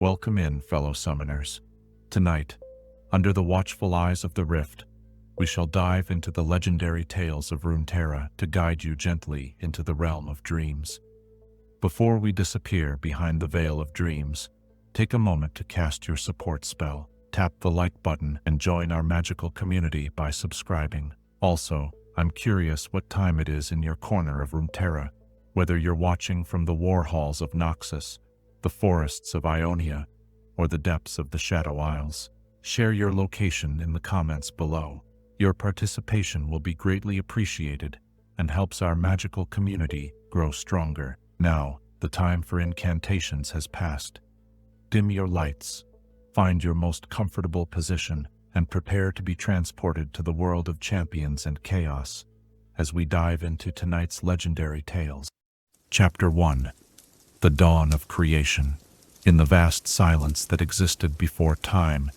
Welcome in, fellow summoners. Tonight, under the watchful eyes of the Rift, we shall dive into the legendary tales of Runeterra to guide you gently into the realm of dreams. Before we disappear behind the veil of dreams, take a moment to cast your support spell. Tap the like button and join our magical community by subscribing. Also, I'm curious what time it is in your corner of Runeterra, whether you're watching from the war halls of Noxus, the forests of Ionia, or the depths of the Shadow Isles. Share your location in the comments below. Your participation will be greatly appreciated and helps our magical community grow stronger. Now, the time for incantations has passed. Dim your lights, find your most comfortable position, and prepare to be transported to the world of champions and chaos as we dive into tonight's legendary tales. Chapter 1. The Dawn of Creation. In the vast silence that existed before time,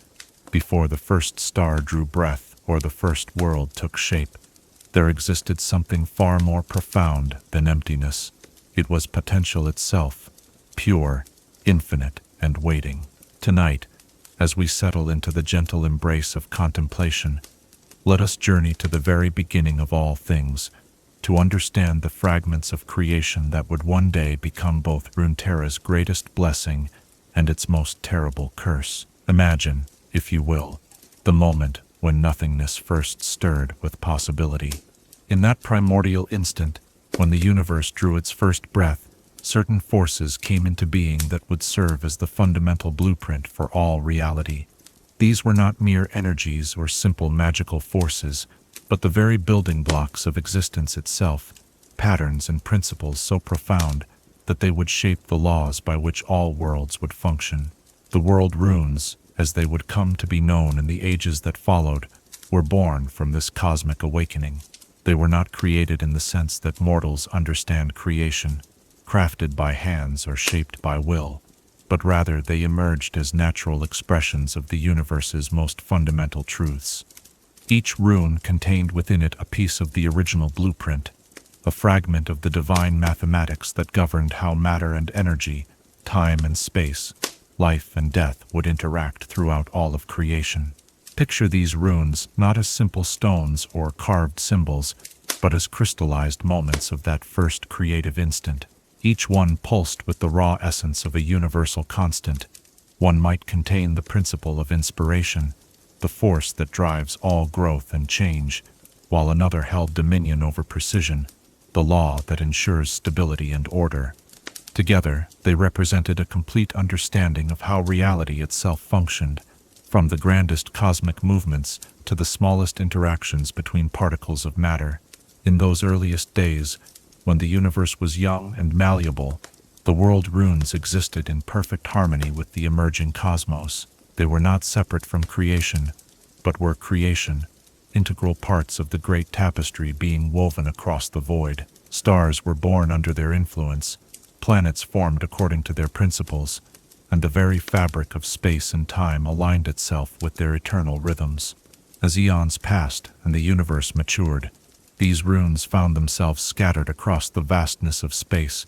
before the first star drew breath or the first world took shape, there existed something far more profound than emptiness. It was potential itself, pure, infinite, and waiting. Tonight, as we settle into the gentle embrace of contemplation, let us journey to the very beginning of all things, to understand the fragments of creation that would one day become both Runeterra's greatest blessing and its most terrible curse. Imagine, if you will, the moment when nothingness first stirred with possibility. In that primordial instant, when the universe drew its first breath, certain forces came into being that would serve as the fundamental blueprint for all reality. These were not mere energies or simple magical forces, but the very building blocks of existence itself, patterns and principles so profound that they would shape the laws by which all worlds would function. The world runes, as they would come to be known in the ages that followed, were born from this cosmic awakening. They were not created in the sense that mortals understand creation, crafted by hands or shaped by will, but rather they emerged as natural expressions of the universe's most fundamental truths. Each rune contained within it a piece of the original blueprint, a fragment of the divine mathematics that governed how matter and energy, time and space, life and death would interact throughout all of creation. Picture these runes not as simple stones or carved symbols, but as crystallized moments of that first creative instant. Each one pulsed with the raw essence of a universal constant. One might contain the principle of inspiration, the force that drives all growth and change, while another held dominion over precision, the law that ensures stability and order. Together, they represented a complete understanding of how reality itself functioned, from the grandest cosmic movements to the smallest interactions between particles of matter. In those earliest days, when the universe was young and malleable, the world runes existed in perfect harmony with the emerging cosmos. They were not separate from creation, but were creation, integral parts of the great tapestry being woven across the void. Stars were born under their influence, planets formed according to their principles, and the very fabric of space and time aligned itself with their eternal rhythms. As eons passed and the universe matured, these runes found themselves scattered across the vastness of space,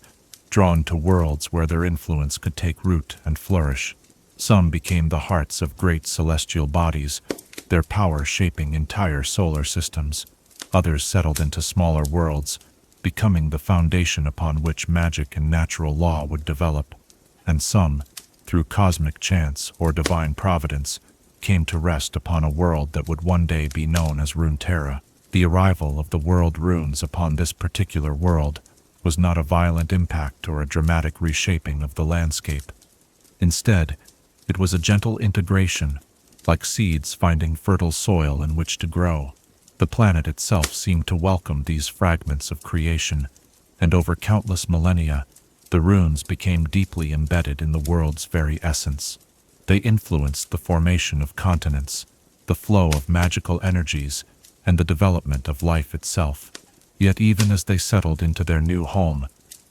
drawn to worlds where their influence could take root and flourish. Some became the hearts of great celestial bodies, their power shaping entire solar systems. Others settled into smaller worlds, becoming the foundation upon which magic and natural law would develop. And some, through cosmic chance or divine providence, came to rest upon a world that would one day be known as Runeterra. The arrival of the world runes upon this particular world was not a violent impact or a dramatic reshaping of the landscape. Instead, it was a gentle integration, like seeds finding fertile soil in which to grow. The planet itself seemed to welcome these fragments of creation, and over countless millennia, the runes became deeply embedded in the world's very essence. They influenced the formation of continents, the flow of magical energies, and the development of life itself. Yet even as they settled into their new home,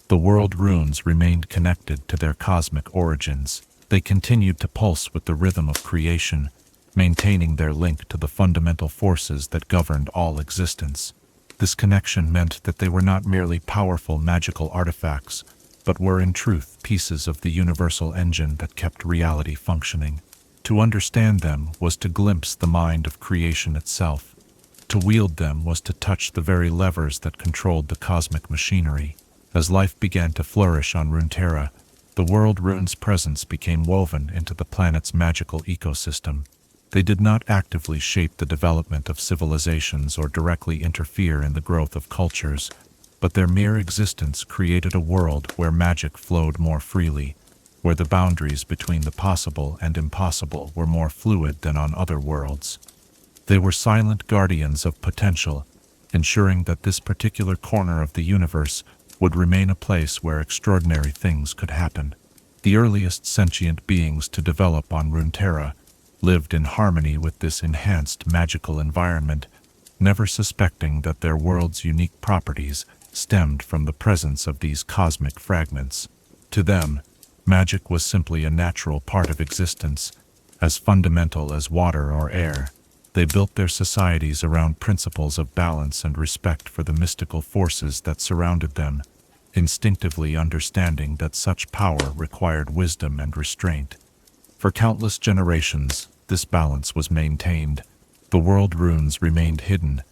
the world runes remained connected to their cosmic origins. They continued to pulse with the rhythm of creation, maintaining their link to the fundamental forces that governed all existence. This connection meant that they were not merely powerful magical artifacts, but were in truth pieces of the universal engine that kept reality functioning. To understand them was to glimpse the mind of creation itself. To wield them was to touch the very levers that controlled the cosmic machinery. As life began to flourish on Runeterra, the world runes' presence became woven into the planet's magical ecosystem. They did not actively shape the development of civilizations or directly interfere in the growth of cultures, but their mere existence created a world where magic flowed more freely, where the boundaries between the possible and impossible were more fluid than on other worlds. They were silent guardians of potential, ensuring that this particular corner of the universe would remain a place where extraordinary things could happen. The earliest sentient beings to develop on Runeterra lived in harmony with this enhanced magical environment, never suspecting that their world's unique properties stemmed from the presence of these cosmic fragments. To them, magic was simply a natural part of existence, as fundamental as water or air. They built their societies around principles of balance and respect for the mystical forces that surrounded them, instinctively understanding that such power required wisdom and restraint. For countless generations, this balance was maintained. The world runes remained hidden,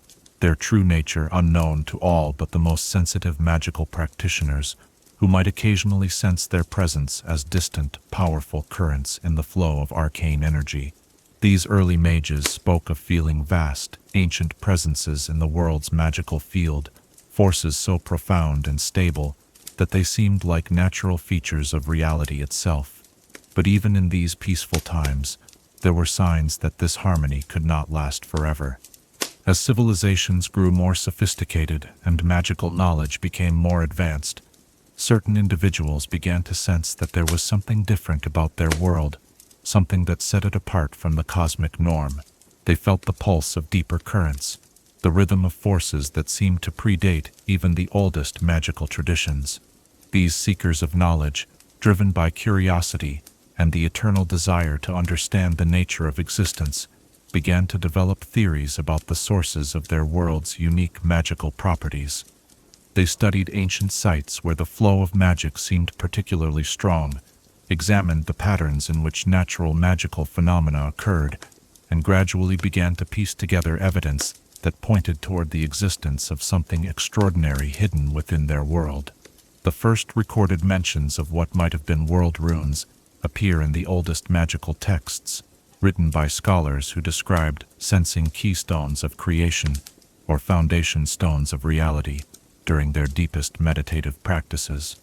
their true nature unknown to all but the most sensitive magical practitioners, who might occasionally sense their presence as distant, powerful currents in the flow of arcane energy. These early mages spoke of feeling vast, ancient presences in the world's magical field, forces so profound and stable that they seemed like natural features of reality itself. But even in these peaceful times, there were signs that this harmony could not last forever. As civilizations grew more sophisticated and magical knowledge became more advanced, certain individuals began to sense that there was something different about their world, something that set it apart from the cosmic norm. They felt the pulse of deeper currents, the rhythm of forces that seemed to predate even the oldest magical traditions. These seekers of knowledge, driven by curiosity and the eternal desire to understand the nature of existence, began to develop theories about the sources of their world's unique magical properties. They studied ancient sites where the flow of magic seemed particularly strong, examined the patterns in which natural magical phenomena occurred, and gradually began to piece together evidence that pointed toward the existence of something extraordinary hidden within their world. The first recorded mentions of what might have been world runes appear in the oldest magical texts, written by scholars who described sensing keystones of creation or foundation stones of reality during their deepest meditative practices.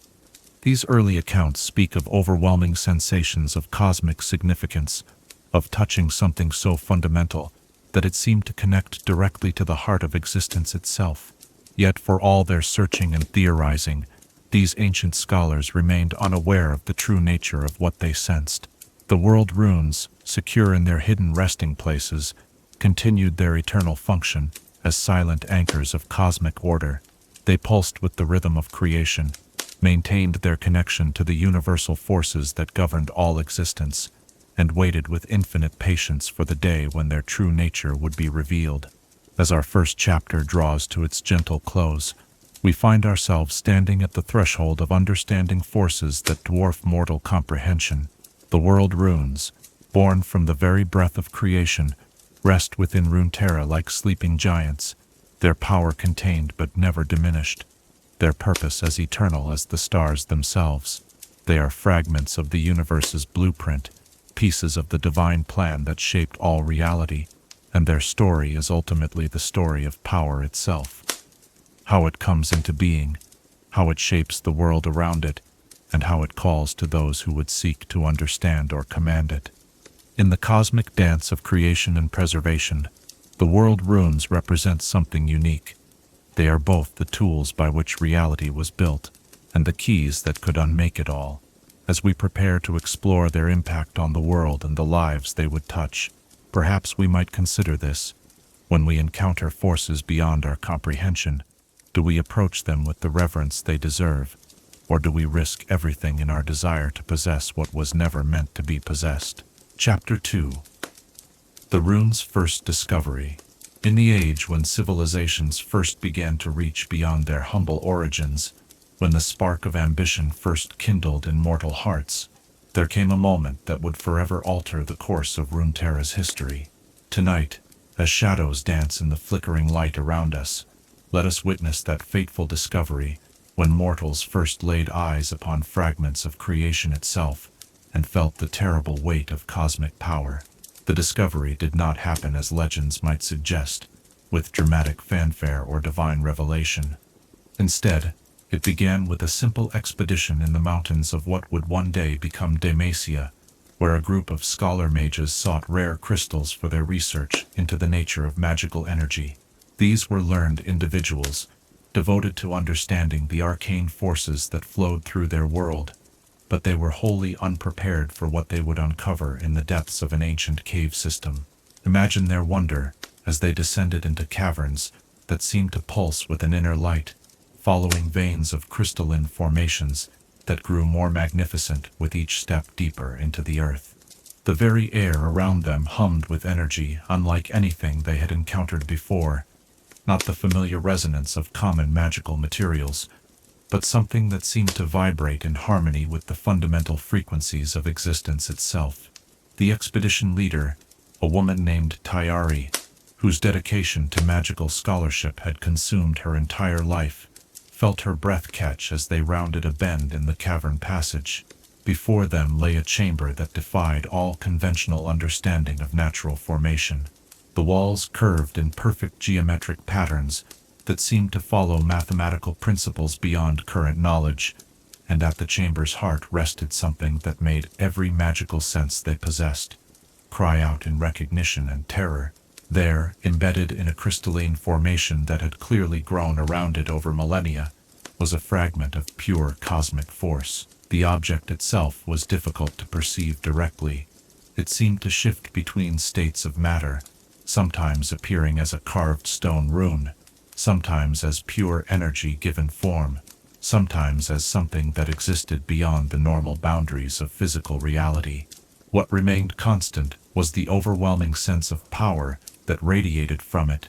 These early accounts speak of overwhelming sensations of cosmic significance, of touching something so fundamental that it seemed to connect directly to the heart of existence itself. Yet for all their searching and theorizing, these ancient scholars remained unaware of the true nature of what they sensed. The world runes, secure in their hidden resting places, continued their eternal function as silent anchors of cosmic order. They pulsed with the rhythm of creation, maintained their connection to the universal forces that governed all existence, and waited with infinite patience for the day when their true nature would be revealed. As our first chapter draws to its gentle close, we find ourselves standing at the threshold of understanding forces that dwarf mortal comprehension. The world runes, born from the very breath of creation, rest within Runeterra like sleeping giants, their power contained but never diminished, their purpose as eternal as the stars themselves. They are fragments of the universe's blueprint, pieces of the divine plan that shaped all reality, and their story is ultimately the story of power itself. How it comes into being, how it shapes the world around it, and how it calls to those who would seek to understand or command it. In the cosmic dance of creation and preservation, the world runes represent something unique. They are both the tools by which reality was built, and the keys that could unmake it all. As we prepare to explore their impact on the world and the lives they would touch, perhaps we might consider this. When we encounter forces beyond our comprehension, do we approach them with the reverence they deserve, or do we risk everything in our desire to possess what was never meant to be possessed? Chapter 2. The Rune's First Discovery. In the age when civilizations first began to reach beyond their humble origins, When the spark of ambition first kindled in mortal hearts, there came a moment that would forever alter the course of Runeterra's history. Tonight, as shadows dance in the flickering light around us, let us witness that fateful discovery when mortals first laid eyes upon fragments of creation itself and felt the terrible weight of cosmic power. The discovery did not happen as legends might suggest, with dramatic fanfare or divine revelation. Instead, it began with a simple expedition in the mountains of what would one day become Demacia, where a group of scholar mages sought rare crystals for their research into the nature of magical energy. These were learned individuals, devoted to understanding the arcane forces that flowed through their world, but they were wholly unprepared for what they would uncover in the depths of an ancient cave system. Imagine their wonder as they descended into caverns that seemed to pulse with an inner light, following veins of crystalline formations that grew more magnificent with each step deeper into the earth. The very air around them hummed with energy unlike anything they had encountered before, not the familiar resonance of common magical materials, but something that seemed to vibrate in harmony with the fundamental frequencies of existence itself. The expedition leader, a woman named Tyari, whose dedication to magical scholarship had consumed her entire life, felt her breath catch as they rounded a bend in the cavern passage. Before them lay a chamber that defied all conventional understanding of natural formation. The walls curved in perfect geometric patterns that seemed to follow mathematical principles beyond current knowledge, and at the chamber's heart rested something that made every magical sense they possessed cry out in recognition and terror. There, embedded in a crystalline formation that had clearly grown around it over millennia, was a fragment of pure cosmic force. The object itself was difficult to perceive directly. It seemed to shift between states of matter, sometimes appearing as a carved stone rune, sometimes as pure energy given form, sometimes as something that existed beyond the normal boundaries of physical reality. What remained constant was the overwhelming sense of power that radiated from it,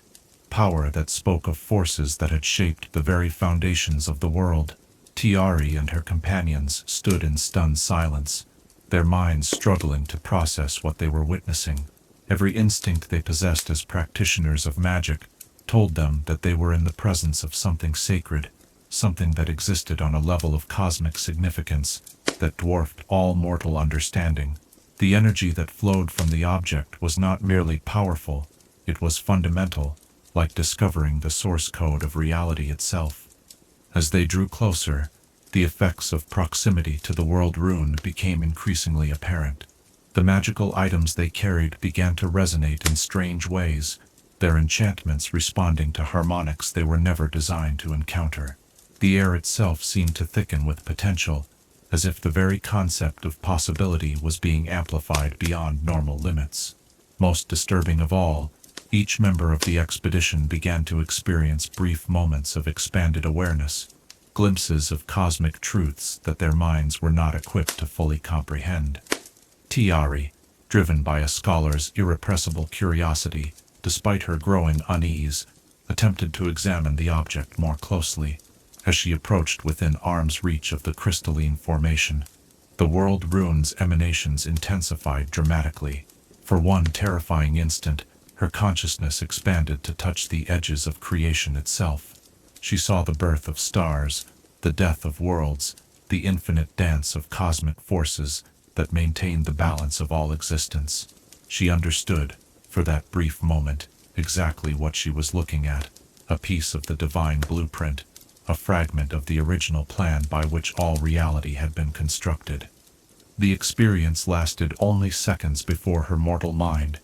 power that spoke of forces that had shaped the very foundations of the world. Tiari and her companions stood in stunned silence, their minds struggling to process what they were witnessing. Every instinct they possessed as practitioners of magic told them that they were in the presence of something sacred, something that existed on a level of cosmic significance that dwarfed all mortal understanding. The energy that flowed from the object was not merely powerful, it was fundamental, like discovering the source code of reality itself. As they drew closer, the effects of proximity to the world Rune became increasingly apparent. The magical items they carried began to resonate in strange ways, their enchantments responding to harmonics they were never designed to encounter. The air itself seemed to thicken with potential, as if the very concept of possibility was being amplified beyond normal limits. Most disturbing of all, each member of the expedition began to experience brief moments of expanded awareness, glimpses of cosmic truths that their minds were not equipped to fully comprehend. Tiari, driven by a scholar's irrepressible curiosity, despite her growing unease, attempted to examine the object more closely. As she approached within arm's reach of the crystalline formation, the world Rune's emanations intensified dramatically. For one terrifying instant, her consciousness expanded to touch the edges of creation itself. She saw the birth of stars, the death of worlds, the infinite dance of cosmic forces that maintained the balance of all existence. She understood, for that brief moment, exactly what she was looking at, a piece of the divine blueprint, a fragment of the original plan by which all reality had been constructed. The experience lasted only seconds before her mortal mind,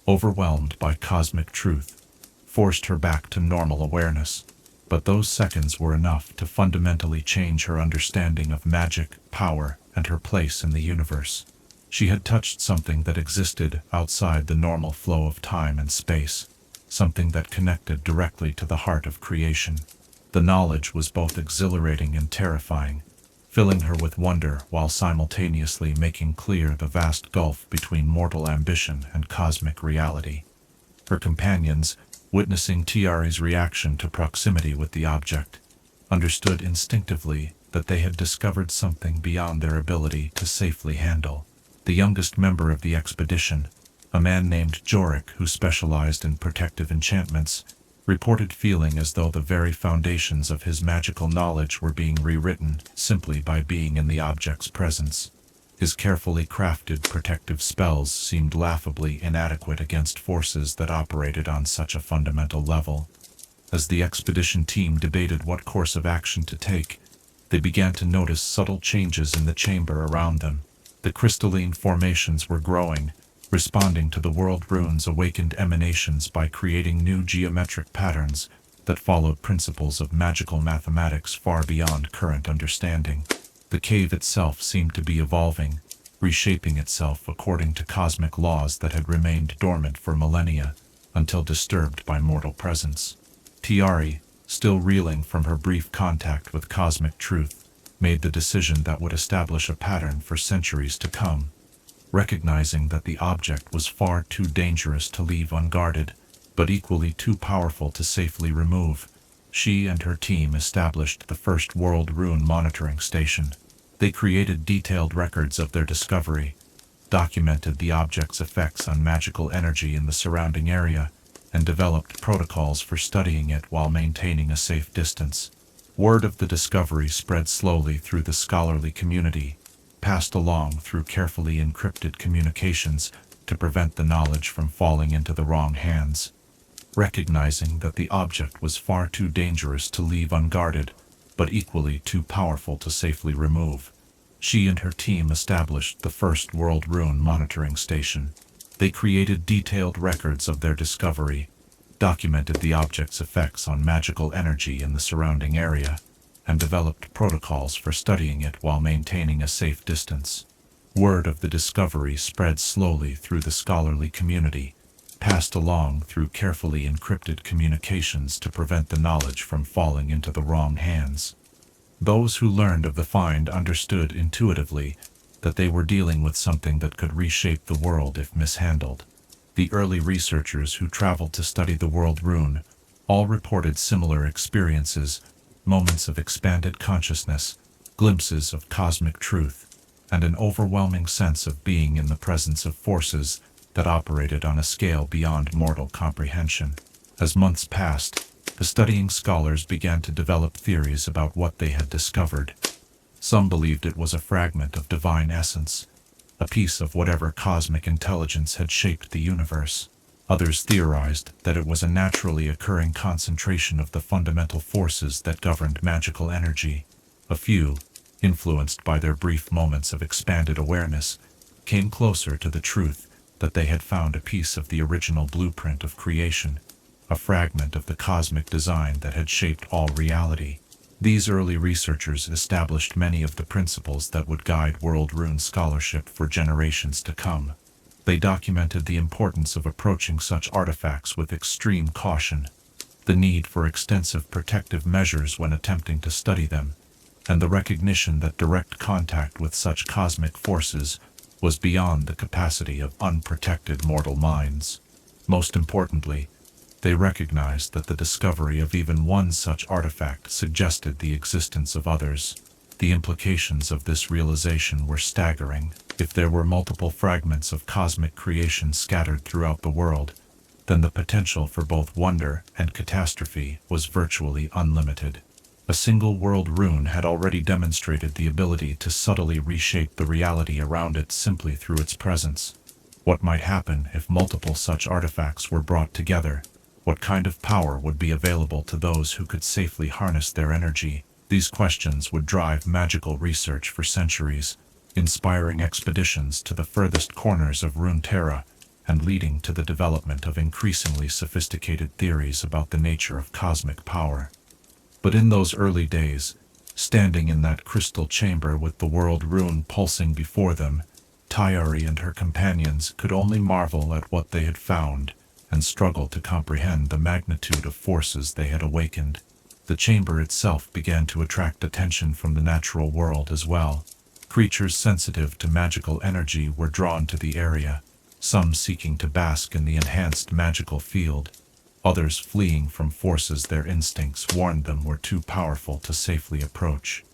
overwhelmed by cosmic truth, forced her back to normal awareness. But those seconds were enough to fundamentally change her understanding of magic, power, and her place in the universe. She had touched something that existed outside the normal flow of time and space, something that connected directly to the heart of creation. The knowledge was both exhilarating and terrifying, filling her with wonder while simultaneously making clear the vast gulf between mortal ambition and cosmic reality. Her companions, witnessing Tiari's reaction to proximity with the object, understood instinctively that they had discovered something beyond their ability to safely handle. The youngest member of the expedition, a man named Jorik who specialized in protective enchantments, reported feeling as though the very foundations of his magical knowledge were being rewritten simply by being in the object's presence. His carefully crafted protective spells seemed laughably inadequate against forces that operated on such a fundamental level. As the expedition team debated what course of action to take, they began to notice subtle changes in the chamber around them. The crystalline formations were growing, responding to the world rune's awakened emanations by creating new geometric patterns that followed principles of magical mathematics far beyond current understanding. The cave itself seemed to be evolving, reshaping itself according to cosmic laws that had remained dormant for millennia, until disturbed by mortal presence. Tiari, still reeling from her brief contact with cosmic truth, made the decision that would establish a pattern for centuries to come. Recognizing that the object was far too dangerous to leave unguarded, but equally too powerful to safely remove, she and her team established the first World Rune monitoring station. They created detailed records of their discovery, documented the object's effects on magical energy in the surrounding area, and developed protocols for studying it while maintaining a safe distance. Word of the discovery spread slowly through the scholarly community, passed along through carefully encrypted communications to prevent the knowledge from falling into the wrong hands. Recognizing that the object was far too dangerous to leave unguarded, but equally too powerful to safely remove, she and her team established the first World Rune monitoring station. They created detailed records of their discovery, documented the object's effects on magical energy in the surrounding area, and developed protocols for studying it while maintaining a safe distance. Word of the discovery spread slowly through the scholarly community, passed along through carefully encrypted communications to prevent the knowledge from falling into the wrong hands. Those who learned of the find understood intuitively that they were dealing with something that could reshape the world if mishandled. The early researchers who traveled to study the World Rune all reported similar experiences, moments of expanded consciousness, glimpses of cosmic truth, and an overwhelming sense of being in the presence of forces that operated on a scale beyond mortal comprehension. As months passed, the studying scholars began to develop theories about what they had discovered. Some believed it was a fragment of divine essence, a piece of whatever cosmic intelligence had shaped the universe. Others theorized that it was a naturally occurring concentration of the fundamental forces that governed magical energy. A few, influenced by their brief moments of expanded awareness, came closer to the truth that they had found a piece of the original blueprint of creation, a fragment of the cosmic design that had shaped all reality. These early researchers established many of the principles that would guide World Rune scholarship for generations to come. They documented the importance of approaching such artifacts with extreme caution, the need for extensive protective measures when attempting to study them, and the recognition that direct contact with such cosmic forces was beyond the capacity of unprotected mortal minds. Most importantly, they recognized that the discovery of even one such artifact suggested the existence of others. The implications of this realization were staggering. If there were multiple fragments of cosmic creation scattered throughout the world, then the potential for both wonder and catastrophe was virtually unlimited. A single World Rune had already demonstrated the ability to subtly reshape the reality around it simply through its presence. What might happen if multiple such artifacts were brought together? What kind of power would be available to those who could safely harness their energy? These questions would drive magical research for centuries, inspiring expeditions to the furthest corners of Runeterra and leading to the development of increasingly sophisticated theories about the nature of cosmic power. But in those early days, standing in that crystal chamber with the World Rune pulsing before them, Tiari and her companions could only marvel at what they had found and struggle to comprehend the magnitude of forces they had awakened. The chamber itself began to attract attention from the natural world as well. Creatures sensitive to magical energy were drawn to the area, some seeking to bask in the enhanced magical field. others fleeing from forces their instincts warned them were too powerful to safely approach.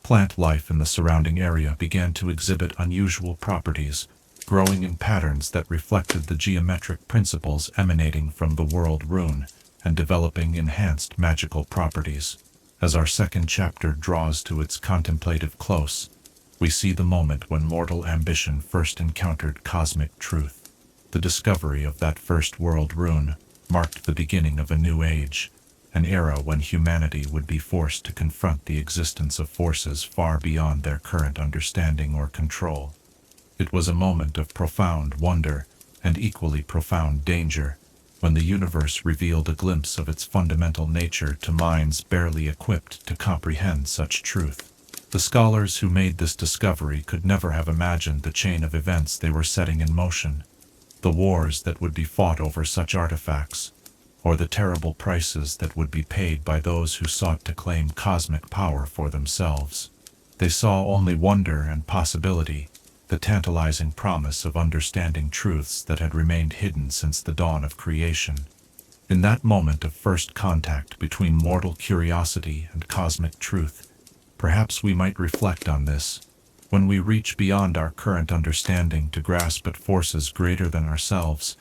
Plant life in the surrounding area began to exhibit unusual properties, growing in patterns that reflected the geometric principles emanating from the world Rune, and developing enhanced magical properties. As our second chapter draws to its contemplative close, we see the moment when mortal ambition first encountered cosmic truth. The discovery of that first world Rune marked the beginning of a new age, an era when humanity would be forced to confront the existence of forces far beyond their current understanding or control. It was a moment of profound wonder and equally profound danger, when the universe revealed a glimpse of its fundamental nature to minds barely equipped to comprehend such truth. The scholars who made this discovery could never have imagined the chain of events they were setting in motion, the wars that would be fought over such artifacts, or the terrible prices that would be paid by those who sought to claim cosmic power for themselves. They saw only wonder and possibility, the tantalizing promise of understanding truths that had remained hidden since the dawn of creation. In that moment of first contact between mortal curiosity and cosmic truth, perhaps we might reflect on this. When we reach beyond our current understanding to grasp at forces greater than ourselves,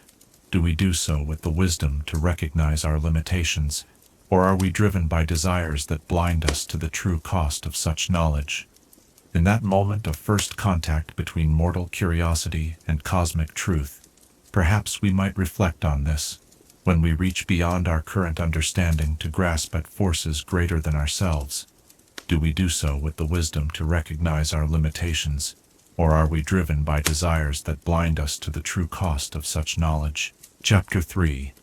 do we do so with the wisdom to recognize our limitations, or are we driven by desires that blind us to the true cost of such knowledge? In that moment of first contact between mortal curiosity and cosmic truth, perhaps we might reflect on this. When we reach beyond our current understanding to grasp at forces greater than ourselves, do we do so with the wisdom to recognize our limitations, or are we driven by desires that blind us to the true cost of such knowledge? Chapter 3.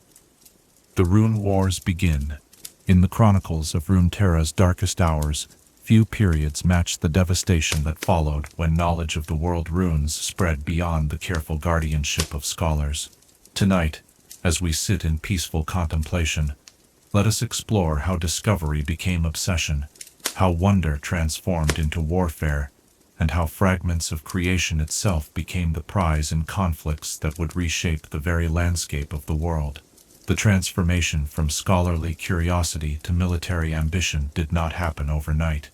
The Rune Wars begin. In the chronicles of Runeterra's darkest hours, few periods matched the devastation that followed when knowledge of the world runes spread beyond the careful guardianship of scholars. Tonight, as we sit in peaceful contemplation, let us explore how discovery became obsession, how wonder transformed into warfare, and how fragments of creation itself became the prize in conflicts that would reshape the very landscape of the world. The transformation from scholarly curiosity to military ambition did not happen overnight.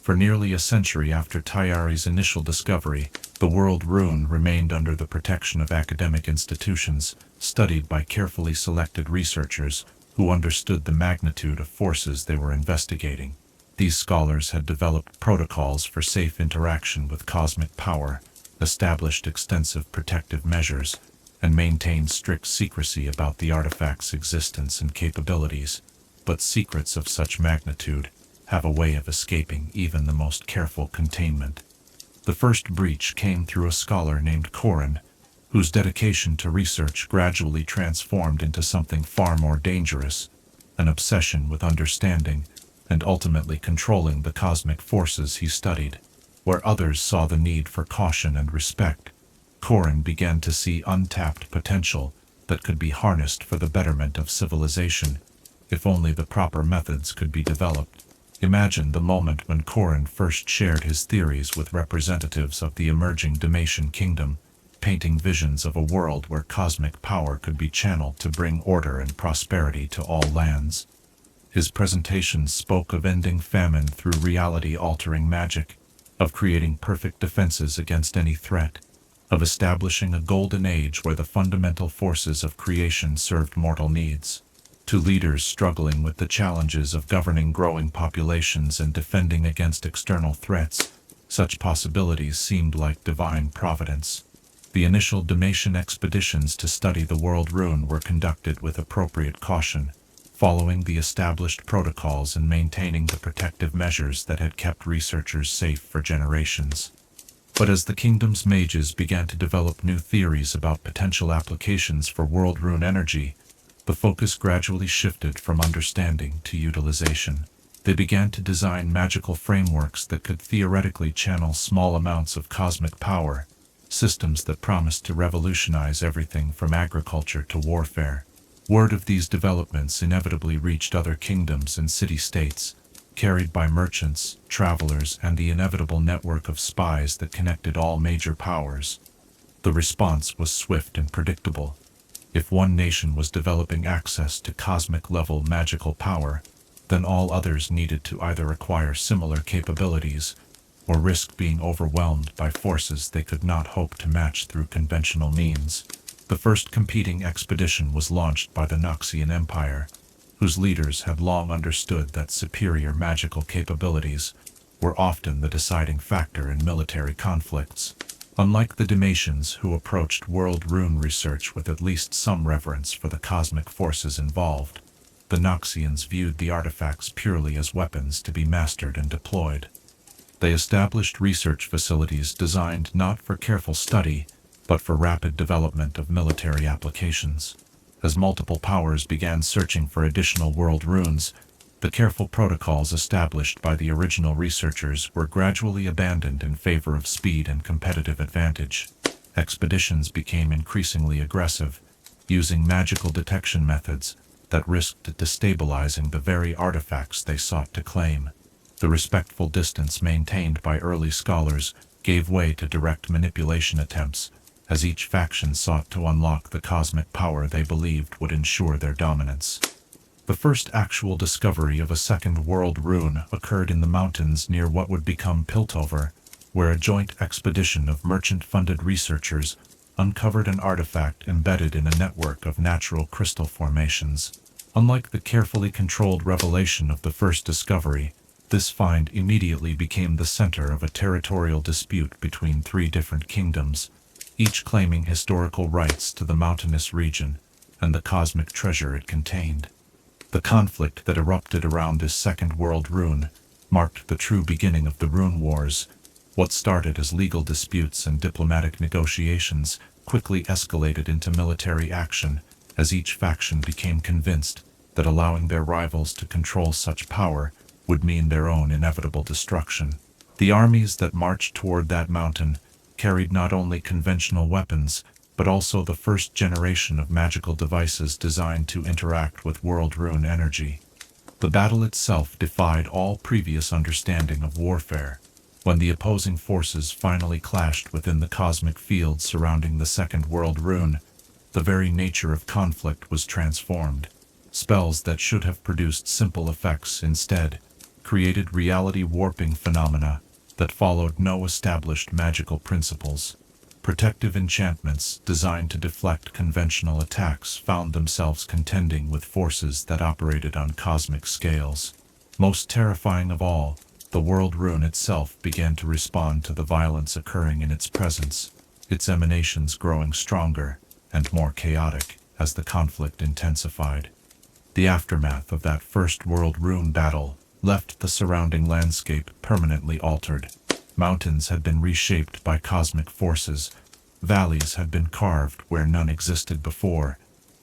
For nearly a century after Tayari's initial discovery, the world Rune remained under the protection of academic institutions, studied by carefully selected researchers who understood the magnitude of forces they were investigating. These scholars had developed protocols for safe interaction with cosmic power, established extensive protective measures, and maintained strict secrecy about the artifact's existence and capabilities. But secrets of such magnitude have a way of escaping even the most careful containment. The first breach came through a scholar named Rune, whose dedication to research gradually transformed into something far more dangerous, an obsession with understanding and ultimately controlling the cosmic forces he studied. Where others saw the need for caution and respect, Rune began to see untapped potential that could be harnessed for the betterment of civilization, if only the proper methods could be developed. Imagine the moment when Rune first shared his theories with representatives of the emerging Dalmatian kingdom, painting visions of a world where cosmic power could be channeled to bring order and prosperity to all lands. His presentations spoke of ending famine through reality-altering magic, of creating perfect defenses against any threat, of establishing a golden age where the fundamental forces of creation served mortal needs. To leaders struggling with the challenges of governing growing populations and defending against external threats, such possibilities seemed like divine providence. The initial Dalmatian expeditions to study the world Rune were conducted with appropriate caution, following the established protocols and maintaining the protective measures that had kept researchers safe for generations. But as the kingdom's mages began to develop new theories about potential applications for world Rune energy, the focus gradually shifted from understanding to utilization. They began to design magical frameworks that could theoretically channel small amounts of cosmic power, systems that promised to revolutionize everything from agriculture to warfare. Word of these developments inevitably reached other kingdoms and city-states, carried by merchants, travelers, and the inevitable network of spies that connected all major powers. The response was swift and predictable. If one nation was developing access to cosmic-level magical power, then all others needed to either acquire similar capabilities or risk being overwhelmed by forces they could not hope to match through conventional means. The first competing expedition was launched by the Noxian Empire, whose leaders had long understood that superior magical capabilities were often the deciding factor in military conflicts. Unlike the Dalmatians, who approached world rune research with at least some reverence for the cosmic forces involved, the Noxians viewed the artifacts purely as weapons to be mastered and deployed. They established research facilities designed not for careful study, but for rapid development of military applications. As multiple powers began searching for additional world runes, the careful protocols established by the original researchers were gradually abandoned in favor of speed and competitive advantage. Expeditions became increasingly aggressive, using magical detection methods that risked destabilizing the very artifacts they sought to claim. The respectful distance maintained by early scholars gave way to direct manipulation attempts, as each faction sought to unlock the cosmic power they believed would ensure their dominance. The first actual discovery of a second world rune occurred in the mountains near what would become Piltover, where a joint expedition of merchant-funded researchers uncovered an artifact embedded in a network of natural crystal formations. Unlike the carefully controlled revelation of the first discovery, this find immediately became the center of a territorial dispute between three different kingdoms, each claiming historical rights to the mountainous region and the cosmic treasure it contained. The conflict that erupted around this second world rune marked the true beginning of the Rune Wars. What started as legal disputes and diplomatic negotiations quickly escalated into military action as each faction became convinced that allowing their rivals to control such power would mean their own inevitable destruction. The armies that marched toward that mountain carried not only conventional weapons, but also the first generation of magical devices designed to interact with world rune energy. The battle itself defied all previous understanding of warfare. When the opposing forces finally clashed within the cosmic field surrounding the second world rune, the very nature of conflict was transformed. Spells that should have produced simple effects instead created reality-warping phenomena that followed no established magical principles. Protective enchantments designed to deflect conventional attacks found themselves contending with forces that operated on cosmic scales. Most terrifying of all, the world rune itself began to respond to the violence occurring in its presence, its emanations growing stronger and more chaotic as the conflict intensified. The aftermath of that first world rune battle left the surrounding landscape permanently altered. Mountains had been reshaped by cosmic forces, valleys had been carved where none existed before,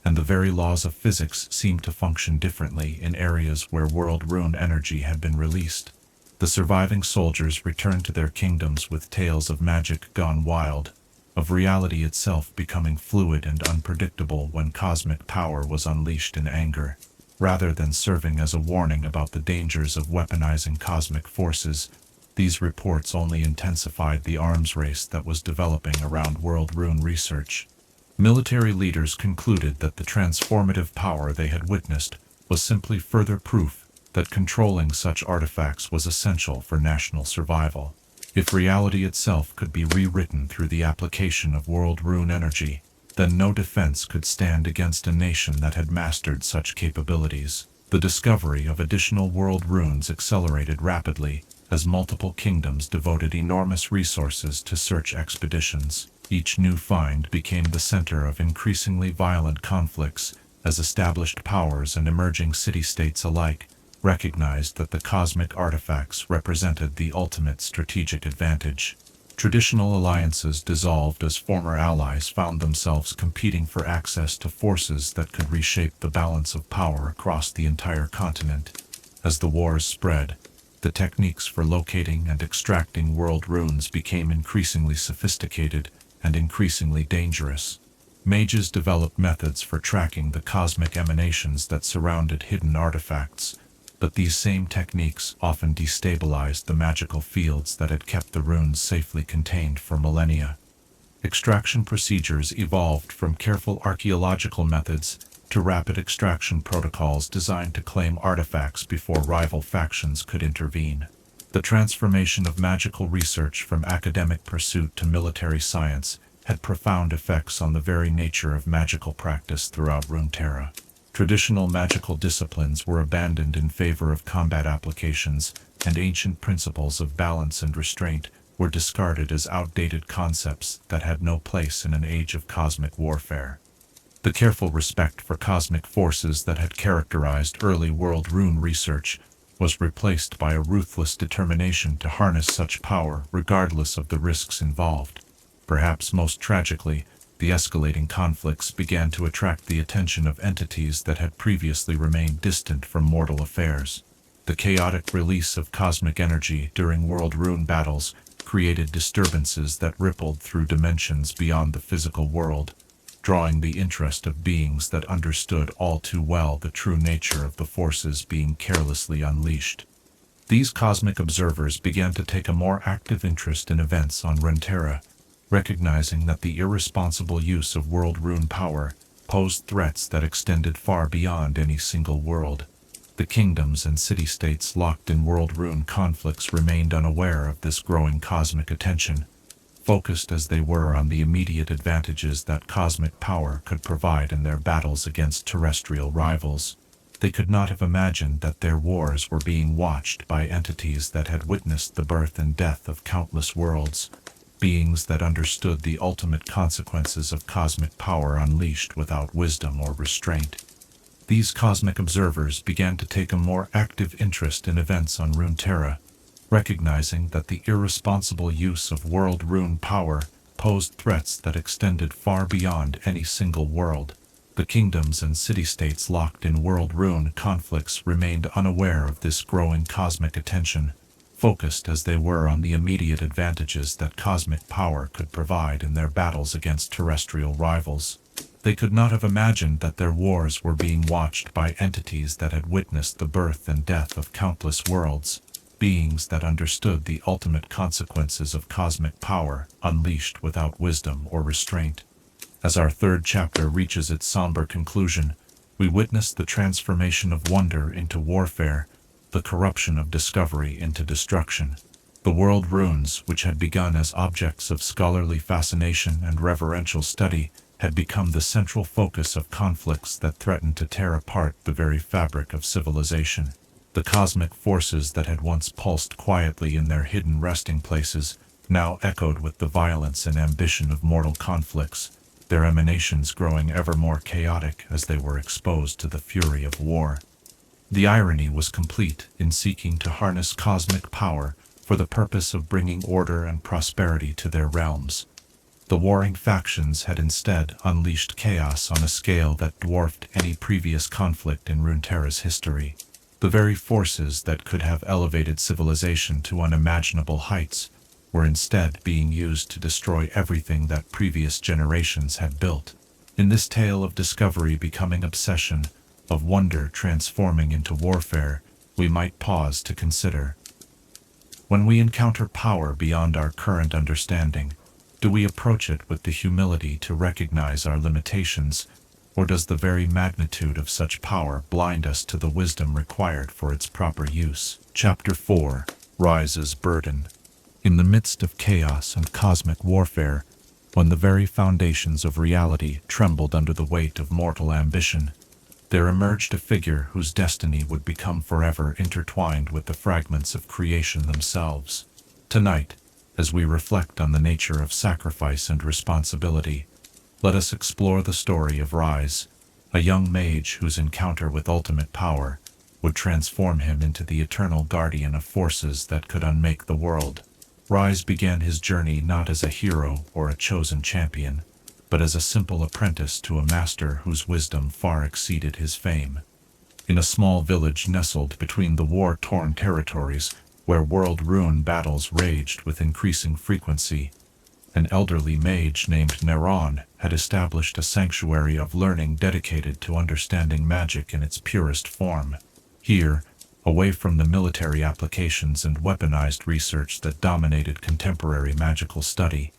and the very laws of physics seemed to function differently in areas where world rune energy had been released. The surviving soldiers returned to their kingdoms with tales of magic gone wild, of reality itself becoming fluid and unpredictable when cosmic power was unleashed in anger. Rather than serving as a warning about the dangers of weaponizing cosmic forces, these reports only intensified the arms race that was developing around world rune research. Military leaders concluded that the transformative power they had witnessed was simply further proof that controlling such artifacts was essential for national survival. If reality itself could be rewritten through the application of world rune energy, then no defense could stand against a nation that had mastered such capabilities. The discovery of additional world runes accelerated rapidly, as multiple kingdoms devoted enormous resources to search expeditions. Each new find became the center of increasingly violent conflicts, as established powers and emerging city-states alike recognized that the cosmic artifacts represented the ultimate strategic advantage. Traditional alliances dissolved as former allies found themselves competing for access to forces that could reshape the balance of power across the entire continent. As the wars spread, the techniques for locating and extracting world runes became increasingly sophisticated and increasingly dangerous. Mages developed methods for tracking the cosmic emanations that surrounded hidden artifacts, but these same techniques often destabilized the magical fields that had kept the runes safely contained for millennia. Extraction procedures evolved from careful archaeological methods to rapid extraction protocols designed to claim artifacts before rival factions could intervene. The transformation of magical research from academic pursuit to military science had profound effects on the very nature of magical practice throughout Runeterra. Traditional magical disciplines were abandoned in favor of combat applications, and ancient principles of balance and restraint were discarded as outdated concepts that had no place in an age of cosmic warfare. The careful respect for cosmic forces that had characterized early world rune research was replaced by a ruthless determination to harness such power regardless of the risks involved. Perhaps most tragically, the escalating conflicts began to attract the attention of entities that had previously remained distant from mortal affairs. The chaotic release of cosmic energy during world rune battles created disturbances that rippled through dimensions beyond the physical world, drawing the interest of beings that understood all too well the true nature of the forces being carelessly unleashed. These cosmic observers began to take a more active interest in events on Runeterra, recognizing that the irresponsible use of world rune power posed threats that extended far beyond any single world. The kingdoms and city-states locked in world rune conflicts remained unaware of this growing cosmic attention, focused as they were on the immediate advantages that cosmic power could provide in their battles against terrestrial rivals. They could not have imagined that their wars were being watched by entities that had witnessed the birth and death of countless worlds, beings that understood the ultimate consequences of cosmic power unleashed without wisdom or restraint. These cosmic observers began to take a more active interest in events on Runeterra, recognizing that the irresponsible use of world rune power posed threats that extended far beyond any single world. The kingdoms and city-states locked in world rune conflicts remained unaware of this growing cosmic attention, focused as they were on the immediate advantages that cosmic power could provide in their battles against terrestrial rivals. They could not have imagined that their wars were being watched by entities that had witnessed the birth and death of countless worlds, beings that understood the ultimate consequences of cosmic power unleashed without wisdom or restraint. As our third chapter reaches its somber conclusion, we witness the transformation of wonder into warfare, the corruption of discovery into destruction. The world runes, which had begun as objects of scholarly fascination and reverential study, had become the central focus of conflicts that threatened to tear apart the very fabric of civilization. The cosmic forces that had once pulsed quietly in their hidden resting places now echoed with the violence and ambition of mortal conflicts, their emanations growing ever more chaotic as they were exposed to the fury of war. The irony was complete in seeking to harness cosmic power for the purpose of bringing order and prosperity to their realms. The warring factions had instead unleashed chaos on a scale that dwarfed any previous conflict in Runeterra's history. The very forces that could have elevated civilization to unimaginable heights were instead being used to destroy everything that previous generations had built. In this tale of discovery becoming obsession, of wonder transforming into warfare, we might pause to consider. When we encounter power beyond our current understanding, do we approach it with the humility to recognize our limitations, or does the very magnitude of such power blind us to the wisdom required for its proper use? Chapter 4: Ryze's Burden. In the midst of chaos and cosmic warfare, when the very foundations of reality trembled under the weight of mortal ambition, there emerged a figure whose destiny would become forever intertwined with the fragments of creation themselves. Tonight, as we reflect on the nature of sacrifice and responsibility, let us explore the story of Ryze, a young mage whose encounter with ultimate power would transform him into the eternal guardian of forces that could unmake the world. Ryze began his journey not as a hero or a chosen champion, but as a simple apprentice to a master whose wisdom far exceeded his fame. In a small village nestled between the war-torn territories, where world rune battles raged with increasing frequency, an elderly mage named Rune had established a sanctuary of learning dedicated to understanding magic in its purest form. Here, away from the military applications and weaponized research that dominated contemporary magical study,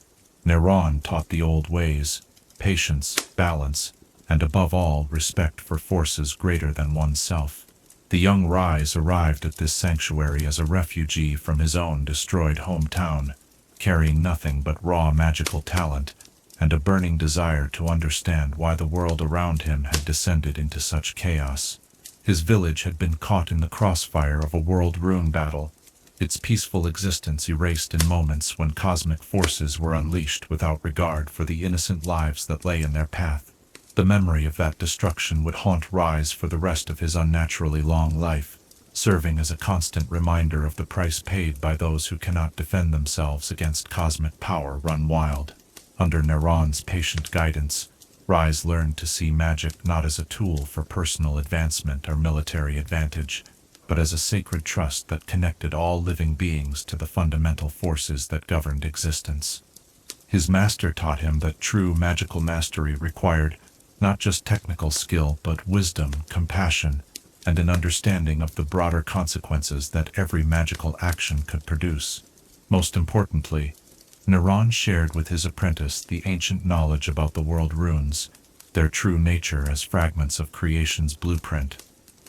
Narration taught the old ways, patience, balance, and above all, respect for forces greater than oneself. The young Ryze arrived at this sanctuary as a refugee from his own destroyed hometown, carrying nothing but raw magical talent and a burning desire to understand why the world around him had descended into such chaos. His village had been caught in the crossfire of a world rune battle, its peaceful existence erased in moments when cosmic forces were unleashed without regard for the innocent lives that lay in their path. The memory of that destruction would haunt Ryze for the rest of his unnaturally long life, serving as a constant reminder of the price paid by those who cannot defend themselves against cosmic power run wild. Under Naration's patient guidance, Ryze learned to see magic not as a tool for personal advancement or military advantage, but as a sacred trust that connected all living beings to the fundamental forces that governed existence. His master taught him that true magical mastery required not just technical skill but wisdom, compassion, and an understanding of the broader consequences that every magical action could produce. Most importantly, Narration shared with his apprentice the ancient knowledge about the world runes, their true nature as fragments of creation's blueprint,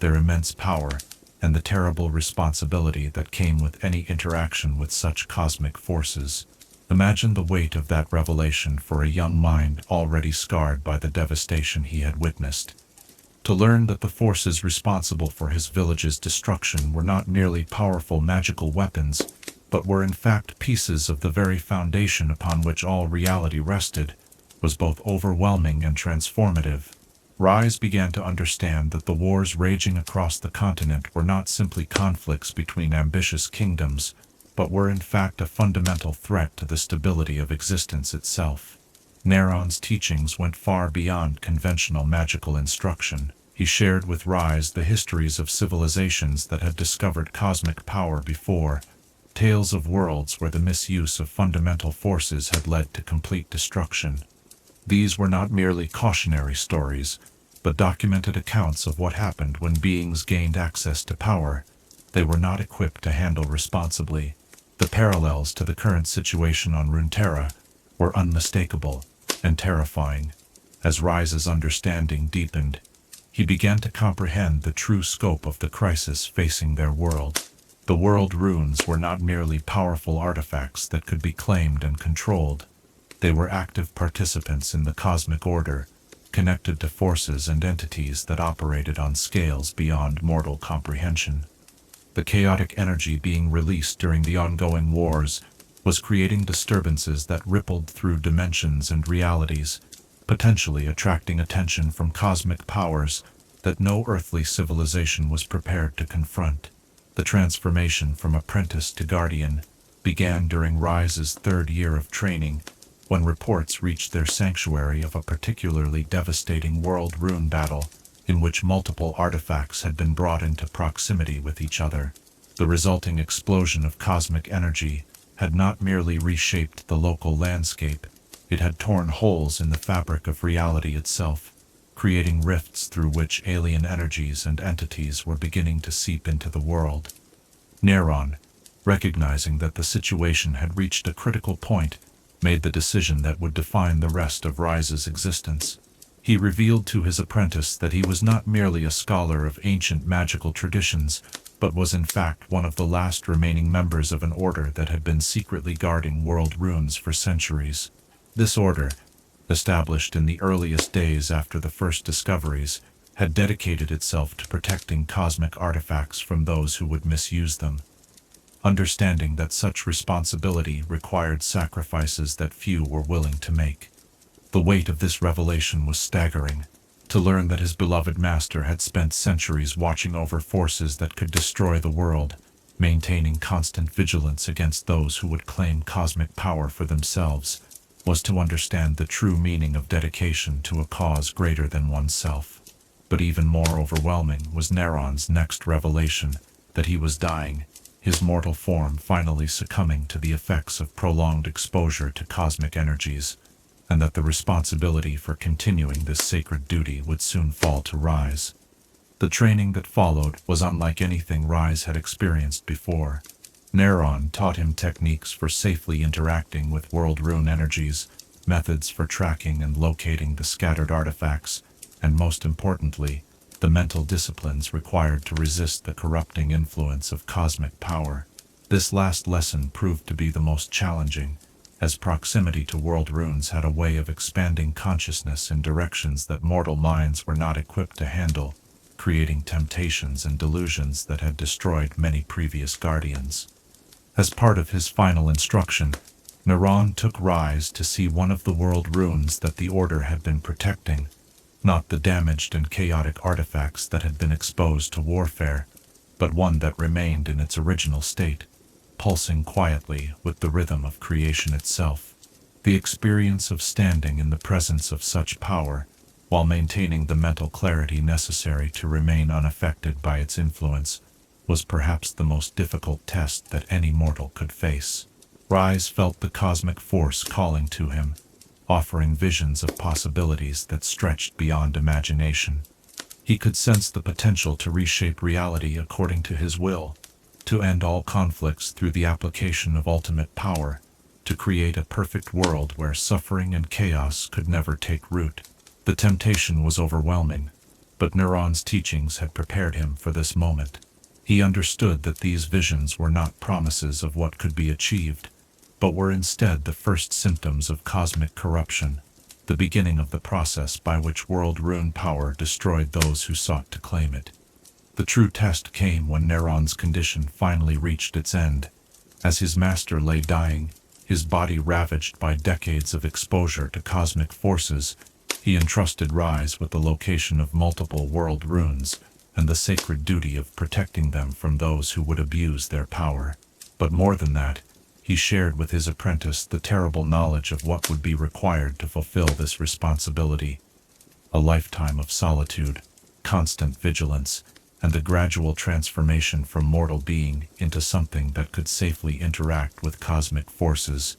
their immense power, and the terrible responsibility that came with any interaction with such cosmic forces. Imagine the weight of that revelation for a young mind already scarred by the devastation he had witnessed. To learn that the forces responsible for his village's destruction were not merely powerful magical weapons, but were in fact pieces of the very foundation upon which all reality rested, was both overwhelming and transformative. Ryze began to understand that the wars raging across the continent were not simply conflicts between ambitious kingdoms, but were in fact a fundamental threat to the stability of existence itself. Naration's teachings went far beyond conventional magical instruction. He shared with Ryze the histories of civilizations that had discovered cosmic power before, tales of worlds where the misuse of fundamental forces had led to complete destruction. These were not merely cautionary stories, but documented accounts of what happened when beings gained access to power they were not equipped to handle responsibly. The parallels to the current situation on Runeterra were unmistakable and terrifying. As Ryze's understanding deepened, he began to comprehend the true scope of the crisis facing their world. The world runes were not merely powerful artifacts that could be claimed and controlled. They were active participants in the cosmic order, connected to forces and entities that operated on scales beyond mortal comprehension. The chaotic energy being released during the ongoing wars was creating disturbances that rippled through dimensions and realities, potentially attracting attention from cosmic powers that no earthly civilization was prepared to confront. The transformation from apprentice to guardian began during Ryze's third year of training, when reports reached their sanctuary of a particularly devastating world rune battle, in which multiple artifacts had been brought into proximity with each other. The resulting explosion of cosmic energy had not merely reshaped the local landscape, it had torn holes in the fabric of reality itself, creating rifts through which alien energies and entities were beginning to seep into the world. Narration, recognizing that the situation had reached a critical point, made the decision that would define the rest of Ryze's existence. He revealed to his apprentice that he was not merely a scholar of ancient magical traditions, but was in fact one of the last remaining members of an order that had been secretly guarding world runes for centuries. This order, established in the earliest days after the first discoveries, had dedicated itself to protecting cosmic artifacts from those who would misuse them. Understanding that such responsibility required sacrifices that few were willing to make. The weight of this revelation was staggering. To learn that his beloved master had spent centuries watching over forces that could destroy the world, maintaining constant vigilance against those who would claim cosmic power for themselves, was to understand the true meaning of dedication to a cause greater than oneself. But even more overwhelming was Naration's next revelation, that he was dying, his mortal form finally succumbing to the effects of prolonged exposure to cosmic energies, and that the responsibility for continuing this sacred duty would soon fall to Ryze. The training that followed was unlike anything Ryze had experienced before. Narration taught him techniques for safely interacting with world rune energies, methods for tracking and locating the scattered artifacts, and most importantly, the mental disciplines required to resist the corrupting influence of cosmic power. This last lesson proved to be the most challenging, as proximity to world runes had a way of expanding consciousness in directions that mortal minds were not equipped to handle, creating temptations and delusions that had destroyed many previous guardians. As part of his final instruction, Narration took Ryze to see one of the world runes that the Order had been protecting, not the damaged and chaotic artifacts that had been exposed to warfare, but one that remained in its original state, pulsing quietly with the rhythm of creation itself. The experience of standing in the presence of such power, while maintaining the mental clarity necessary to remain unaffected by its influence, was perhaps the most difficult test that any mortal could face. Ryze felt the cosmic force calling to him, offering visions of possibilities that stretched beyond imagination. He could sense the potential to reshape reality according to his will, to end all conflicts through the application of ultimate power, to create a perfect world where suffering and chaos could never take root. The temptation was overwhelming, but Naration's teachings had prepared him for this moment. He understood that these visions were not promises of what could be achieved, but were instead the first symptoms of cosmic corruption, the beginning of the process by which world rune power destroyed those who sought to claim it. The true test came when Naration's condition finally reached its end. As his master lay dying, his body ravaged by decades of exposure to cosmic forces, he entrusted Ryze with the location of multiple world runes, and the sacred duty of protecting them from those who would abuse their power. But more than that, he shared with his apprentice the terrible knowledge of what would be required to fulfill this responsibility: a lifetime of solitude, constant vigilance, and the gradual transformation from mortal being into something that could safely interact with cosmic forces.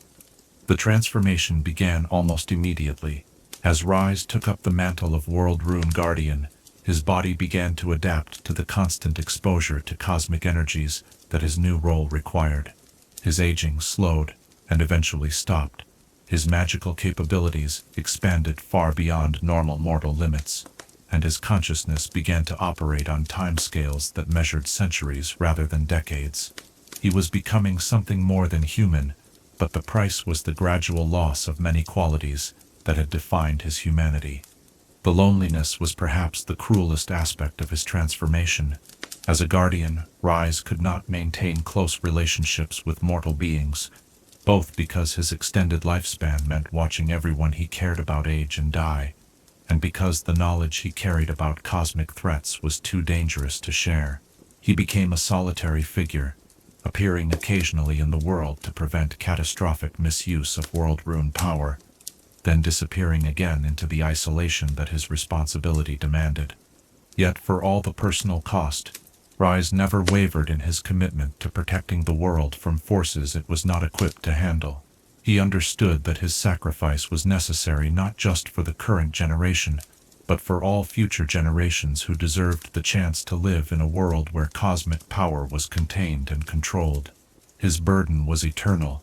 The transformation began almost immediately. As Ryze took up the mantle of World Rune Guardian, his body began to adapt to the constant exposure to cosmic energies that his new role required. His aging slowed, and eventually stopped. His magical capabilities expanded far beyond normal mortal limits, and his consciousness began to operate on timescales that measured centuries rather than decades. He was becoming something more than human, but the price was the gradual loss of many qualities that had defined his humanity. The loneliness was perhaps the cruelest aspect of his transformation. As a guardian, Ryze could not maintain close relationships with mortal beings, both because his extended lifespan meant watching everyone he cared about age and die, and because the knowledge he carried about cosmic threats was too dangerous to share. He became a solitary figure, appearing occasionally in the world to prevent catastrophic misuse of world rune power, then disappearing again into the isolation that his responsibility demanded. Yet for all the personal cost, Ryze never wavered in his commitment to protecting the world from forces it was not equipped to handle. He understood that his sacrifice was necessary not just for the current generation, but for all future generations who deserved the chance to live in a world where cosmic power was contained and controlled. His burden was eternal,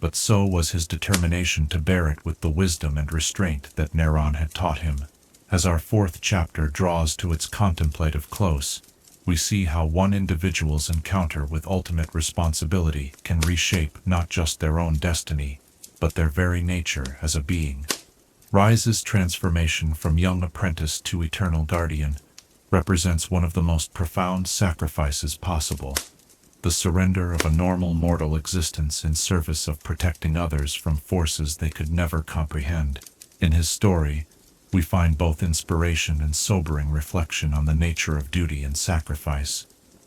but so was his determination to bear it with the wisdom and restraint that Narration had taught him. As our fourth chapter draws to its contemplative close, we see how one individual's encounter with ultimate responsibility can reshape not just their own destiny, but their very nature as a being. Ryze's transformation from young apprentice to eternal guardian represents one of the most profound sacrifices possible: the surrender of a normal mortal existence in service of protecting others from forces they could never comprehend. In his story, we find both inspiration and sobering reflection on the nature of duty and sacrifice.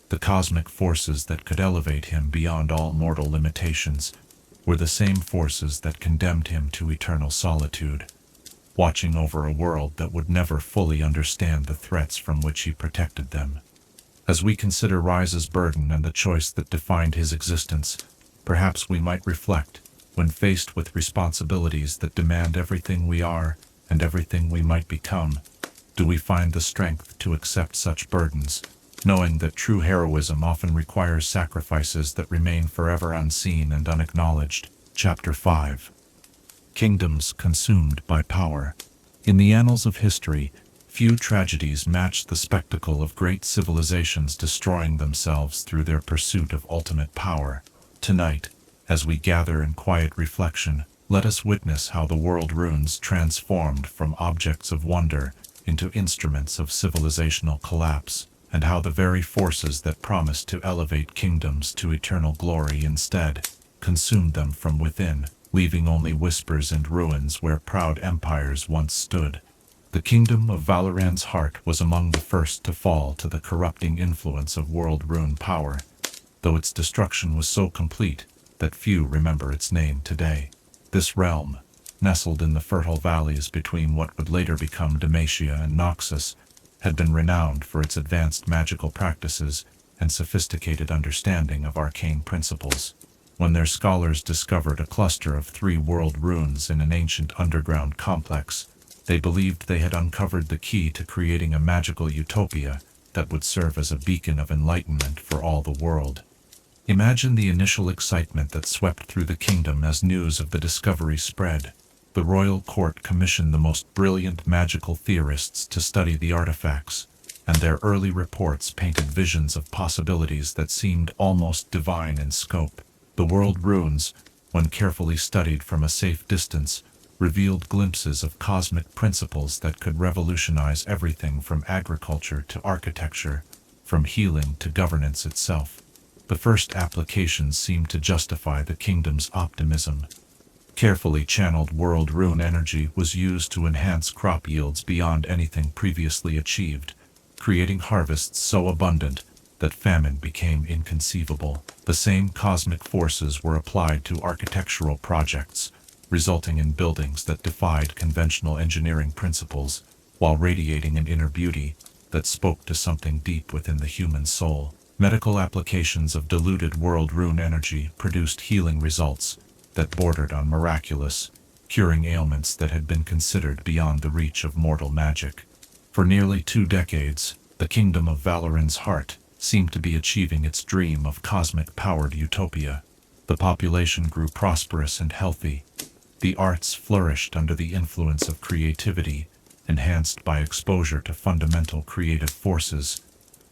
The cosmic forces that could elevate him beyond all mortal limitations were the same forces that condemned him to eternal solitude, watching over a world that would never fully understand the threats from which he protected them. As we consider Ryze's burden and the choice that defined his existence, perhaps we might reflect, when faced with responsibilities that demand everything we are and everything we might become, do we find the strength to accept such burdens, knowing that true heroism often requires sacrifices that remain forever unseen and unacknowledged. Chapter 5. Kingdoms consumed by power. In the annals of history, few tragedies match the spectacle of great civilizations destroying themselves through their pursuit of ultimate power. Tonight, as we gather in quiet reflection, let us witness how the world runes transformed from objects of wonder into instruments of civilizational collapse, and how the very forces that promised to elevate kingdoms to eternal glory instead consumed them from within, leaving only whispers and ruins where proud empires once stood. The kingdom of Valoran's heart was among the first to fall to the corrupting influence of world rune power, though its destruction was so complete that few remember its name today. This realm, nestled in the fertile valleys between what would later become Demacia and Noxus, had been renowned for its advanced magical practices and sophisticated understanding of arcane principles. When their scholars discovered a cluster of 3 world runes in an ancient underground complex, they believed they had uncovered the key to creating a magical utopia that would serve as a beacon of enlightenment for all the world. Imagine the initial excitement that swept through the kingdom as news of the discovery spread. The royal court commissioned the most brilliant magical theorists to study the artifacts, and their early reports painted visions of possibilities that seemed almost divine in scope. The world runes, when carefully studied from a safe distance, revealed glimpses of cosmic principles that could revolutionize everything from agriculture to architecture, from healing to governance itself. The first applications seemed to justify the kingdom's optimism. Carefully channeled world rune energy was used to enhance crop yields beyond anything previously achieved, creating harvests so abundant that famine became inconceivable. The same cosmic forces were applied to architectural projects, resulting in buildings that defied conventional engineering principles, while radiating an inner beauty that spoke to something deep within the human soul. Medical applications of diluted world rune energy produced healing results that bordered on miraculous, curing ailments that had been considered beyond the reach of mortal magic. For nearly 2 decades, the kingdom of Valoran's heart seemed to be achieving its dream of cosmic-powered utopia. The population grew prosperous and healthy. The arts flourished under the influence of creativity, enhanced by exposure to fundamental creative forces,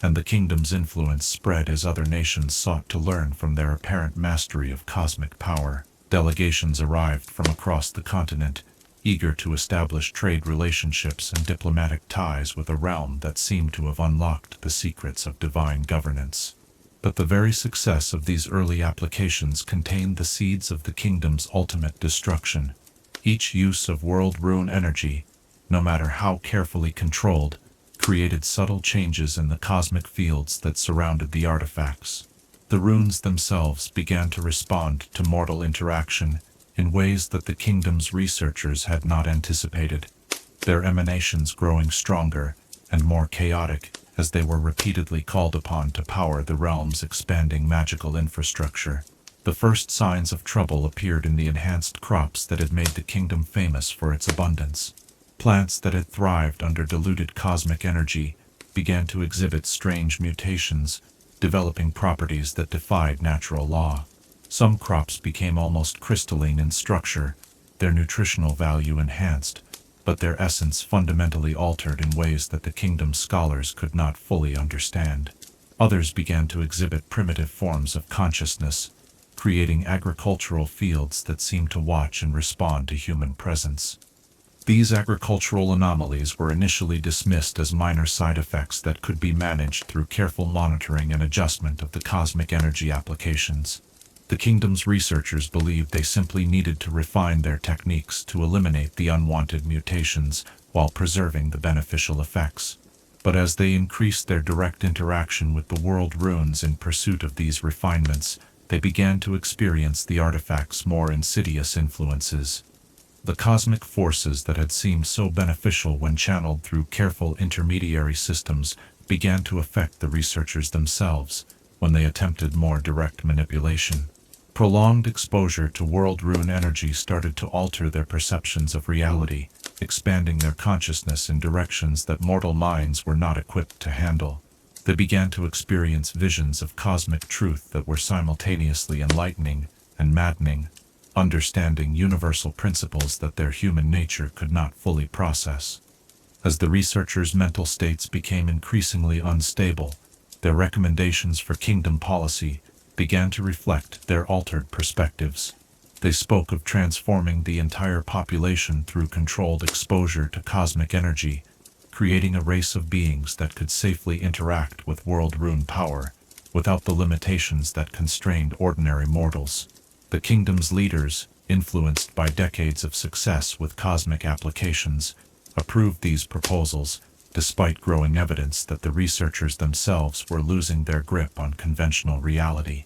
and the kingdom's influence spread as other nations sought to learn from their apparent mastery of cosmic power. Delegations arrived from across the continent, eager to establish trade relationships and diplomatic ties with a realm that seemed to have unlocked the secrets of divine governance. But the very success of these early applications contained the seeds of the kingdom's ultimate destruction. Each use of world rune energy, no matter how carefully controlled, created subtle changes in the cosmic fields that surrounded the artifacts. The runes themselves began to respond to mortal interaction in ways that the kingdom's researchers had not anticipated, their emanations growing stronger and more chaotic as they were repeatedly called upon to power the realm's expanding magical infrastructure. The first signs of trouble appeared in the enhanced crops that had made the kingdom famous for its abundance. Plants that had thrived under diluted cosmic energy began to exhibit strange mutations, developing properties that defied natural law. Some crops became almost crystalline in structure, their nutritional value enhanced, but their essence fundamentally altered in ways that the kingdom's scholars could not fully understand. Others began to exhibit primitive forms of consciousness, creating agricultural fields that seemed to watch and respond to human presence. These agricultural anomalies were initially dismissed as minor side effects that could be managed through careful monitoring and adjustment of the cosmic energy applications. The kingdom's researchers believed they simply needed to refine their techniques to eliminate the unwanted mutations while preserving the beneficial effects. But as they increased their direct interaction with the world runes in pursuit of these refinements, they began to experience the artifact's more insidious influences. The cosmic forces that had seemed so beneficial when channeled through careful intermediary systems began to affect the researchers themselves when they attempted more direct manipulation. Prolonged exposure to world rune energy started to alter their perceptions of reality, expanding their consciousness in directions that mortal minds were not equipped to handle. They began to experience visions of cosmic truth that were simultaneously enlightening and maddening, understanding universal principles that their human nature could not fully process. As the researchers' mental states became increasingly unstable, their recommendations for kingdom policy began to reflect their altered perspectives. They spoke of transforming the entire population through controlled exposure to cosmic energy, creating a race of beings that could safely interact with world rune power, without the limitations that constrained ordinary mortals. The kingdom's leaders, influenced by decades of success with cosmic applications, approved these proposals, despite growing evidence that the researchers themselves were losing their grip on conventional reality.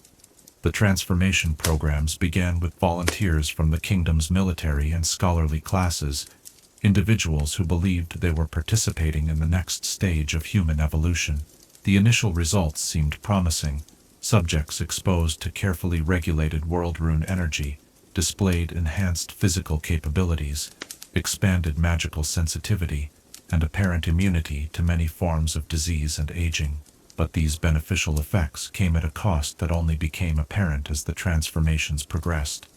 The transformation programs began with volunteers from the kingdom's military and scholarly classes, individuals who believed they were participating in the next stage of human evolution. The initial results seemed promising. Subjects exposed to carefully regulated world rune energy displayed enhanced physical capabilities, expanded magical sensitivity, and apparent immunity to many forms of disease and aging. But these beneficial effects came at a cost that only became apparent as the transformations progressed.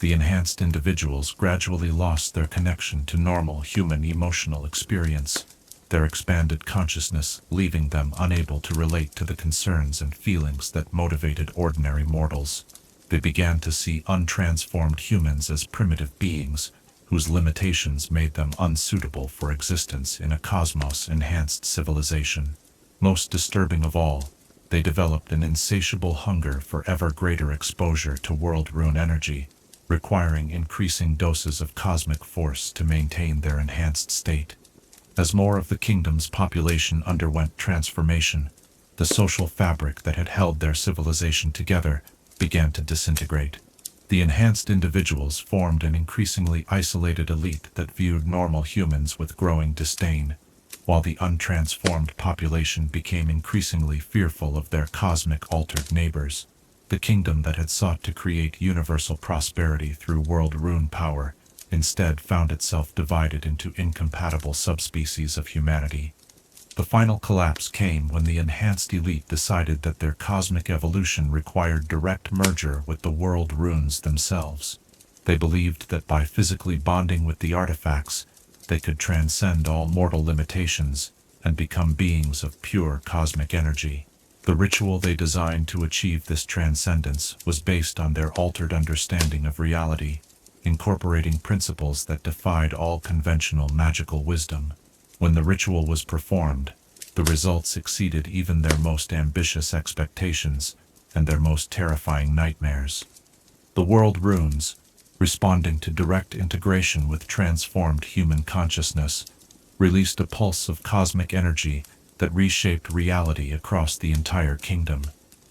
The enhanced individuals gradually lost their connection to normal human emotional experience, their expanded consciousness leaving them unable to relate to the concerns and feelings that motivated ordinary mortals. They began to see untransformed humans as primitive beings, whose limitations made them unsuitable for existence in a cosmos-enhanced civilization. Most disturbing of all, they developed an insatiable hunger for ever greater exposure to world rune energy, requiring increasing doses of cosmic force to maintain their enhanced state. As more of the kingdom's population underwent transformation, the social fabric that had held their civilization together began to disintegrate. The enhanced individuals formed an increasingly isolated elite that viewed normal humans with growing disdain, while the untransformed population became increasingly fearful of their cosmic-altered neighbors. The kingdom that had sought to create universal prosperity through world rune power instead found itself divided into incompatible subspecies of humanity. The final collapse came when the enhanced elite decided that their cosmic evolution required direct merger with the world runes themselves. They believed that by physically bonding with the artifacts, they could transcend all mortal limitations and become beings of pure cosmic energy. The ritual they designed to achieve this transcendence was based on their altered understanding of reality, incorporating principles that defied all conventional magical wisdom. When the ritual was performed, the results exceeded even their most ambitious expectations and their most terrifying nightmares. The world runes, responding to direct integration with transformed human consciousness, released a pulse of cosmic energy that reshaped reality across the entire kingdom.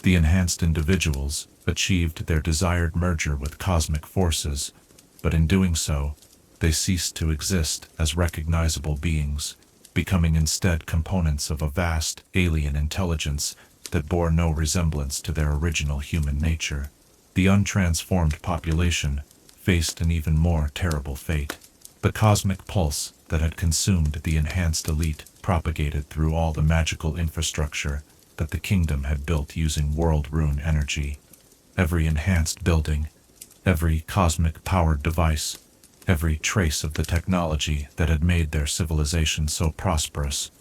The enhanced individuals achieved their desired merger with cosmic forces, but in doing so, they ceased to exist as recognizable beings, becoming instead components of a vast, alien intelligence that bore no resemblance to their original human nature. The untransformed population faced an even more terrible fate. The cosmic pulse that had consumed the enhanced elite propagated through all the magical infrastructure that the kingdom had built using world rune energy. Every enhanced building, every cosmic-powered device, every trace of the technology that had made their civilization so prosperous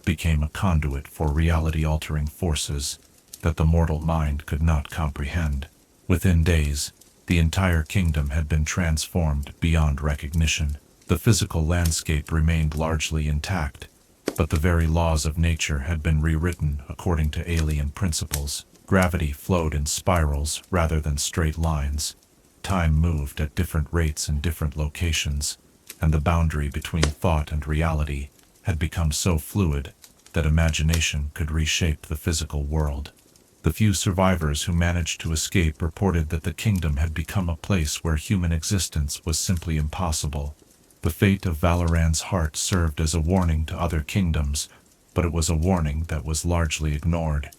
became a conduit for reality-altering forces that the mortal mind could not comprehend. Within days, the entire kingdom had been transformed beyond recognition. The physical landscape remained largely intact, but the very laws of nature had been rewritten according to alien principles. Gravity flowed in spirals rather than straight lines. Time moved at different rates in different locations, and the boundary between thought and reality had become so fluid that imagination could reshape the physical world. The few survivors who managed to escape reported that the kingdom had become a place where human existence was simply impossible. The fate of Valoran's heart served as a warning to other kingdoms, but it was a warning that was largely ignored.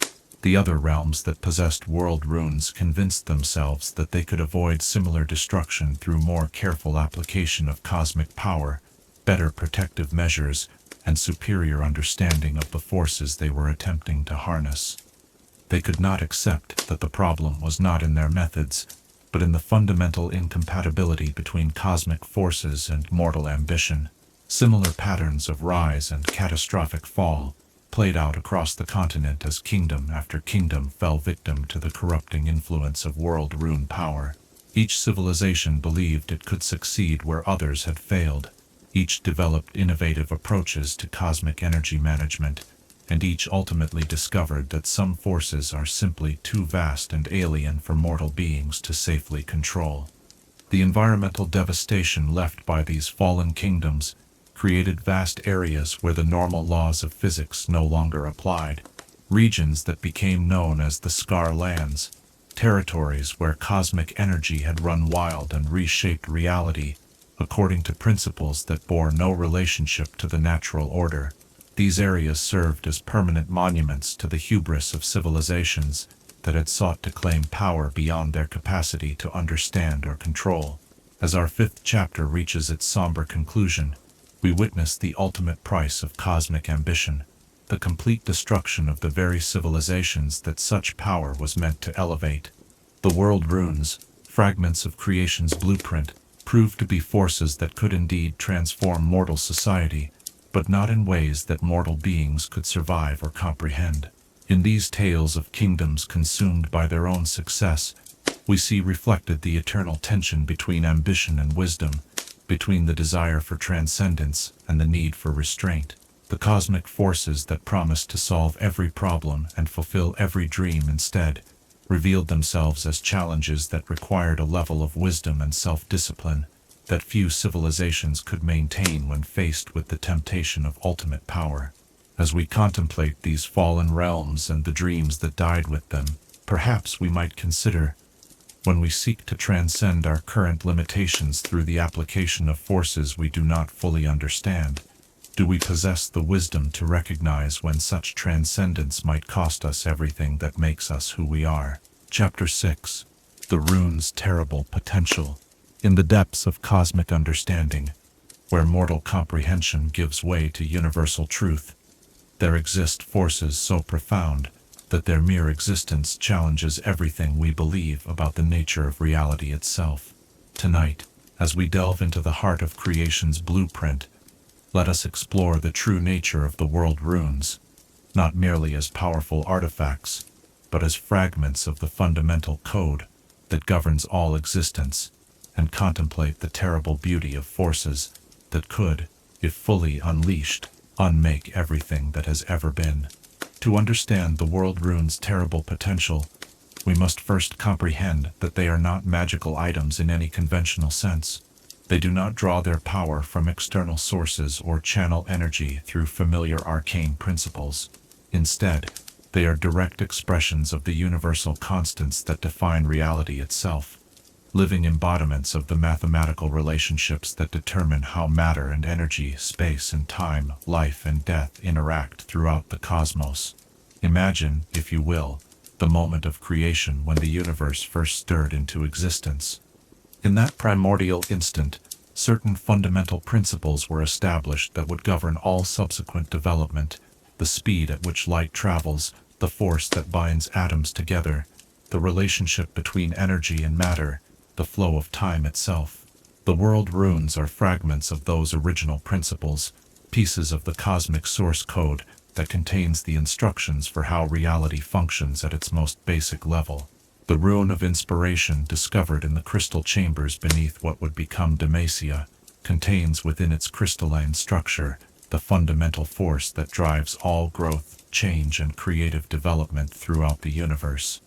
The other realms that possessed world runes convinced themselves that they could avoid similar destruction through more careful application of cosmic power, better protective measures, and superior understanding of the forces they were attempting to harness. They could not accept that the problem was not in their methods, but in the fundamental incompatibility between cosmic forces and mortal ambition. Similar patterns of rise and catastrophic fall played out across the continent as kingdom after kingdom fell victim to the corrupting influence of world rune power. Each civilization believed it could succeed where others had failed. Each developed innovative approaches to cosmic energy management, and each ultimately discovered that some forces are simply too vast and alien for mortal beings to safely control. The environmental devastation left by these fallen kingdoms created vast areas where the normal laws of physics no longer applied, regions that became known as the Scar Lands, territories where cosmic energy had run wild and reshaped reality according to principles that bore no relationship to the natural order. These areas served as permanent monuments to the hubris of civilizations that had sought to claim power beyond their capacity to understand or control. As our 5th chapter reaches its somber conclusion, we witness the ultimate price of cosmic ambition, the complete destruction of the very civilizations that such power was meant to elevate. The world runes, fragments of creation's blueprint, proved to be forces that could indeed transform mortal society, but not in ways that mortal beings could survive or comprehend. In these tales of kingdoms consumed by their own success, we see reflected the eternal tension between ambition and wisdom, between the desire for transcendence and the need for restraint. The cosmic forces that promised to solve every problem and fulfill every dream instead revealed themselves as challenges that required a level of wisdom and self-discipline that few civilizations could maintain when faced with the temptation of ultimate power. As we contemplate these fallen realms and the dreams that died with them, perhaps we might consider, when we seek to transcend our current limitations through the application of forces we do not fully understand, do we possess the wisdom to recognize when such transcendence might cost us everything that makes us who we are? Chapter 6. The Rune's Terrible Potential. In the depths of cosmic understanding, where mortal comprehension gives way to universal truth, there exist forces so profound that their mere existence challenges everything we believe about the nature of reality itself. Tonight, as we delve into the heart of creation's blueprint, let us explore the true nature of the world runes, not merely as powerful artifacts, but as fragments of the fundamental code that governs all existence, and contemplate the terrible beauty of forces that could, if fully unleashed, unmake everything that has ever been. To understand the world rune's terrible potential, we must first comprehend that they are not magical items in any conventional sense. They do not draw their power from external sources or channel energy through familiar arcane principles. Instead, they are direct expressions of the universal constants that define reality itself, living embodiments of the mathematical relationships that determine how matter and energy, space and time, life and death interact throughout the cosmos. Imagine, if you will, the moment of creation when the universe first stirred into existence. In that primordial instant, certain fundamental principles were established that would govern all subsequent development: the speed at which light travels, the force that binds atoms together, the relationship between energy and matter, the flow of time itself. The world runes are fragments of those original principles, pieces of the cosmic source code that contains the instructions for how reality functions at its most basic level. The rune of inspiration, discovered in the crystal chambers beneath what would become Demacia, contains within its crystalline structure the fundamental force that drives all growth, change, and creative development throughout the universe.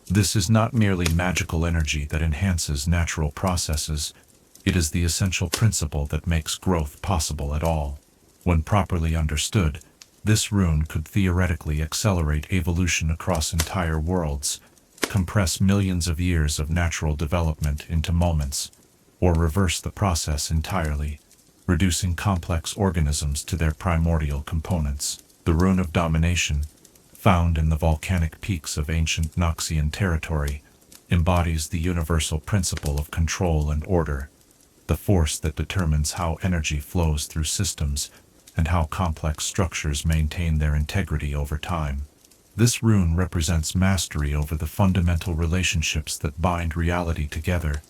This is not merely magical energy that enhances natural processes, it is the essential principle that makes growth possible at all. When properly understood, this rune could theoretically accelerate evolution across entire worlds, compress millions of years of natural development into moments, or reverse the process entirely, reducing complex organisms to their primordial components. The rune of domination, found in the volcanic peaks of ancient Noxian territory, embodies the universal principle of control and order, the force that determines how energy flows through systems and how complex structures maintain their integrity over time. This rune represents mastery over the fundamental relationships that bind reality together,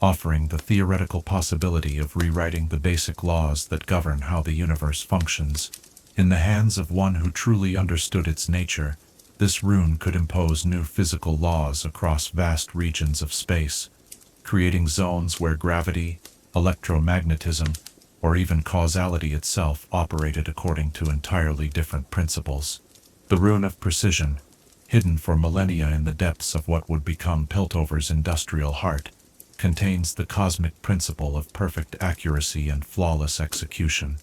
offering the theoretical possibility of rewriting the basic laws that govern how the universe functions. In the hands of one who truly understood its nature, this rune could impose new physical laws across vast regions of space, creating zones where gravity, electromagnetism, or even causality itself operated according to entirely different principles. The Rune of Precision, hidden for millennia in the depths of what would become Piltover's industrial heart, contains the cosmic principle of perfect accuracy and flawless execution.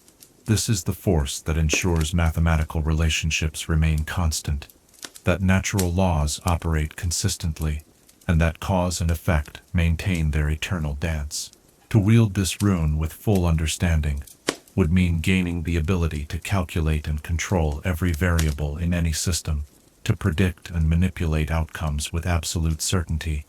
This is the force that ensures mathematical relationships remain constant, that natural laws operate consistently, and that cause and effect maintain their eternal dance. To wield this rune with full understanding would mean gaining the ability to calculate and control every variable in any system, to predict and manipulate outcomes with absolute certainty,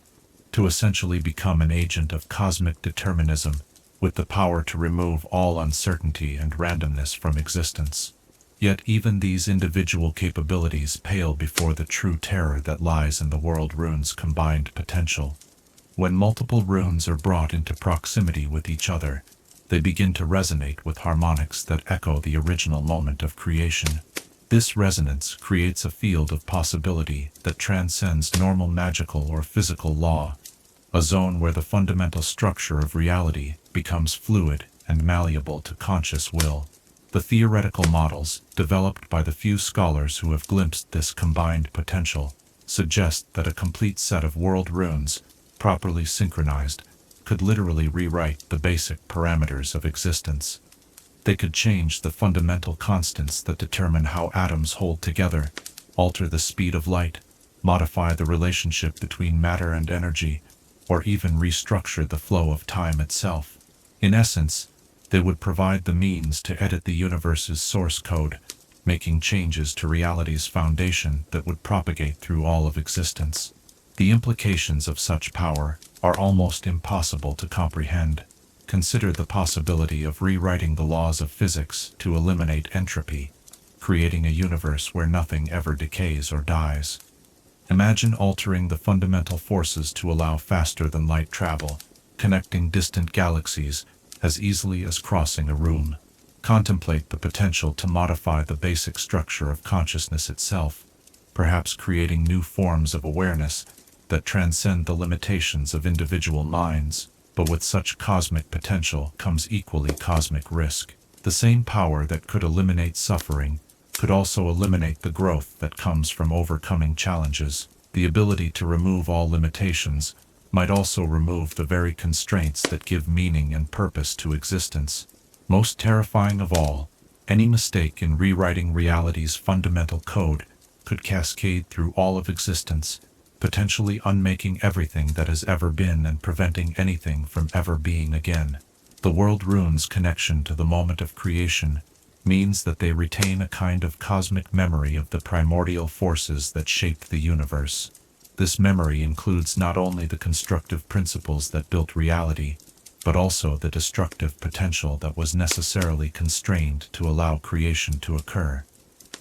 to essentially become an agent of cosmic determinism, with the power to remove all uncertainty and randomness from existence. Yet even these individual capabilities pale before the true terror that lies in the world rune's combined potential. When multiple runes are brought into proximity with each other, they begin to resonate with harmonics that echo the original moment of creation. This resonance creates a field of possibility that transcends normal magical or physical law, a zone where the fundamental structure of reality becomes fluid and malleable to conscious will. The theoretical models, developed by the few scholars who have glimpsed this combined potential, suggest that a complete set of world runes, properly synchronized, could literally rewrite the basic parameters of existence. They could change the fundamental constants that determine how atoms hold together, alter the speed of light, modify the relationship between matter and energy, or even restructure the flow of time itself. In essence, they would provide the means to edit the universe's source code, making changes to reality's foundation that would propagate through all of existence. The implications of such power are almost impossible to comprehend. Consider the possibility of rewriting the laws of physics to eliminate entropy, creating a universe where nothing ever decays or dies. Imagine altering the fundamental forces to allow faster-than-light travel, connecting distant galaxies as easily as crossing a room. Contemplate the potential to modify the basic structure of consciousness itself, perhaps creating new forms of awareness that transcend the limitations of individual minds. But with such cosmic potential comes equally cosmic risk. The same power that could eliminate suffering could also eliminate the growth that comes from overcoming challenges. The ability to remove all limitations might also remove the very constraints that give meaning and purpose to existence. Most terrifying of all, any mistake in rewriting reality's fundamental code could cascade through all of existence, potentially unmaking everything that has ever been and preventing anything from ever being again. The world rune's connection to the moment of creation means that they retain a kind of cosmic memory of the primordial forces that shaped the universe. This memory includes not only the constructive principles that built reality, but also the destructive potential that was necessarily constrained to allow creation to occur.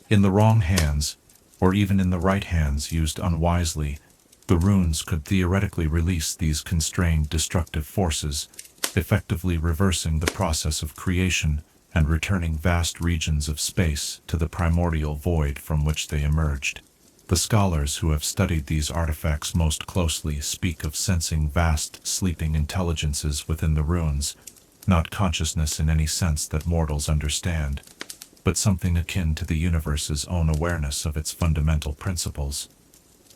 In the wrong hands, or even in the right hands used unwisely, the runes could theoretically release these constrained destructive forces, effectively reversing the process of creation and returning vast regions of space to the primordial void from which they emerged. The scholars who have studied these artifacts most closely speak of sensing vast, sleeping intelligences within the runes, not consciousness in any sense that mortals understand, but something akin to the universe's own awareness of its fundamental principles.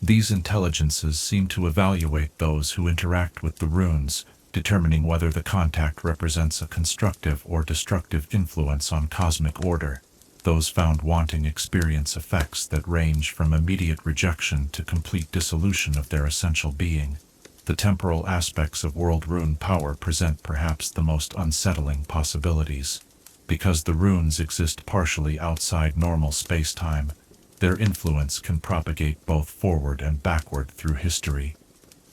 These intelligences seem to evaluate those who interact with the runes, determining whether the contact represents a constructive or destructive influence on cosmic order. Those found wanting experience effects that range from immediate rejection to complete dissolution of their essential being. The temporal aspects of world rune power present perhaps the most unsettling possibilities. Because the runes exist partially outside normal space-time, their influence can propagate both forward and backward through history.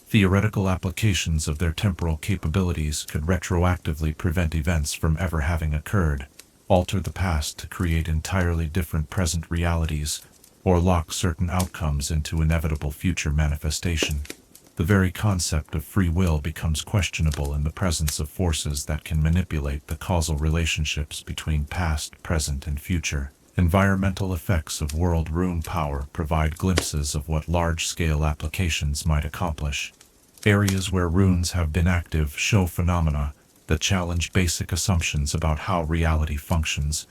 Theoretical applications of their temporal capabilities could retroactively prevent events from ever having occurred, alter the past to create entirely different present realities, or lock certain outcomes into inevitable future manifestation. The very concept of free will becomes questionable in the presence of forces that can manipulate the causal relationships between past, present, and future. Environmental effects of world rune power provide glimpses of what large-scale applications might accomplish. Areas where runes have been active show phenomena that challenge basic assumptions about how reality functions.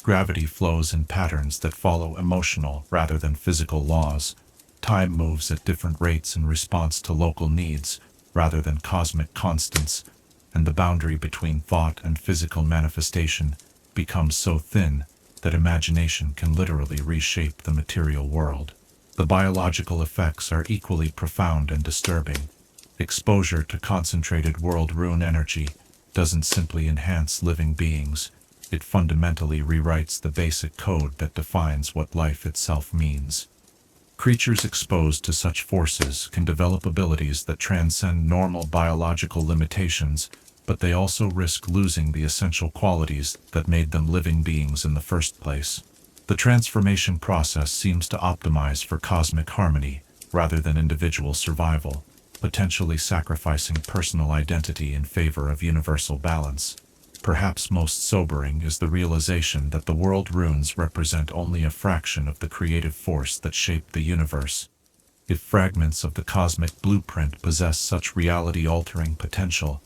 Gravity flows in patterns that follow emotional rather than physical laws. Time moves at different rates in response to local needs rather than cosmic constants, and the boundary between thought and physical manifestation becomes so thin that imagination can literally reshape the material world. The biological effects are equally profound and disturbing. Exposure to concentrated world rune energy doesn't simply enhance living beings, it fundamentally rewrites the basic code that defines what life itself means. Creatures exposed to such forces can develop abilities that transcend normal biological limitations, but they also risk losing the essential qualities that made them living beings in the first place. The transformation process seems to optimize for cosmic harmony rather than individual survival, potentially sacrificing personal identity in favor of universal balance. Perhaps most sobering is the realization that the world runes represent only a fraction of the creative force that shaped the universe. If fragments of the cosmic blueprint possess such reality-altering potential,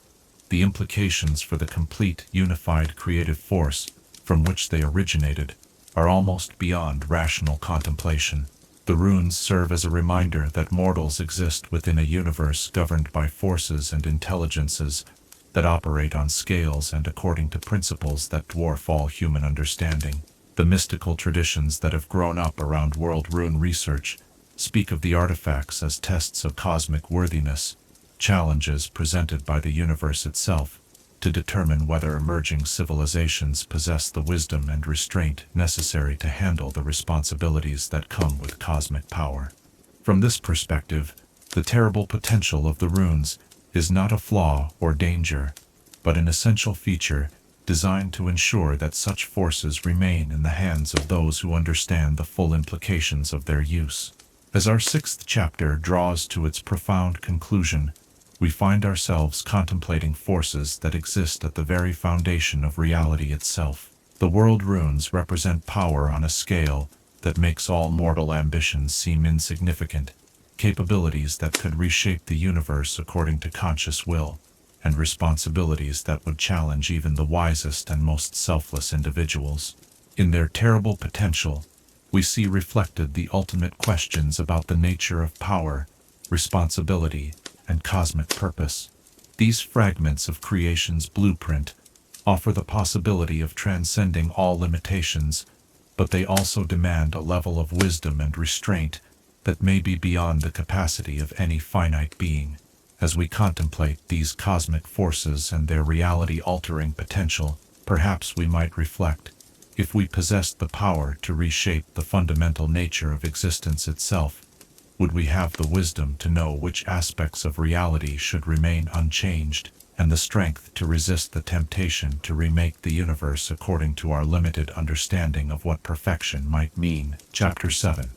the implications for the complete, unified creative force from which they originated are almost beyond rational contemplation. The runes serve as a reminder that mortals exist within a universe governed by forces and intelligences that operate on scales and according to principles that dwarf all human understanding. The mystical traditions that have grown up around world rune research speak of the artifacts as tests of cosmic worthiness, challenges presented by the universe itself to determine whether emerging civilizations possess the wisdom and restraint necessary to handle the responsibilities that come with cosmic power. From this perspective, the terrible potential of the runes is not a flaw or danger, but an essential feature designed to ensure that such forces remain in the hands of those who understand the full implications of their use. As our 6th chapter draws to its profound conclusion, we find ourselves contemplating forces that exist at the very foundation of reality itself. The world runes represent power on a scale that makes all mortal ambitions seem insignificant, capabilities that could reshape the universe according to conscious will, and responsibilities that would challenge even the wisest and most selfless individuals. In their terrible potential, we see reflected the ultimate questions about the nature of power, responsibility, and cosmic purpose. These fragments of creation's blueprint offer the possibility of transcending all limitations, but they also demand a level of wisdom and restraint that may be beyond the capacity of any finite being. As we contemplate these cosmic forces and their reality-altering potential, perhaps we might reflect, if we possessed the power to reshape the fundamental nature of existence itself, would we have the wisdom to know which aspects of reality should remain unchanged, and the strength to resist the temptation to remake the universe according to our limited understanding of what perfection might mean? Chapter 7.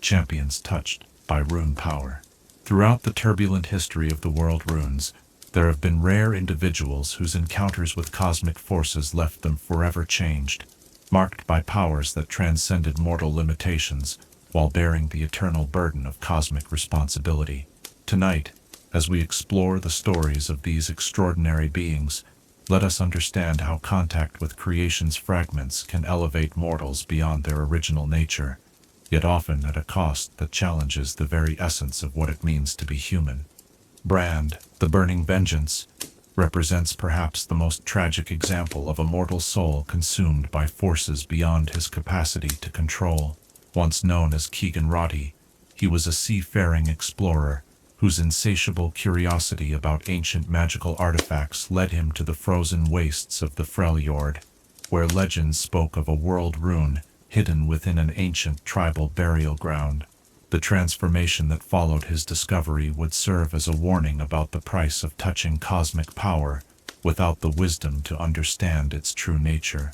Champions touched by rune power. Throughout the turbulent history of the world runes, there have been rare individuals whose encounters with cosmic forces left them forever changed, marked by powers that transcended mortal limitations, while bearing the eternal burden of cosmic responsibility. Tonight, as we explore the stories of these extraordinary beings, let us understand how contact with creation's fragments can elevate mortals beyond their original nature, yet often at a cost that challenges the very essence of what it means to be human. Brand, the Burning Vengeance, represents perhaps the most tragic example of a mortal soul consumed by forces beyond his capacity to control. Once known as Keegan Roddy, he was a seafaring explorer whose insatiable curiosity about ancient magical artifacts led him to the frozen wastes of the Freljord, where legends spoke of a world rune hidden within an ancient tribal burial ground. The transformation that followed his discovery would serve as a warning about the price of touching cosmic power without the wisdom to understand its true nature.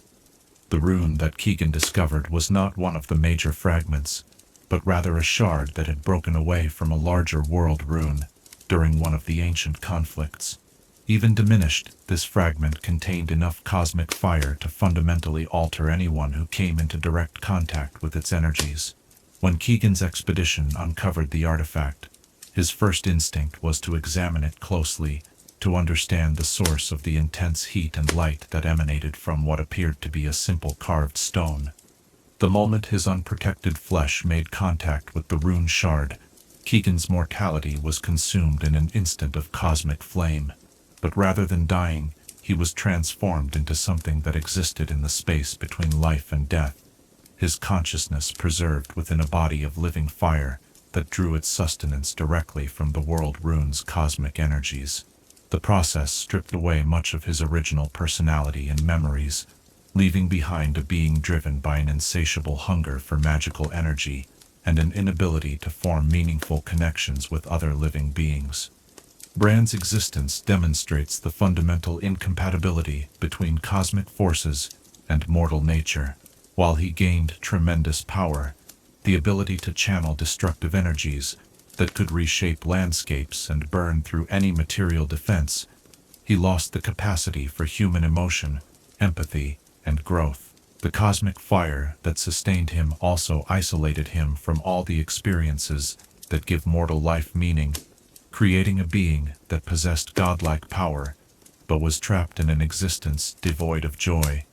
The rune that Keegan discovered was not one of the major fragments, but rather a shard that had broken away from a larger world rune during one of the ancient conflicts. Even diminished, this fragment contained enough cosmic fire to fundamentally alter anyone who came into direct contact with its energies. When Keegan's expedition uncovered the artifact, his first instinct was to examine it closely, to understand the source of the intense heat and light that emanated from what appeared to be a simple carved stone. The moment his unprotected flesh made contact with the rune shard, Keegan's mortality was consumed in an instant of cosmic flame. But rather than dying, he was transformed into something that existed in the space between life and death, his consciousness preserved within a body of living fire that drew its sustenance directly from the world rune's cosmic energies. The process stripped away much of his original personality and memories, leaving behind a being driven by an insatiable hunger for magical energy and an inability to form meaningful connections with other living beings. Bran's existence demonstrates the fundamental incompatibility between cosmic forces and mortal nature. While he gained tremendous power, the ability to channel destructive energies that could reshape landscapes and burn through any material defense, he lost the capacity for human emotion, empathy, and growth. The cosmic fire that sustained him also isolated him from all the experiences that give mortal life meaning, creating a being that possessed godlike power, but was trapped in an existence devoid of joy,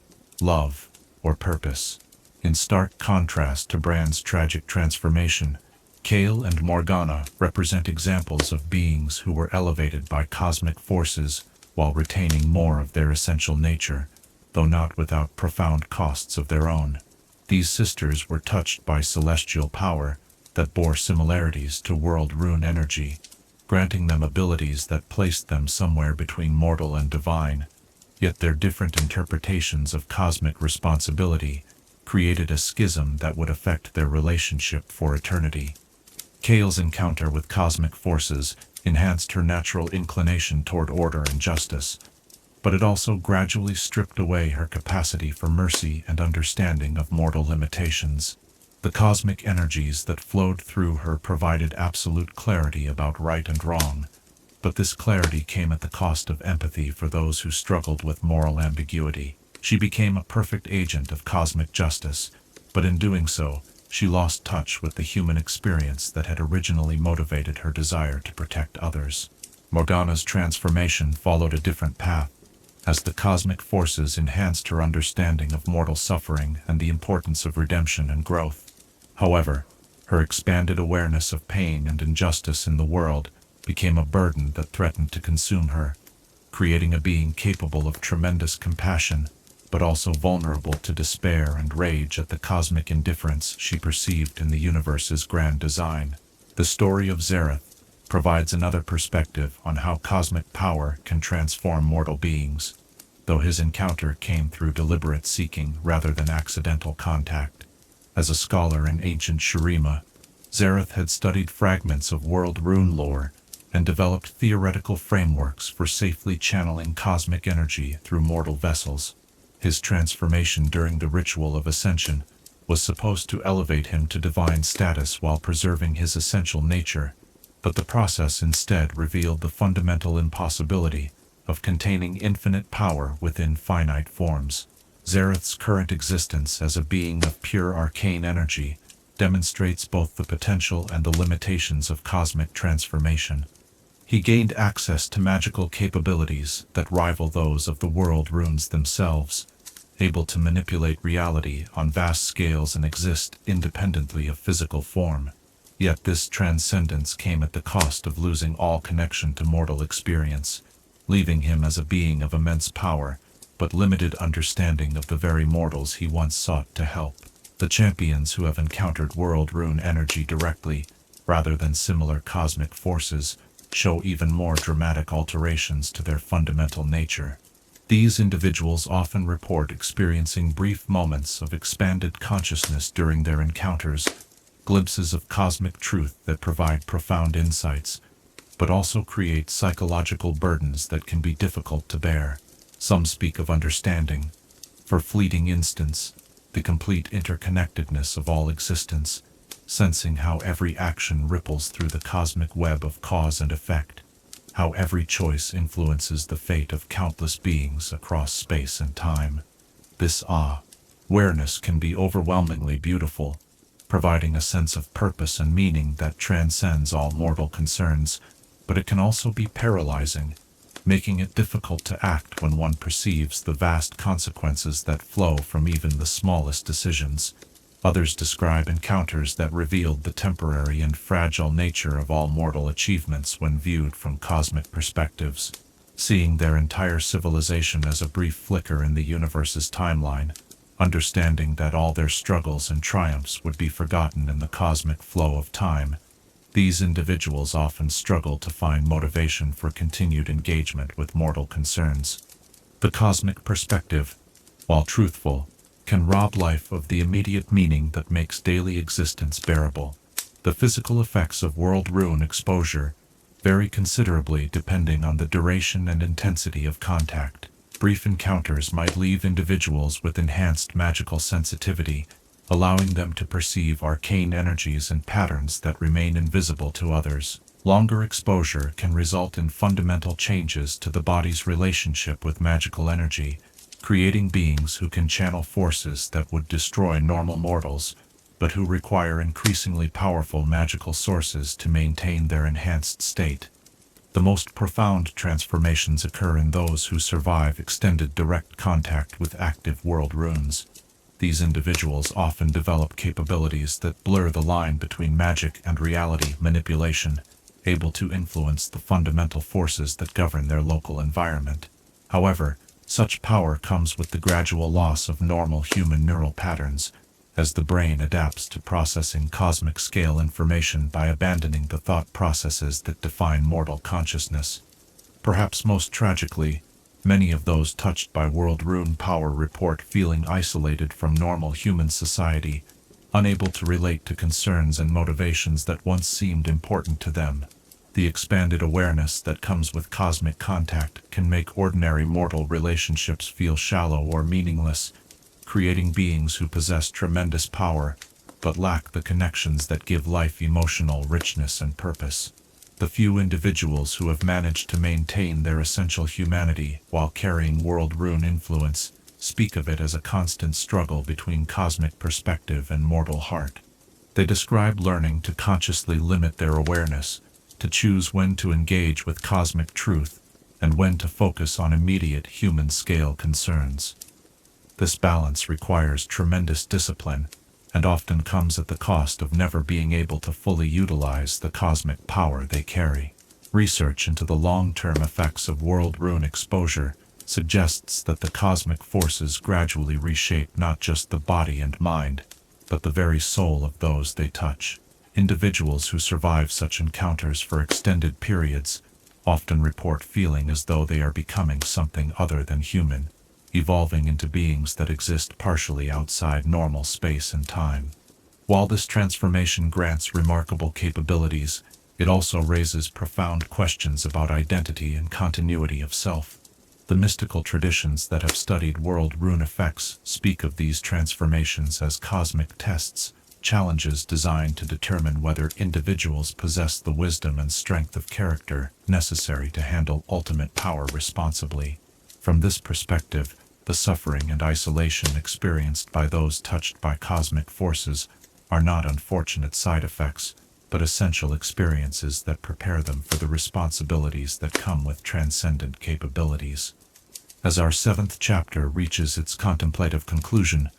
love, or purpose. In stark contrast to Bran's tragic transformation, Kale and Morgana represent examples of beings who were elevated by cosmic forces while retaining more of their essential nature, though not without profound costs of their own. These sisters were touched by celestial power that bore similarities to world rune energy, granting them abilities that placed them somewhere between mortal and divine. Yet their different interpretations of cosmic responsibility created a schism that would affect their relationship for eternity. Kale's encounter with cosmic forces enhanced her natural inclination toward order and justice, but it also gradually stripped away her capacity for mercy and understanding of mortal limitations. The cosmic energies that flowed through her provided absolute clarity about right and wrong, but this clarity came at the cost of empathy for those who struggled with moral ambiguity. She became a perfect agent of cosmic justice, but in doing so, she lost touch with the human experience that had originally motivated her desire to protect others. Morgana's transformation followed a different path, as the cosmic forces enhanced her understanding of mortal suffering and the importance of redemption and growth. However, her expanded awareness of pain and injustice in the world became a burden that threatened to consume her, creating a being capable of tremendous compassion, but also vulnerable to despair and rage at the cosmic indifference she perceived in the universe's grand design. The story of Xerath provides another perspective on how cosmic power can transform mortal beings, though his encounter came through deliberate seeking rather than accidental contact. As a scholar in ancient Shurima, Xerath had studied fragments of world rune lore and developed theoretical frameworks for safely channeling cosmic energy through mortal vessels. His transformation during the ritual of ascension was supposed to elevate him to divine status while preserving his essential nature, but the process instead revealed the fundamental impossibility of containing infinite power within finite forms. Xerath's current existence as a being of pure arcane energy demonstrates both the potential and the limitations of cosmic transformation. He gained access to magical capabilities that rival those of the world runes themselves, able to manipulate reality on vast scales and exist independently of physical form. Yet this transcendence came at the cost of losing all connection to mortal experience, leaving him as a being of immense power, but limited understanding of the very mortals he once sought to help. The champions who have encountered world rune energy directly, rather than similar cosmic forces, show even more dramatic alterations to their fundamental nature. These individuals often report experiencing brief moments of expanded consciousness during their encounters, glimpses of cosmic truth that provide profound insights, but also create psychological burdens that can be difficult to bear. Some speak of understanding, for fleeting instants, the complete interconnectedness of all existence, sensing how every action ripples through the cosmic web of cause and effect, how every choice influences the fate of countless beings across space and time. This awareness can be overwhelmingly beautiful, providing a sense of purpose and meaning that transcends all mortal concerns, but it can also be paralyzing, making it difficult to act when one perceives the vast consequences that flow from even the smallest decisions. Others describe encounters that revealed the temporary and fragile nature of all mortal achievements when viewed from cosmic perspectives, seeing their entire civilization as a brief flicker in the universe's timeline, understanding that all their struggles and triumphs would be forgotten in the cosmic flow of time. These individuals often struggle to find motivation for continued engagement with mortal concerns. The cosmic perspective, while truthful, can rob life of the immediate meaning that makes daily existence bearable. The physical effects of world rune exposure vary considerably depending on the duration and intensity of contact. Brief encounters might leave individuals with enhanced magical sensitivity, allowing them to perceive arcane energies and patterns that remain invisible to others. Longer exposure can result in fundamental changes to the body's relationship with magical energy, creating beings who can channel forces that would destroy normal mortals, but who require increasingly powerful magical sources to maintain their enhanced state. The most profound transformations occur in those who survive extended direct contact with active world runes. These individuals often develop capabilities that blur the line between magic and reality manipulation, able to influence the fundamental forces that govern their local environment. However, such power comes with the gradual loss of normal human neural patterns, as the brain adapts to processing cosmic-scale information by abandoning the thought processes that define mortal consciousness. Perhaps most tragically, many of those touched by world rune power report feeling isolated from normal human society, unable to relate to concerns and motivations that once seemed important to them. The expanded awareness that comes with cosmic contact can make ordinary mortal relationships feel shallow or meaningless, creating beings who possess tremendous power, but lack the connections that give life emotional richness and purpose. The few individuals who have managed to maintain their essential humanity while carrying world rune influence speak of it as a constant struggle between cosmic perspective and mortal heart. They describe learning to consciously limit their awareness, to choose when to engage with cosmic truth and when to focus on immediate human-scale concerns. This balance requires tremendous discipline and often comes at the cost of never being able to fully utilize the cosmic power they carry. Research into the long-term effects of world rune exposure suggests that the cosmic forces gradually reshape not just the body and mind, but the very soul of those they touch. Individuals who survive such encounters for extended periods often report feeling as though they are becoming something other than human, evolving into beings that exist partially outside normal space and time. While this transformation grants remarkable capabilities, it also raises profound questions about identity and continuity of self. The mystical traditions that have studied world rune effects speak of these transformations as cosmic tests, challenges designed to determine whether individuals possess the wisdom and strength of character necessary to handle ultimate power responsibly. From this perspective, the suffering and isolation experienced by those touched by cosmic forces are not unfortunate side effects, but essential experiences that prepare them for the responsibilities that come with transcendent capabilities. As our 7th chapter reaches its contemplative conclusion,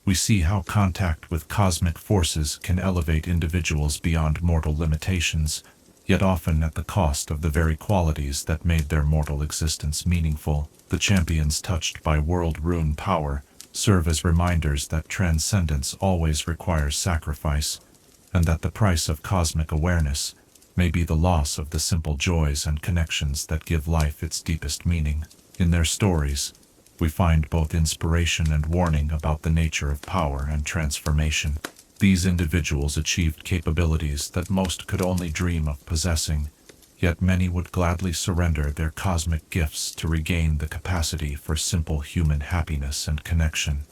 we see how contact with cosmic forces can elevate individuals beyond mortal limitations, yet often at the cost of the very qualities that made their mortal existence meaningful. The champions touched by world rune power serve as reminders that transcendence always requires sacrifice, and that the price of cosmic awareness may be the loss of the simple joys and connections that give life its deepest meaning. In their stories, we find both inspiration and warning about the nature of power and transformation. These individuals achieved capabilities that most could only dream of possessing, yet many would gladly surrender their cosmic gifts to regain the capacity for simple human happiness and connection.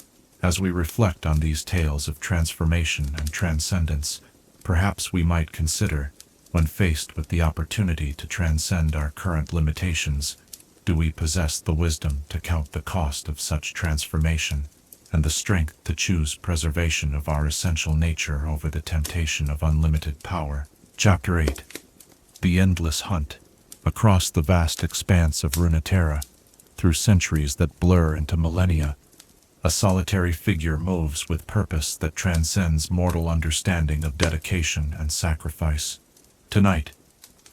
As we reflect on these tales of transformation and transcendence, perhaps we might consider, when faced with the opportunity to transcend our current limitations, do we possess the wisdom to count the cost of such transformation, and the strength to choose preservation of our essential nature over the temptation of unlimited power? Chapter 8. The Endless Hunt. Across the vast expanse of Runeterra, through centuries that blur into millennia, a solitary figure moves with purpose that transcends mortal understanding of dedication and sacrifice. Tonight,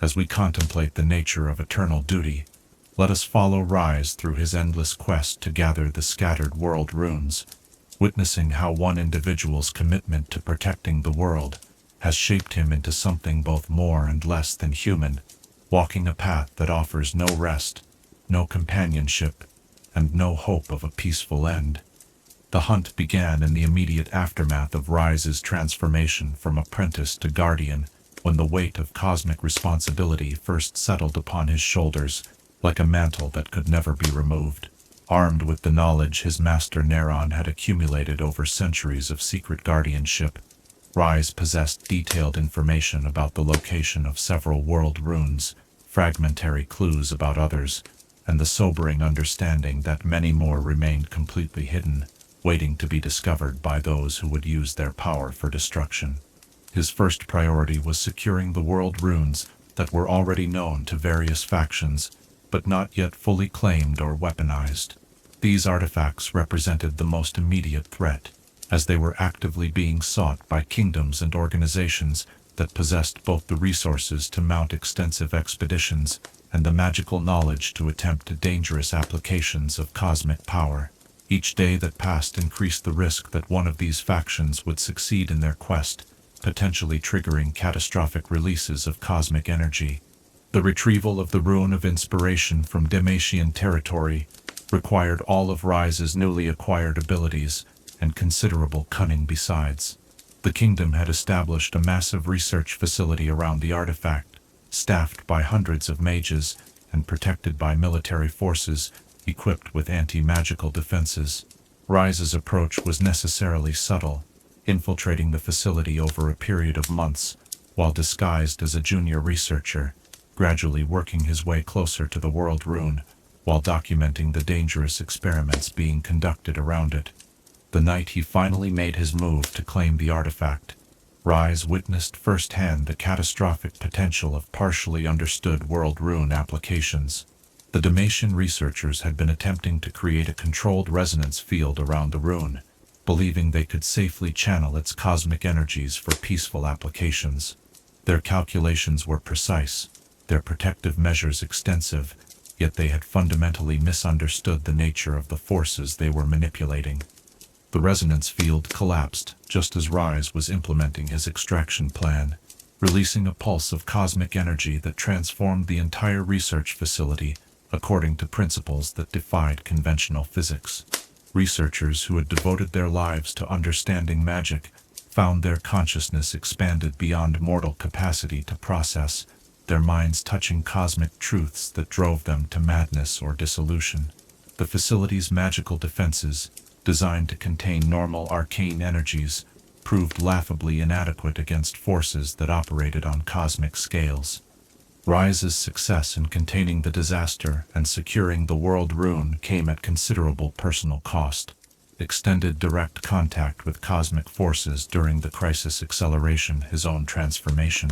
as we contemplate the nature of eternal duty, let us follow Ryze through his endless quest to gather the scattered world runes, witnessing how one individual's commitment to protecting the world has shaped him into something both more and less than human, walking a path that offers no rest, no companionship, and no hope of a peaceful end. The hunt began in the immediate aftermath of Ryze's transformation from Apprentice to Guardian, when the weight of cosmic responsibility first settled upon his shoulders, like a mantle that could never be removed. Armed with the knowledge his master Narration had accumulated over centuries of secret guardianship, Ryze possessed detailed information about the location of several world runes, fragmentary clues about others, and the sobering understanding that many more remained completely hidden, waiting to be discovered by those who would use their power for destruction. His first priority was securing the world runes that were already known to various factions, but not yet fully claimed or weaponized. These artifacts represented the most immediate threat, as they were actively being sought by kingdoms and organizations that possessed both the resources to mount extensive expeditions and the magical knowledge to attempt dangerous applications of cosmic power. Each day that passed increased the risk that one of these factions would succeed in their quest, potentially triggering catastrophic releases of cosmic energy. The retrieval of the Rune of Inspiration from Damatian territory required all of Ryze's newly acquired abilities, and considerable cunning besides. The kingdom had established a massive research facility around the artifact, staffed by hundreds of mages and protected by military forces equipped with anti-magical defenses. Ryze's approach was necessarily subtle, infiltrating the facility over a period of months, while disguised as a junior researcher, gradually working his way closer to the world rune, while documenting the dangerous experiments being conducted around it. The night he finally made his move to claim the artifact, Ryze witnessed firsthand the catastrophic potential of partially understood world rune applications. The Damatian researchers had been attempting to create a controlled resonance field around the rune, believing they could safely channel its cosmic energies for peaceful applications. Their calculations were precise, their protective measures extensive, yet they had fundamentally misunderstood the nature of the forces they were manipulating. The resonance field collapsed just as Ryze was implementing his extraction plan, releasing a pulse of cosmic energy that transformed the entire research facility according to principles that defied conventional physics. Researchers who had devoted their lives to understanding magic found their consciousness expanded beyond mortal capacity to process, their minds touching cosmic truths that drove them to madness or dissolution. The facility's magical defenses, designed to contain normal arcane energies, proved laughably inadequate against forces that operated on cosmic scales. Ryze's success in containing the disaster and securing the world rune came at considerable personal cost. Extended direct contact with cosmic forces during the crisis acceleration his own transformation,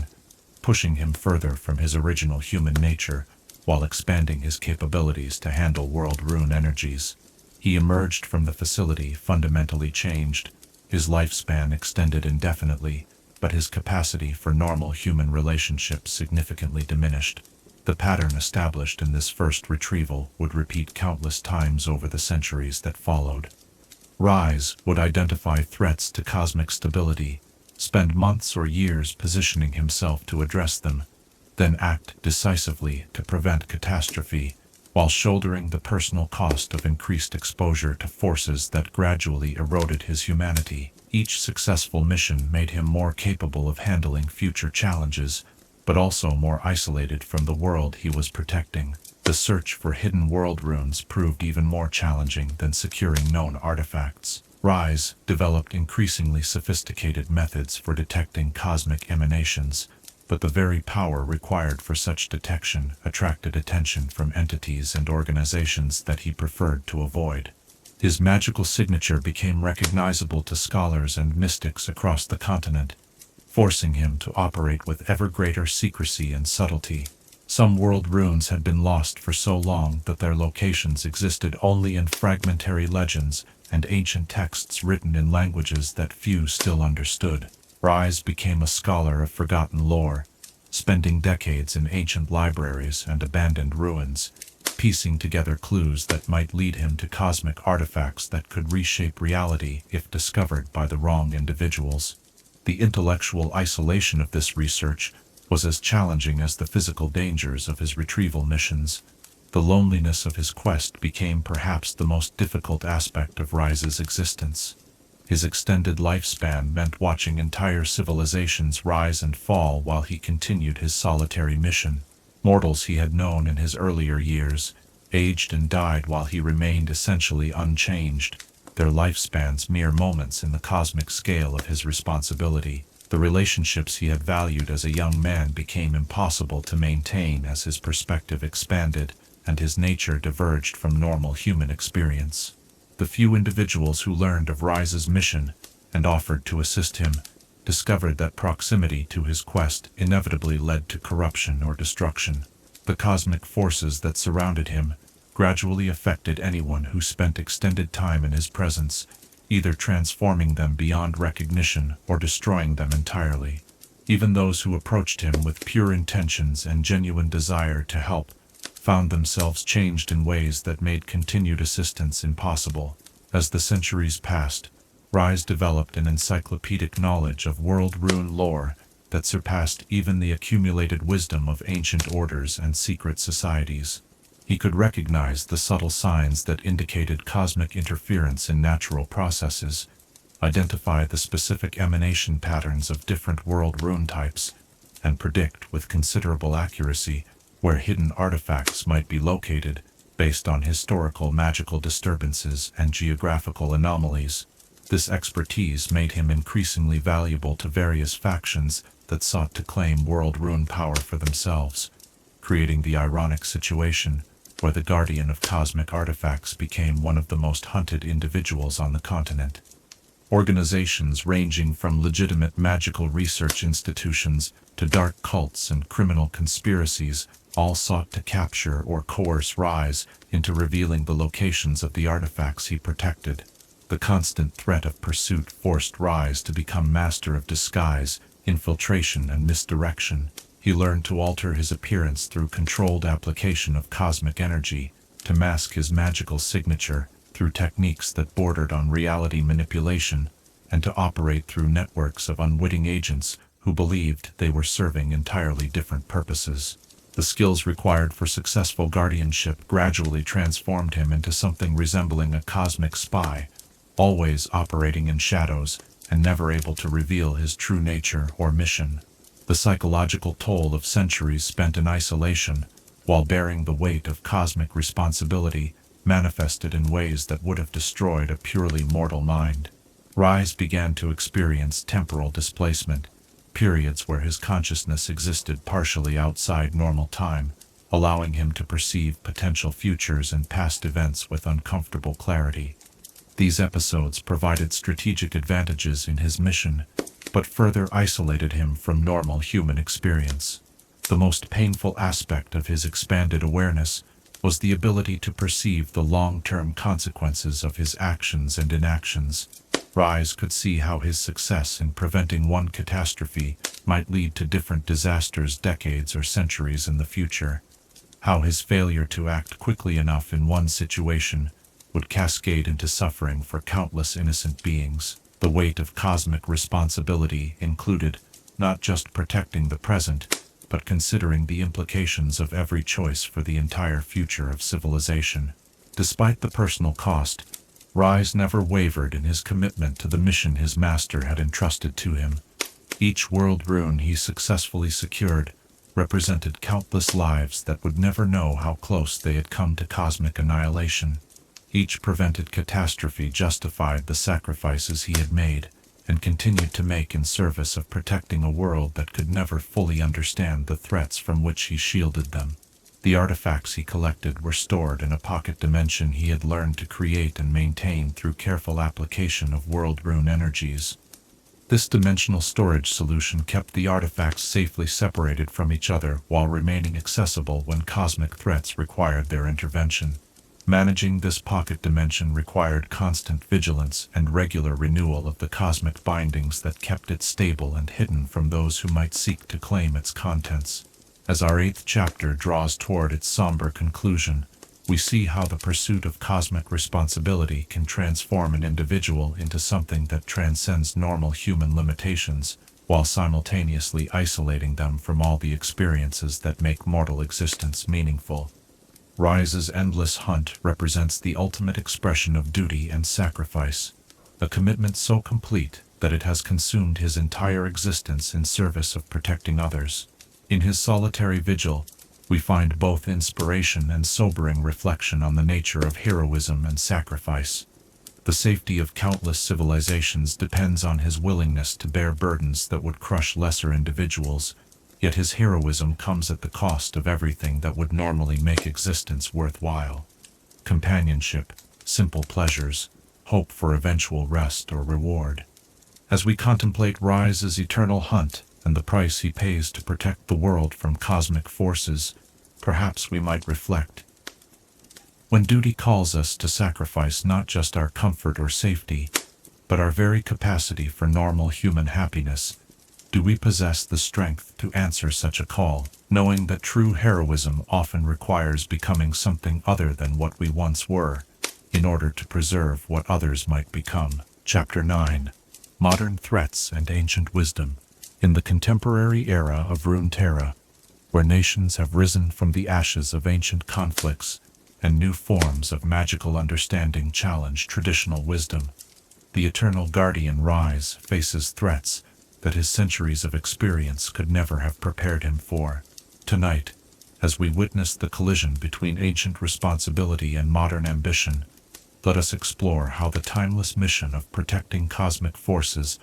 pushing him further from his original human nature, while expanding his capabilities to handle world rune energies. He emerged from the facility fundamentally changed, his lifespan extended indefinitely, but his capacity for normal human relationships significantly diminished. The pattern established in this first retrieval would repeat countless times over the centuries that followed. Ryze would identify threats to cosmic stability, spend months or years positioning himself to address them, then act decisively to prevent catastrophe, while shouldering the personal cost of increased exposure to forces that gradually eroded his humanity. Each successful mission made him more capable of handling future challenges, but also more isolated from the world he was protecting. The search for hidden world runes proved even more challenging than securing known artifacts. Ryze developed increasingly sophisticated methods for detecting cosmic emanations, but the very power required for such detection attracted attention from entities and organizations that he preferred to avoid. His magical signature became recognizable to scholars and mystics across the continent, forcing him to operate with ever greater secrecy and subtlety. Some world runes had been lost for so long that their locations existed only in fragmentary legends and ancient texts written in languages that few still understood. Ryze became a scholar of forgotten lore, spending decades in ancient libraries and abandoned ruins, piecing together clues that might lead him to cosmic artifacts that could reshape reality if discovered by the wrong individuals. The intellectual isolation of this research was as challenging as the physical dangers of his retrieval missions. The loneliness of his quest became perhaps the most difficult aspect of Ryze's existence. His extended lifespan meant watching entire civilizations rise and fall while he continued his solitary mission. Mortals he had known in his earlier years aged and died while he remained essentially unchanged, their lifespans mere moments in the cosmic scale of his responsibility. The relationships he had valued as a young man became impossible to maintain as his perspective expanded and his nature diverged from normal human experience. The few individuals who learned of Ryze's mission and offered to assist him discovered that proximity to his quest inevitably led to corruption or destruction. The cosmic forces that surrounded him gradually affected anyone who spent extended time in his presence, either transforming them beyond recognition or destroying them entirely. Even those who approached him with pure intentions and genuine desire to help found themselves changed in ways that made continued assistance impossible. As the centuries passed, Ryze developed an encyclopedic knowledge of world rune lore that surpassed even the accumulated wisdom of ancient orders and secret societies. He could recognize the subtle signs that indicated cosmic interference in natural processes, identify the specific emanation patterns of different world rune types, and predict with considerable accuracy where hidden artifacts might be located based on historical magical disturbances and geographical anomalies. This expertise made him increasingly valuable to various factions that sought to claim world rune power for themselves, creating the ironic situation where the guardian of cosmic artifacts became one of the most hunted individuals on the continent. Organizations ranging from legitimate magical research institutions to dark cults and criminal conspiracies all sought to capture or coerce Ryze into revealing the locations of the artifacts he protected. The constant threat of pursuit forced Ryze to become master of disguise, infiltration, and misdirection. He learned to alter his appearance through controlled application of cosmic energy, to mask his magical signature through techniques that bordered on reality manipulation, and to operate through networks of unwitting agents who believed they were serving entirely different purposes. The skills required for successful guardianship gradually transformed him into something resembling a cosmic spy, always operating in shadows and never able to reveal his true nature or mission. The psychological toll of centuries spent in isolation, while bearing the weight of cosmic responsibility, manifested in ways that would have destroyed a purely mortal mind. Ryze began to experience temporal displacement, periods where his consciousness existed partially outside normal time, allowing him to perceive potential futures and past events with uncomfortable clarity. These episodes provided strategic advantages in his mission, but further isolated him from normal human experience. The most painful aspect of his expanded awareness was the ability to perceive the long-term consequences of his actions and inactions. Ryze could see how his success in preventing one catastrophe might lead to different disasters decades or centuries in the future, how his failure to act quickly enough in one situation would cascade into suffering for countless innocent beings. The weight of cosmic responsibility included not just protecting the present, but considering the implications of every choice for the entire future of civilization. Despite the personal cost, Ryze never wavered in his commitment to the mission his master had entrusted to him. Each world rune he successfully secured represented countless lives that would never know how close they had come to cosmic annihilation. Each prevented catastrophe justified the sacrifices he had made, and continued to make in service of protecting a world that could never fully understand the threats from which he shielded them. The artifacts he collected were stored in a pocket dimension he had learned to create and maintain through careful application of world rune energies. This dimensional storage solution kept the artifacts safely separated from each other while remaining accessible when cosmic threats required their intervention. Managing this pocket dimension required constant vigilance and regular renewal of the cosmic bindings that kept it stable and hidden from those who might seek to claim its contents. As our 8th chapter draws toward its somber conclusion, we see how the pursuit of cosmic responsibility can transform an individual into something that transcends normal human limitations, while simultaneously isolating them from all the experiences that make mortal existence meaningful. Ryze's endless hunt represents the ultimate expression of duty and sacrifice, a commitment so complete that it has consumed his entire existence in service of protecting others. In his solitary vigil, we find both inspiration and sobering reflection on the nature of heroism and sacrifice. The safety of countless civilizations depends on his willingness to bear burdens that would crush lesser individuals, yet his heroism comes at the cost of everything that would normally make existence worthwhile. Companionship, simple pleasures, hope for eventual rest or reward. As we contemplate Ryze's eternal hunt and the price he pays to protect the world from cosmic forces, perhaps we might reflect. When duty calls us to sacrifice not just our comfort or safety, but our very capacity for normal human happiness, do we possess the strength to answer such a call, knowing that true heroism often requires becoming something other than what we once were, in order to preserve what others might become? Chapter 9. Modern Threats and Ancient Wisdom. In the contemporary era of Runeterra, where nations have risen from the ashes of ancient conflicts, and new forms of magical understanding challenge traditional wisdom, the eternal guardian Ryze faces threats that his centuries of experience could never have prepared him for. Tonight, as we witness the collision between ancient responsibility and modern ambition, let us explore how the timeless mission of protecting cosmic forces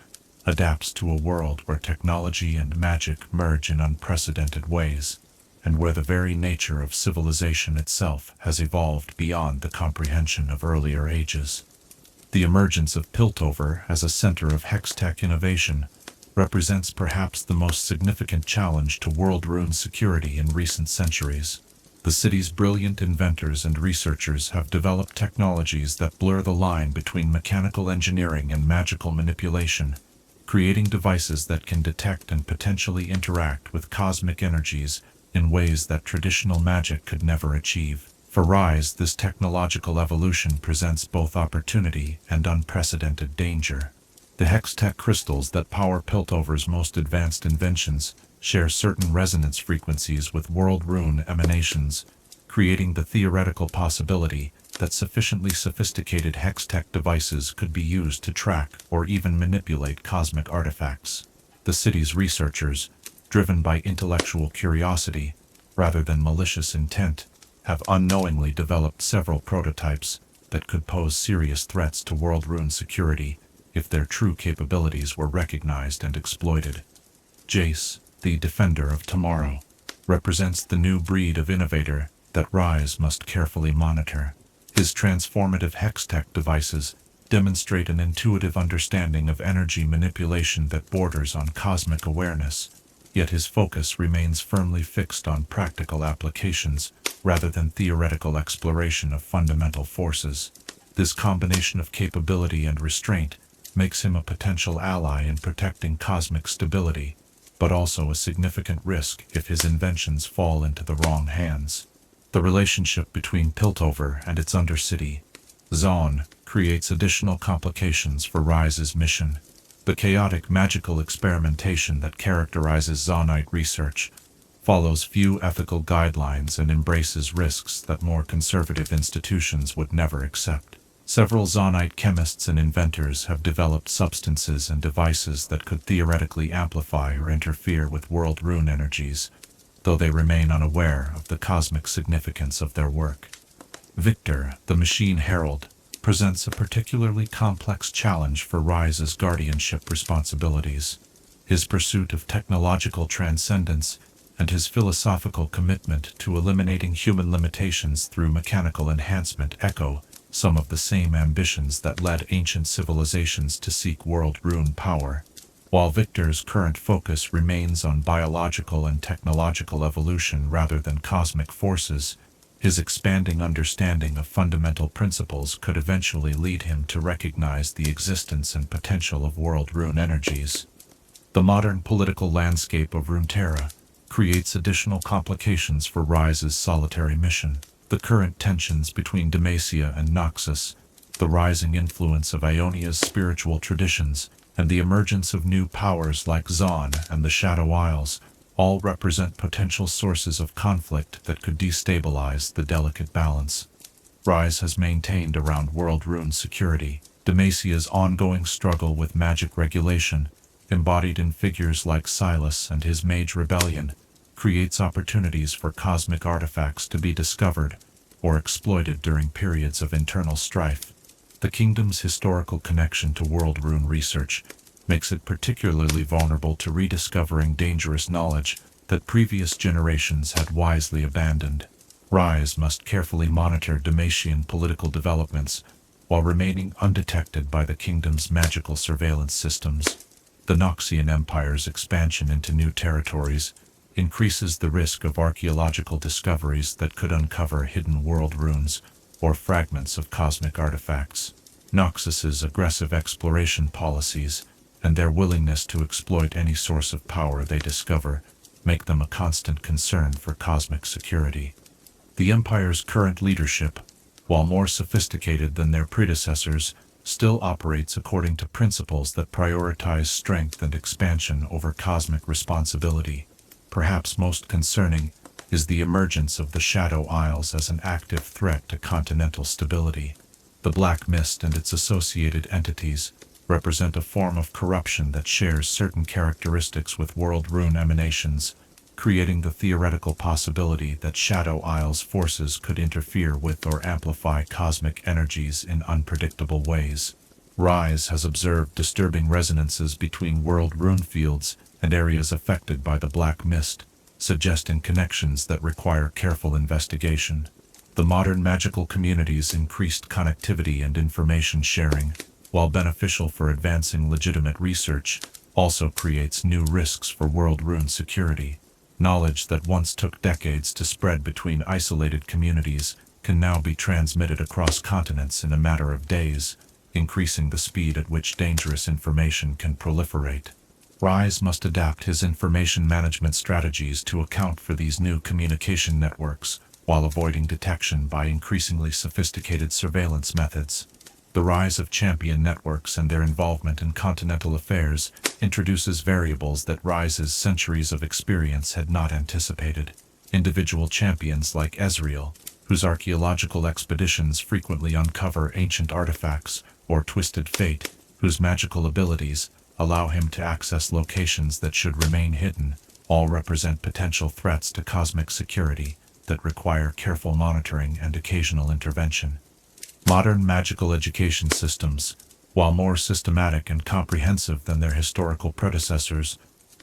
adapts to a world where technology and magic merge in unprecedented ways, and where the very nature of civilization itself has evolved beyond the comprehension of earlier ages. The emergence of Piltover as a center of hextech innovation represents perhaps the most significant challenge to world rune security in recent centuries. The city's brilliant inventors and researchers have developed technologies that blur the line between mechanical engineering and magical manipulation, creating devices that can detect and potentially interact with cosmic energies in ways that traditional magic could never achieve. For Ryze, this technological evolution presents both opportunity and unprecedented danger. The hextech crystals that power Piltover's most advanced inventions share certain resonance frequencies with world rune emanations, creating the theoretical possibility that sufficiently sophisticated hextech devices could be used to track or even manipulate cosmic artifacts. The city's researchers, driven by intellectual curiosity rather than malicious intent, have unknowingly developed several prototypes that could pose serious threats to world rune security if their true capabilities were recognized and exploited. Jace, the Defender of Tomorrow, represents the new breed of innovator that Ryze must carefully monitor. His transformative hextech devices demonstrate an intuitive understanding of energy manipulation that borders on cosmic awareness, yet his focus remains firmly fixed on practical applications rather than theoretical exploration of fundamental forces. This combination of capability and restraint makes him a potential ally in protecting cosmic stability, but also a significant risk if his inventions fall into the wrong hands. The relationship between Piltover and its undercity, Zaun, creates additional complications for Ryze's mission. The chaotic magical experimentation that characterizes Zaunite research follows few ethical guidelines and embraces risks that more conservative institutions would never accept. Several Zaunite chemists and inventors have developed substances and devices that could theoretically amplify or interfere with world rune energies, though they remain unaware of the cosmic significance of their work. Victor, the Machine Herald, presents a particularly complex challenge for Ryze's guardianship responsibilities. His pursuit of technological transcendence and his philosophical commitment to eliminating human limitations through mechanical enhancement echo some of the same ambitions that led ancient civilizations to seek world rune power. While Victor's current focus remains on biological and technological evolution rather than cosmic forces, his expanding understanding of fundamental principles could eventually lead him to recognize the existence and potential of world rune energies. The modern political landscape of Runeterra creates additional complications for Ryze's solitary mission. The current tensions between Demacia and Noxus, the rising influence of Ionia's spiritual traditions, and the emergence of new powers like Zon and the Shadow Isles all represent potential sources of conflict that could destabilize the delicate balance Ryze has maintained around world rune security. Demacia's ongoing struggle with magic regulation, embodied in figures like Silas and his Mage Rebellion, creates opportunities for cosmic artifacts to be discovered or exploited during periods of internal strife. The kingdom's historical connection to world rune research makes it particularly vulnerable to rediscovering dangerous knowledge that previous generations had wisely abandoned. Ryze must carefully monitor Demacian political developments while remaining undetected by the kingdom's magical surveillance systems. The Noxian Empire's expansion into new territories increases the risk of archaeological discoveries that could uncover hidden world runes or fragments of cosmic artifacts. Noxus's aggressive exploration policies and their willingness to exploit any source of power they discover make them a constant concern for cosmic security. The Empire's current leadership, while more sophisticated than their predecessors, still operates according to principles that prioritize strength and expansion over cosmic responsibility. Perhaps most concerning is the emergence of the Shadow Isles as an active threat to continental stability. The Black Mist and its associated entities represent a form of corruption that shares certain characteristics with world rune emanations, creating the theoretical possibility that Shadow Isles forces could interfere with or amplify cosmic energies in unpredictable ways. Ryze has observed disturbing resonances between world rune fields and areas affected by the Black Mist, suggesting connections that require careful investigation. The modern magical community's increased connectivity and information sharing, while beneficial for advancing legitimate research, also creates new risks for world rune security. Knowledge that once took decades to spread between isolated communities can now be transmitted across continents in a matter of days, increasing the speed at which dangerous information can proliferate. Ryze must adapt his information management strategies to account for these new communication networks, while avoiding detection by increasingly sophisticated surveillance methods. The rise of champion networks and their involvement in continental affairs introduces variables that Ryze's centuries of experience had not anticipated. Individual champions like Ezreal, whose archaeological expeditions frequently uncover ancient artifacts, or Twisted Fate, whose magical abilities allow him to access locations that should remain hidden, all represent potential threats to cosmic security that require careful monitoring and occasional intervention. Modern magical education systems, while more systematic and comprehensive than their historical predecessors,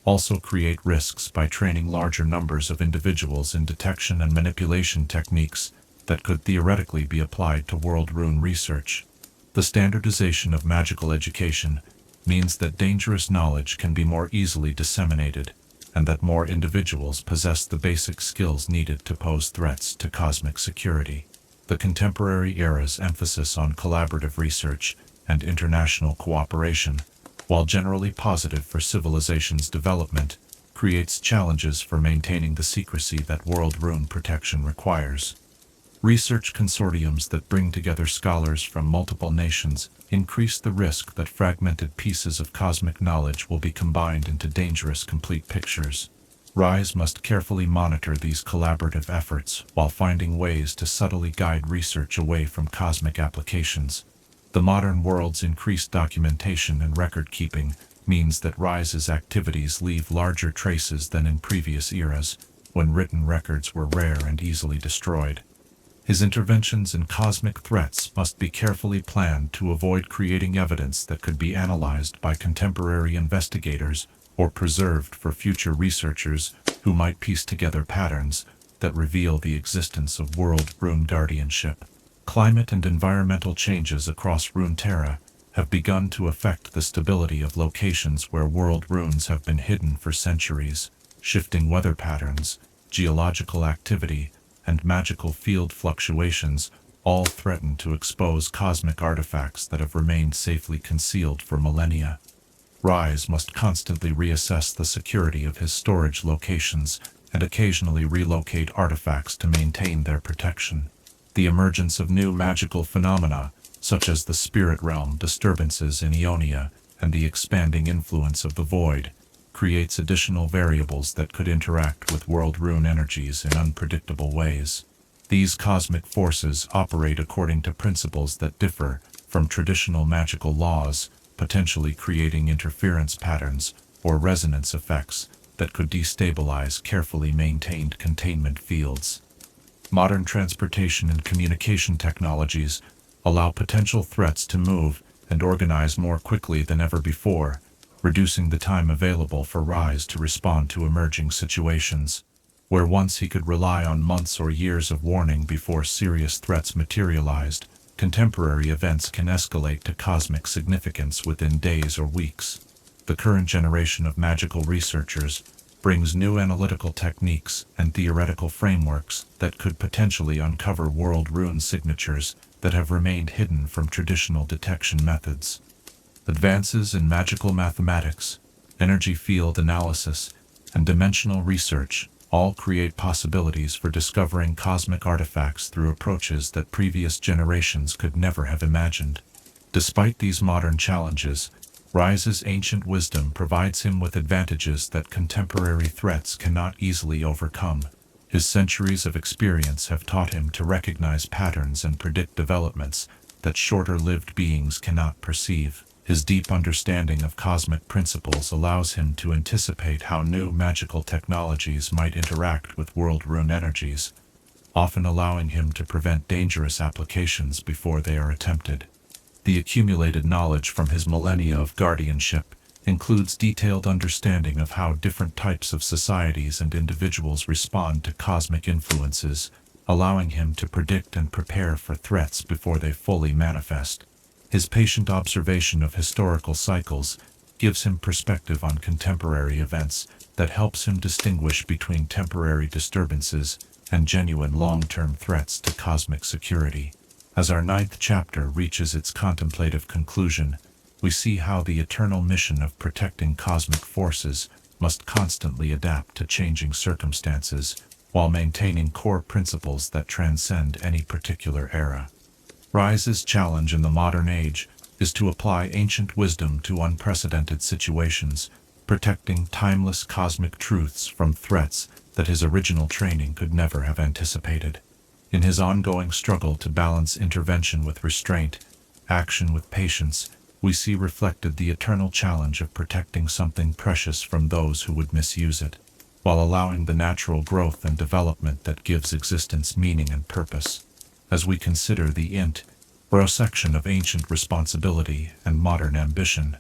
also create risks by training larger numbers of individuals in detection and manipulation techniques that could theoretically be applied to world rune research. The standardization of magical education means that dangerous knowledge can be more easily disseminated, and that more individuals possess the basic skills needed to pose threats to cosmic security. The contemporary era's emphasis on collaborative research and international cooperation, while generally positive for civilization's development, creates challenges for maintaining the secrecy that world rune protection requires. Research consortiums that bring together scholars from multiple nations increase the risk that fragmented pieces of cosmic knowledge will be combined into dangerous complete pictures. Ryze must carefully monitor these collaborative efforts while finding ways to subtly guide research away from cosmic applications. The modern world's increased documentation and record-keeping means that Ryze's activities leave larger traces than in previous eras, when written records were rare and easily destroyed. His interventions in cosmic threats must be carefully planned to avoid creating evidence that could be analyzed by contemporary investigators or preserved for future researchers who might piece together patterns that reveal the existence of world rune guardianship. Climate and environmental changes across Runeterra have begun to affect the stability of locations where world runes have been hidden for centuries. Shifting weather patterns, geological activity, and magical field fluctuations all threaten to expose cosmic artifacts that have remained safely concealed for millennia. Ryze must constantly reassess the security of his storage locations and occasionally relocate artifacts to maintain their protection. The emergence of new magical phenomena, such as the spirit realm disturbances in Ionia and the expanding influence of the void, creates additional variables that could interact with world rune energies in unpredictable ways. These cosmic forces operate according to principles that differ from traditional magical laws, potentially creating interference patterns or resonance effects that could destabilize carefully maintained containment fields. Modern transportation and communication technologies allow potential threats to move and organize more quickly than ever before, reducing the time available for Ryze to respond to emerging situations. Where once he could rely on months or years of warning before serious threats materialized, contemporary events can escalate to cosmic significance within days or weeks. The current generation of magical researchers brings new analytical techniques and theoretical frameworks that could potentially uncover world rune signatures that have remained hidden from traditional detection methods. Advances in magical mathematics, energy field analysis, and dimensional research all create possibilities for discovering cosmic artifacts through approaches that previous generations could never have imagined. Despite these modern challenges, Ryze's ancient wisdom provides him with advantages that contemporary threats cannot easily overcome. His centuries of experience have taught him to recognize patterns and predict developments that shorter-lived beings cannot perceive. His deep understanding of cosmic principles allows him to anticipate how new magical technologies might interact with world rune energies, often allowing him to prevent dangerous applications before they are attempted. The accumulated knowledge from his millennia of guardianship includes detailed understanding of how different types of societies and individuals respond to cosmic influences, allowing him to predict and prepare for threats before they fully manifest. His patient observation of historical cycles gives him perspective on contemporary events that helps him distinguish between temporary disturbances and genuine long-term threats to cosmic security. As our 9th chapter reaches its contemplative conclusion, we see how the eternal mission of protecting cosmic forces must constantly adapt to changing circumstances while maintaining core principles that transcend any particular era. Ryze's challenge in the modern age is to apply ancient wisdom to unprecedented situations, protecting timeless cosmic truths from threats that his original training could never have anticipated. In his ongoing struggle to balance intervention with restraint, action with patience, we see reflected the eternal challenge of protecting something precious from those who would misuse it, while allowing the natural growth and development that gives existence meaning and purpose. As we consider the intersection of ancient responsibility and modern ambition,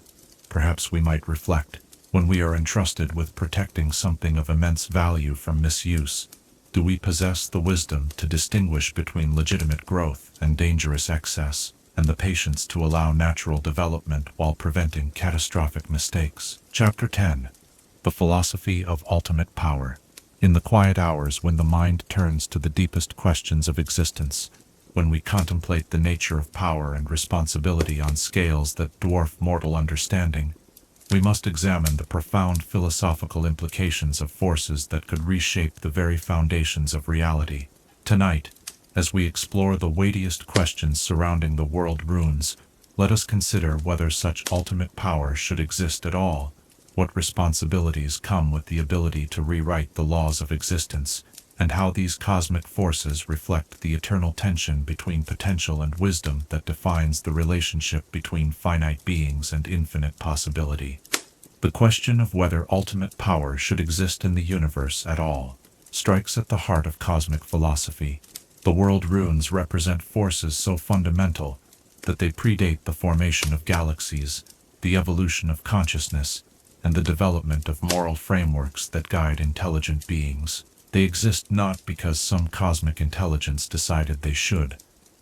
perhaps we might reflect, when we are entrusted with protecting something of immense value from misuse, do we possess the wisdom to distinguish between legitimate growth and dangerous excess, and the patience to allow natural development while preventing catastrophic mistakes? Chapter 10. The Philosophy of Ultimate Power. In the quiet hours when the mind turns to the deepest questions of existence, when we contemplate the nature of power and responsibility on scales that dwarf mortal understanding, we must examine the profound philosophical implications of forces that could reshape the very foundations of reality. Tonight, as we explore the weightiest questions surrounding the world runes, let us consider whether such ultimate power should exist at all, what responsibilities come with the ability to rewrite the laws of existence, and how these cosmic forces reflect the eternal tension between potential and wisdom that defines the relationship between finite beings and infinite possibility. The question of whether ultimate power should exist in the universe at all strikes at the heart of cosmic philosophy. The world runes represent forces so fundamental that they predate the formation of galaxies, the evolution of consciousness, and the development of moral frameworks that guide intelligent beings. They exist not because some cosmic intelligence decided they should,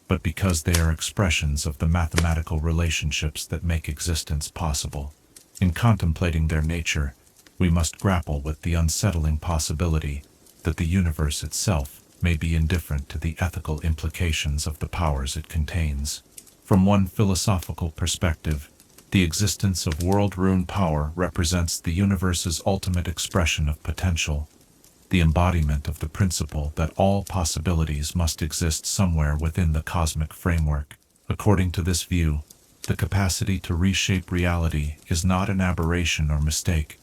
but because they are expressions of the mathematical relationships that make existence possible. In contemplating their nature, we must grapple with the unsettling possibility that the universe itself may be indifferent to the ethical implications of the powers it contains. From one philosophical perspective, the existence of world rune power represents the universe's ultimate expression of potential, the embodiment of the principle that all possibilities must exist somewhere within the cosmic framework. According to this view, the capacity to reshape reality is not an aberration or mistake,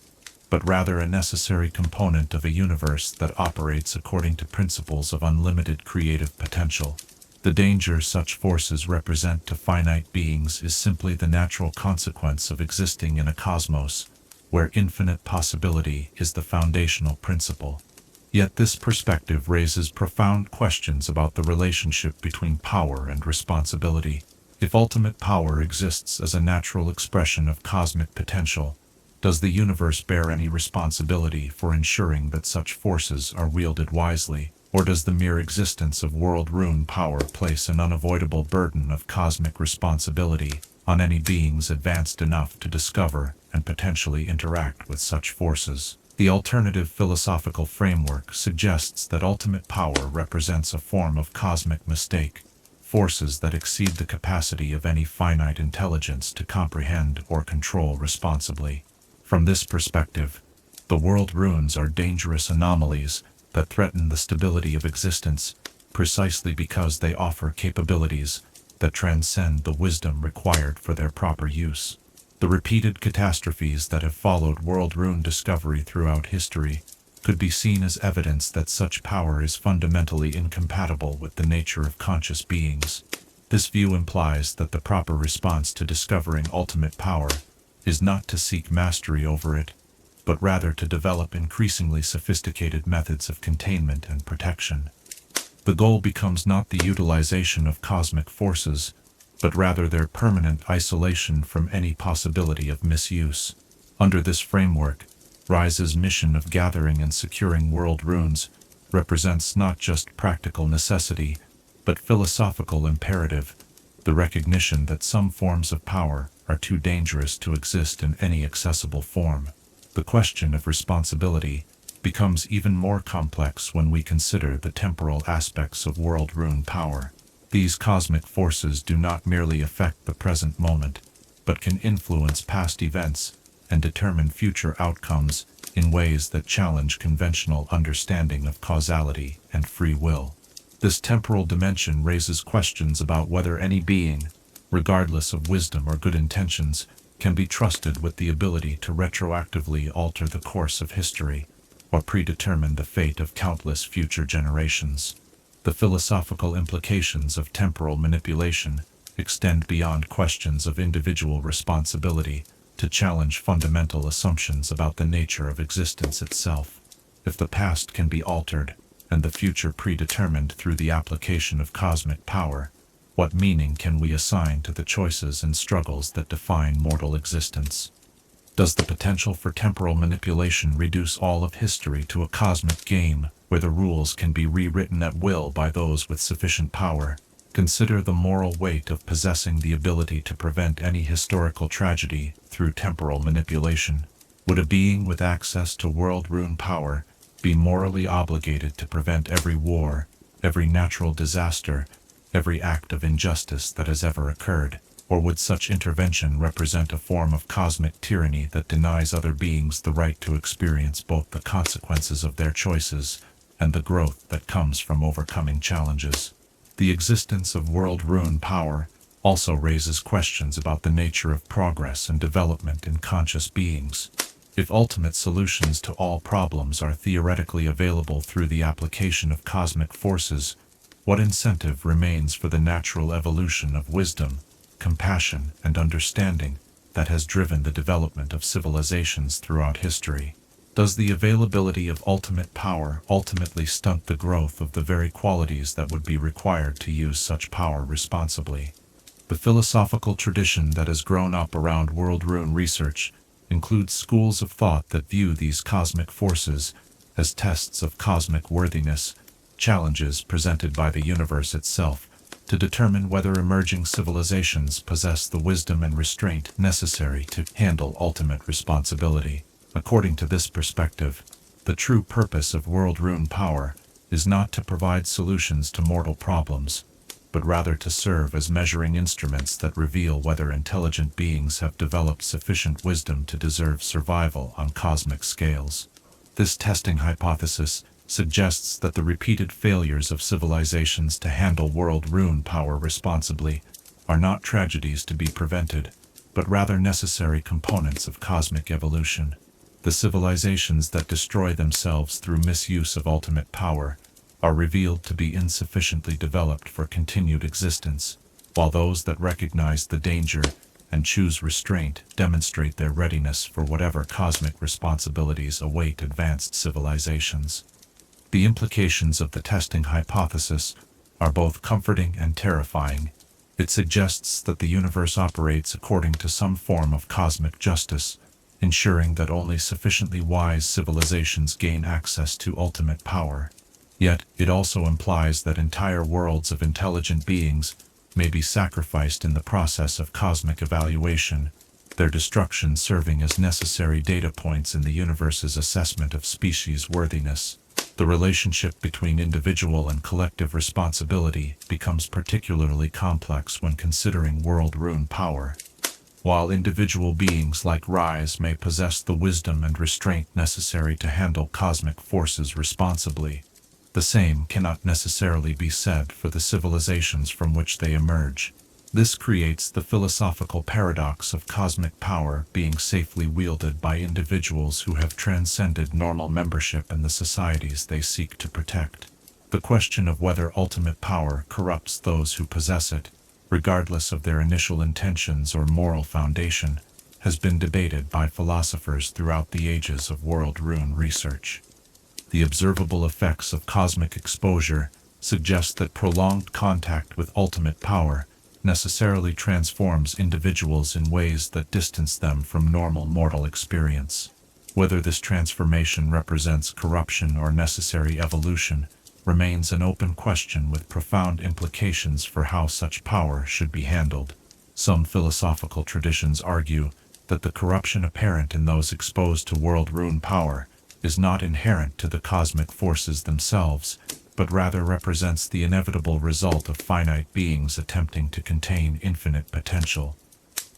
but rather a necessary component of a universe that operates according to principles of unlimited creative potential. The danger such forces represent to finite beings is simply the natural consequence of existing in a cosmos where infinite possibility is the foundational principle. Yet this perspective raises profound questions about the relationship between power and responsibility. If ultimate power exists as a natural expression of cosmic potential, does the universe bear any responsibility for ensuring that such forces are wielded wisely? Or does the mere existence of world rune power place an unavoidable burden of cosmic responsibility on any beings advanced enough to discover and potentially interact with such forces? The alternative philosophical framework suggests that ultimate power represents a form of cosmic mistake, forces that exceed the capacity of any finite intelligence to comprehend or control responsibly. From this perspective, the world runes are dangerous anomalies that threaten the stability of existence precisely because they offer capabilities that transcend the wisdom required for their proper use. The repeated catastrophes that have followed world rune discovery throughout history could be seen as evidence that such power is fundamentally incompatible with the nature of conscious beings. This view implies that the proper response to discovering ultimate power is not to seek mastery over it, but rather to develop increasingly sophisticated methods of containment and protection. The goal becomes not the utilization of cosmic forces, but rather their permanent isolation from any possibility of misuse. Under this framework, Ryze's mission of gathering and securing world runes represents not just practical necessity, but philosophical imperative, the recognition that some forms of power are too dangerous to exist in any accessible form. The question of responsibility becomes even more complex when we consider the temporal aspects of world rune power. These cosmic forces do not merely affect the present moment, but can influence past events and determine future outcomes in ways that challenge conventional understanding of causality and free will. This temporal dimension raises questions about whether any being, regardless of wisdom or good intentions, can be trusted with the ability to retroactively alter the course of history or predetermine the fate of countless future generations. The philosophical implications of temporal manipulation extend beyond questions of individual responsibility to challenge fundamental assumptions about the nature of existence itself. If the past can be altered and the future predetermined through the application of cosmic power, what meaning can we assign to the choices and struggles that define mortal existence? Does the potential for temporal manipulation reduce all of history to a cosmic game where the rules can be rewritten at will by those with sufficient power? Consider the moral weight of possessing the ability to prevent any historical tragedy through temporal manipulation. Would a being with access to world rune power be morally obligated to prevent every war, every natural disaster, every act of injustice that has ever occurred? Or would such intervention represent a form of cosmic tyranny that denies other beings the right to experience both the consequences of their choices and the growth that comes from overcoming challenges? The existence of world rune power also raises questions about the nature of progress and development in conscious beings. If ultimate solutions to all problems are theoretically available through the application of cosmic forces, what incentive remains for the natural evolution of wisdom, compassion, and understanding that has driven the development of civilizations throughout history? Does the availability of ultimate power ultimately stunt the growth of the very qualities that would be required to use such power responsibly? The philosophical tradition that has grown up around world rune research includes schools of thought that view these cosmic forces as tests of cosmic worthiness, challenges presented by the universe itself to determine whether emerging civilizations possess the wisdom and restraint necessary to handle ultimate responsibility. According to this perspective, the true purpose of world rune power is not to provide solutions to mortal problems, but rather to serve as measuring instruments that reveal whether intelligent beings have developed sufficient wisdom to deserve survival on cosmic scales. This testing hypothesis suggests that the repeated failures of civilizations to handle world rune power responsibly are not tragedies to be prevented, but rather necessary components of cosmic evolution. The civilizations that destroy themselves through misuse of ultimate power are revealed to be insufficiently developed for continued existence, while those that recognize the danger and choose restraint demonstrate their readiness for whatever cosmic responsibilities await advanced civilizations. The implications of the testing hypothesis are both comforting and terrifying. It suggests that the universe operates according to some form of cosmic justice, ensuring that only sufficiently wise civilizations gain access to ultimate power. Yet, it also implies that entire worlds of intelligent beings may be sacrificed in the process of cosmic evaluation, their destruction serving as necessary data points in the universe's assessment of species worthiness. The relationship between individual and collective responsibility becomes particularly complex when considering world rune power. While individual beings like Ryze may possess the wisdom and restraint necessary to handle cosmic forces responsibly, the same cannot necessarily be said for the civilizations from which they emerge. This creates the philosophical paradox of cosmic power being safely wielded by individuals who have transcended normal membership in the societies they seek to protect. The question of whether ultimate power corrupts those who possess it, regardless of their initial intentions or moral foundation, has been debated by philosophers throughout the ages of world rune research. The observable effects of cosmic exposure suggest that prolonged contact with ultimate power necessarily transforms individuals in ways that distance them from normal mortal experience. Whether this transformation represents corruption or necessary evolution remains an open question with profound implications for how such power should be handled. Some philosophical traditions argue that the corruption apparent in those exposed to world rune power is not inherent to the cosmic forces themselves, but rather represents the inevitable result of finite beings attempting to contain infinite potential.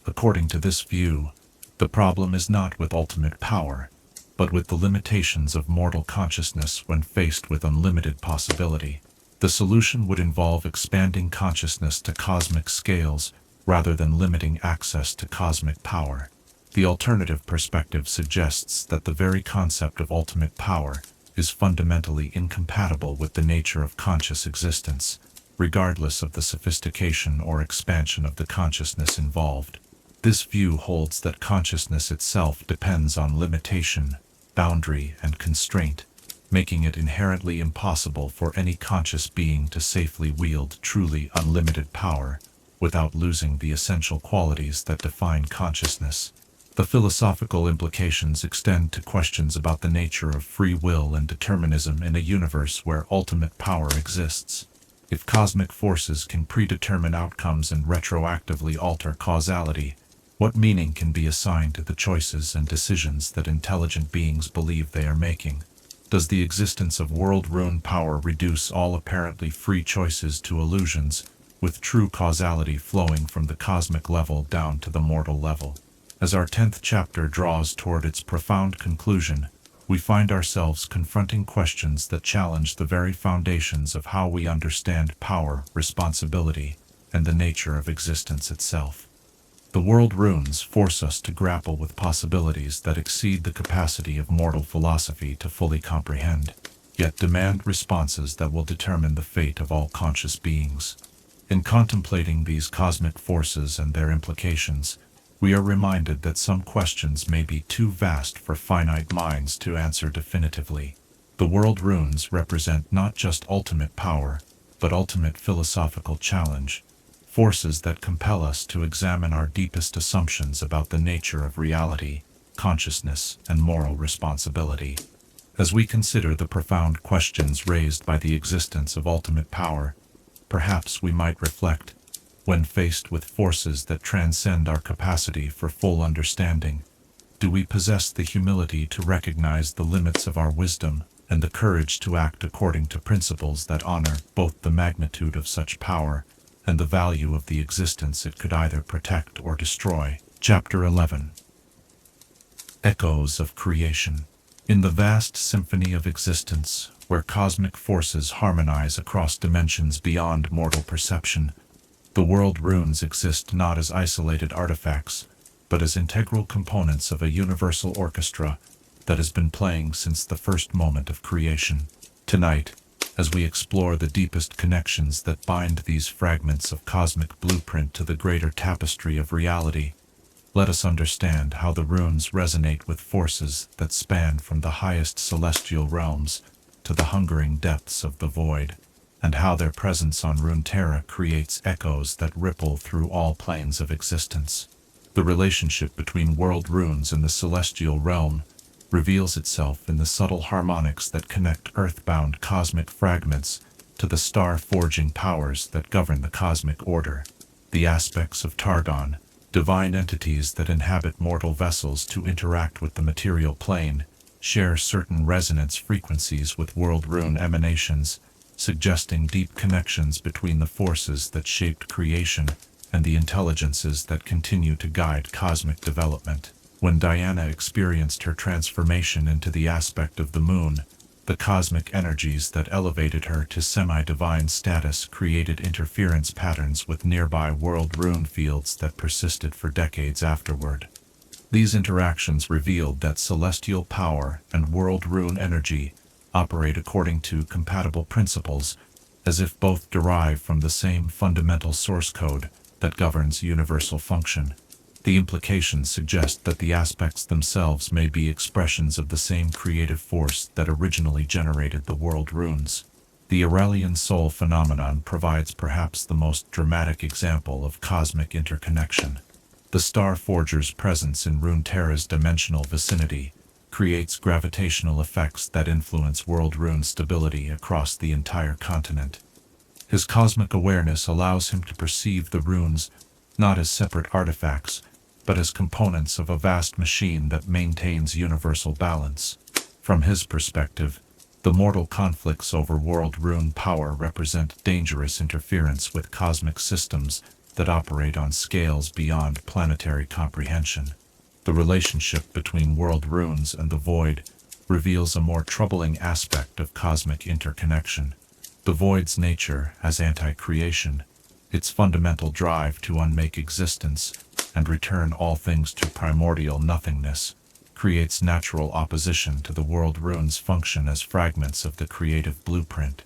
According to this view, the problem is not with ultimate power, but with the limitations of mortal consciousness when faced with unlimited possibility. The solution would involve expanding consciousness to cosmic scales rather than limiting access to cosmic power. The alternative perspective suggests that the very concept of ultimate power is fundamentally incompatible with the nature of conscious existence, regardless of the sophistication or expansion of the consciousness involved. This view holds that consciousness itself depends on limitation, boundary, and constraint, making it inherently impossible for any conscious being to safely wield truly unlimited power without losing the essential qualities that define consciousness. The philosophical implications extend to questions about the nature of free will and determinism in a universe where ultimate power exists. If cosmic forces can predetermine outcomes and retroactively alter causality, what meaning can be assigned to the choices and decisions that intelligent beings believe they are making? Does the existence of world rune power reduce all apparently free choices to illusions, with true causality flowing from the cosmic level down to the mortal level? As our 10th chapter draws toward its profound conclusion, we find ourselves confronting questions that challenge the very foundations of how we understand power, responsibility, and the nature of existence itself. The world runes force us to grapple with possibilities that exceed the capacity of mortal philosophy to fully comprehend, yet demand responses that will determine the fate of all conscious beings. In contemplating these cosmic forces and their implications, we are reminded that some questions may be too vast for finite minds to answer definitively. The world runes represent not just ultimate power, but ultimate philosophical challenge, forces that compel us to examine our deepest assumptions about the nature of reality, consciousness, and moral responsibility. As we consider the profound questions raised by the existence of ultimate power, perhaps we might reflect, when faced with forces that transcend our capacity for full understanding, do we possess the humility to recognize the limits of our wisdom and the courage to act according to principles that honor both the magnitude of such power and the value of the existence it could either protect or destroy? Chapter 11. Echoes of Creation. In the vast symphony of existence, where cosmic forces harmonize across dimensions beyond mortal perception, the world runes exist not as isolated artifacts, but as integral components of a universal orchestra that has been playing since the first moment of creation. Tonight, as we explore the deepest connections that bind these fragments of cosmic blueprint to the greater tapestry of reality, let us understand how the runes resonate with forces that span from the highest celestial realms to the hungering depths of the void, and how their presence on Runeterra creates echoes that ripple through all planes of existence. The relationship between world runes and the celestial realm reveals itself in the subtle harmonics that connect earthbound cosmic fragments to the star-forging powers that govern the cosmic order. The aspects of Targon, divine entities that inhabit mortal vessels to interact with the material plane, share certain resonance frequencies with world rune emanations, suggesting deep connections between the forces that shaped creation and the intelligences that continue to guide cosmic development. When Diana experienced her transformation into the aspect of the moon, the cosmic energies that elevated her to semi-divine status created interference patterns with nearby world rune fields that persisted for decades afterward. These interactions revealed that celestial power and world rune energy operate according to compatible principles, as if both derive from the same fundamental source code that governs universal function. The implications suggest that the aspects themselves may be expressions of the same creative force that originally generated the world runes. The Aurelian soul phenomenon provides perhaps the most dramatic example of cosmic interconnection. The Star Forger's presence in Runeterra's dimensional vicinity creates gravitational effects that influence world rune stability across the entire continent. His cosmic awareness allows him to perceive the runes not as separate artifacts, but as components of a vast machine that maintains universal balance. From his perspective, the mortal conflicts over world rune power represent dangerous interference with cosmic systems that operate on scales beyond planetary comprehension. The relationship between world runes and the void reveals a more troubling aspect of cosmic interconnection. The void's nature as anti-creation, its fundamental drive to unmake existence and return all things to primordial nothingness, creates natural opposition to the world rune's function as fragments of the creative blueprint.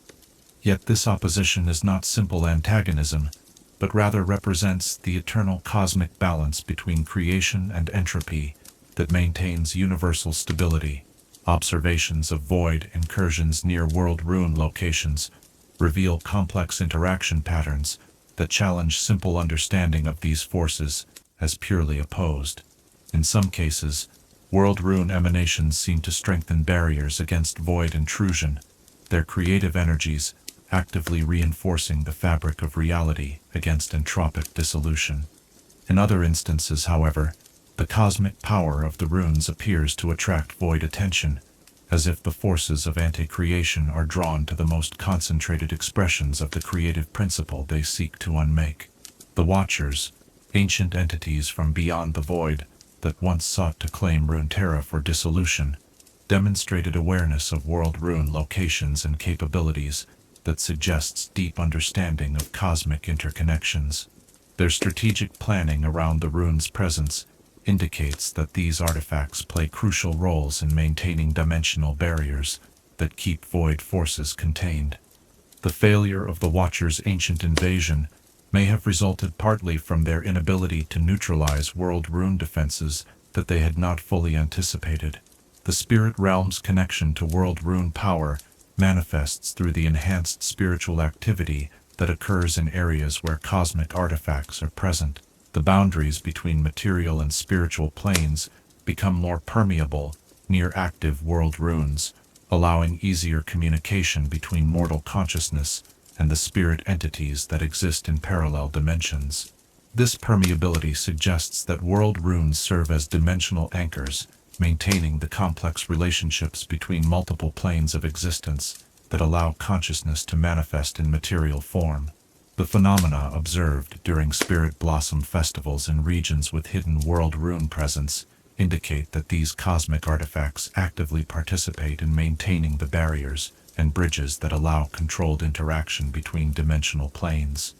Yet this opposition is not simple antagonism, but rather represents the eternal cosmic balance between creation and entropy that maintains universal stability. Observations of void incursions near world rune locations reveal complex interaction patterns that challenge simple understanding of these forces as purely opposed. In some cases, world rune emanations seem to strengthen barriers against void intrusion, their creative energies actively reinforcing the fabric of reality against entropic dissolution. In other instances, however, the cosmic power of the runes appears to attract void attention, as if the forces of anti-creation are drawn to the most concentrated expressions of the creative principle they seek to unmake. The Watchers, ancient entities from beyond the void that once sought to claim Runeterra for dissolution, demonstrated awareness of world rune locations and capabilities that suggests deep understanding of cosmic interconnections. Their strategic planning around the rune's presence indicates that these artifacts play crucial roles in maintaining dimensional barriers that keep void forces contained. The failure of the Watchers' ancient invasion may have resulted partly from their inability to neutralize world rune defenses that they had not fully anticipated. The spirit realm's connection to world rune power manifests through the enhanced spiritual activity that occurs in areas where cosmic artifacts are present. The boundaries between material and spiritual planes become more permeable near active world runes, allowing easier communication between mortal consciousness and the spirit entities that exist in parallel dimensions. This permeability suggests that world runes serve as dimensional anchors, maintaining the complex relationships between multiple planes of existence that allow consciousness to manifest in material form. The phenomena observed during Spirit Blossom festivals in regions with hidden world rune presence indicate that these cosmic artifacts actively participate in maintaining the barriers and bridges that allow controlled interaction between dimensional planes.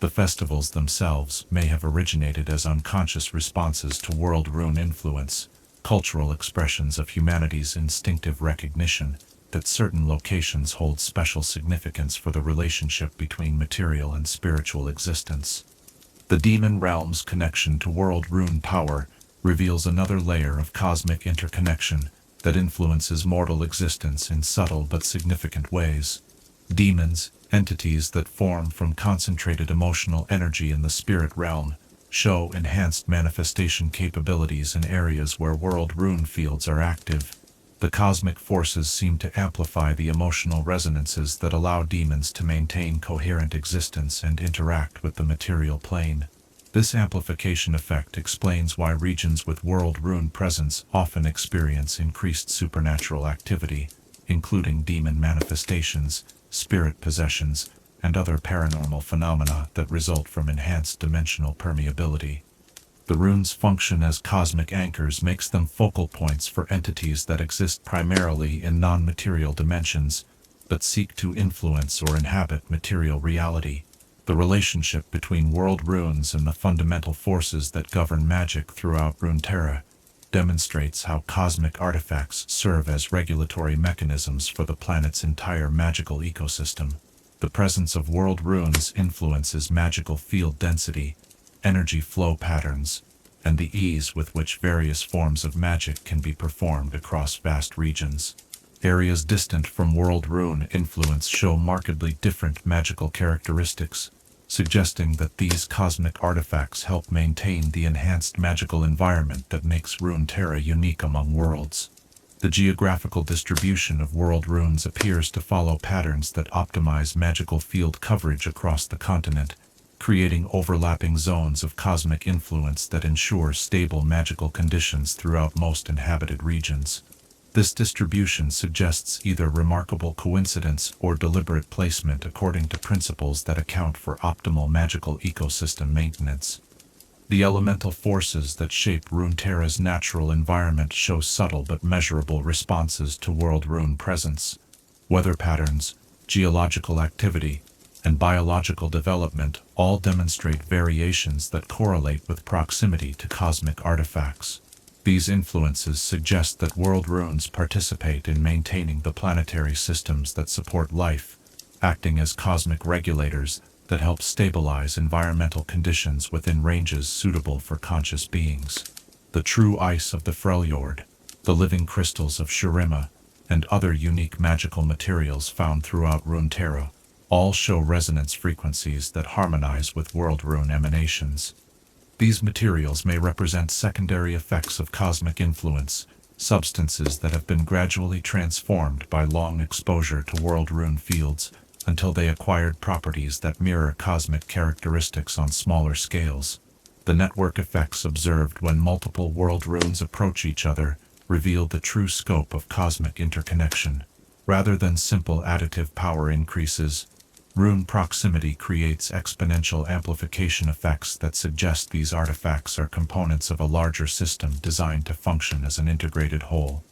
The festivals themselves may have originated as unconscious responses to world rune influence, cultural expressions of humanity's instinctive recognition that certain locations hold special significance for the relationship between material and spiritual existence. The demon realm's connection to world rune power reveals another layer of cosmic interconnection that influences mortal existence in subtle but significant ways. Demons, entities that form from concentrated emotional energy in the spirit realm, show enhanced manifestation capabilities in areas where world rune fields are active. The cosmic forces seem to amplify the emotional resonances that allow demons to maintain coherent existence and interact with the material plane. This amplification effect explains why regions with world rune presence often experience increased supernatural activity, including demon manifestations, spirit possessions, and other paranormal phenomena that result from enhanced dimensional permeability. The runes' function as cosmic anchors makes them focal points for entities that exist primarily in non-material dimensions, but seek to influence or inhabit material reality. The relationship between world runes and the fundamental forces that govern magic throughout Runeterra demonstrates how cosmic artifacts serve as regulatory mechanisms for the planet's entire magical ecosystem. The presence of world runes influences magical field density, energy flow patterns, and the ease with which various forms of magic can be performed across vast regions. Areas distant from world rune influence show markedly different magical characteristics, suggesting that these cosmic artifacts help maintain the enhanced magical environment that makes Runeterra unique among worlds. The geographical distribution of world runes appears to follow patterns that optimize magical field coverage across the continent, creating overlapping zones of cosmic influence that ensure stable magical conditions throughout most inhabited regions. This distribution suggests either remarkable coincidence or deliberate placement according to principles that account for optimal magical ecosystem maintenance. The elemental forces that shape Runeterra's natural environment show subtle but measurable responses to world rune presence. Weather patterns, geological activity, and biological development all demonstrate variations that correlate with proximity to cosmic artifacts. These influences suggest that world runes participate in maintaining the planetary systems that support life, acting as cosmic regulators that help stabilize environmental conditions within ranges suitable for conscious beings. The true ice of the Freljord, the living crystals of Shurima, and other unique magical materials found throughout Runeterra all show resonance frequencies that harmonize with world rune emanations. These materials may represent secondary effects of cosmic influence, substances that have been gradually transformed by long exposure to world rune fields until they acquired properties that mirror cosmic characteristics on smaller scales. The network effects observed when multiple world runes approach each other reveal the true scope of cosmic interconnection. Rather than simple additive power increases, rune proximity creates exponential amplification effects that suggest these artifacts are components of a larger system designed to function as an integrated whole.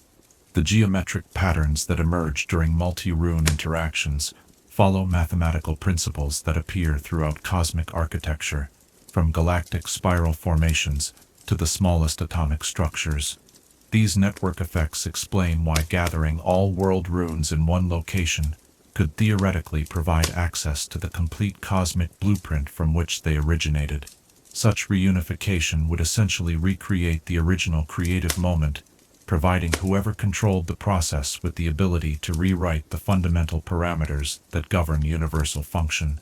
The geometric patterns that emerge during multi-rune interactions follow mathematical principles that appear throughout cosmic architecture, from galactic spiral formations to the smallest atomic structures. These network effects explain why gathering all world runes in one location could theoretically provide access to the complete cosmic blueprint from which they originated. Such reunification would essentially recreate the original creative moment, providing whoever controlled the process with the ability to rewrite the fundamental parameters that govern universal function.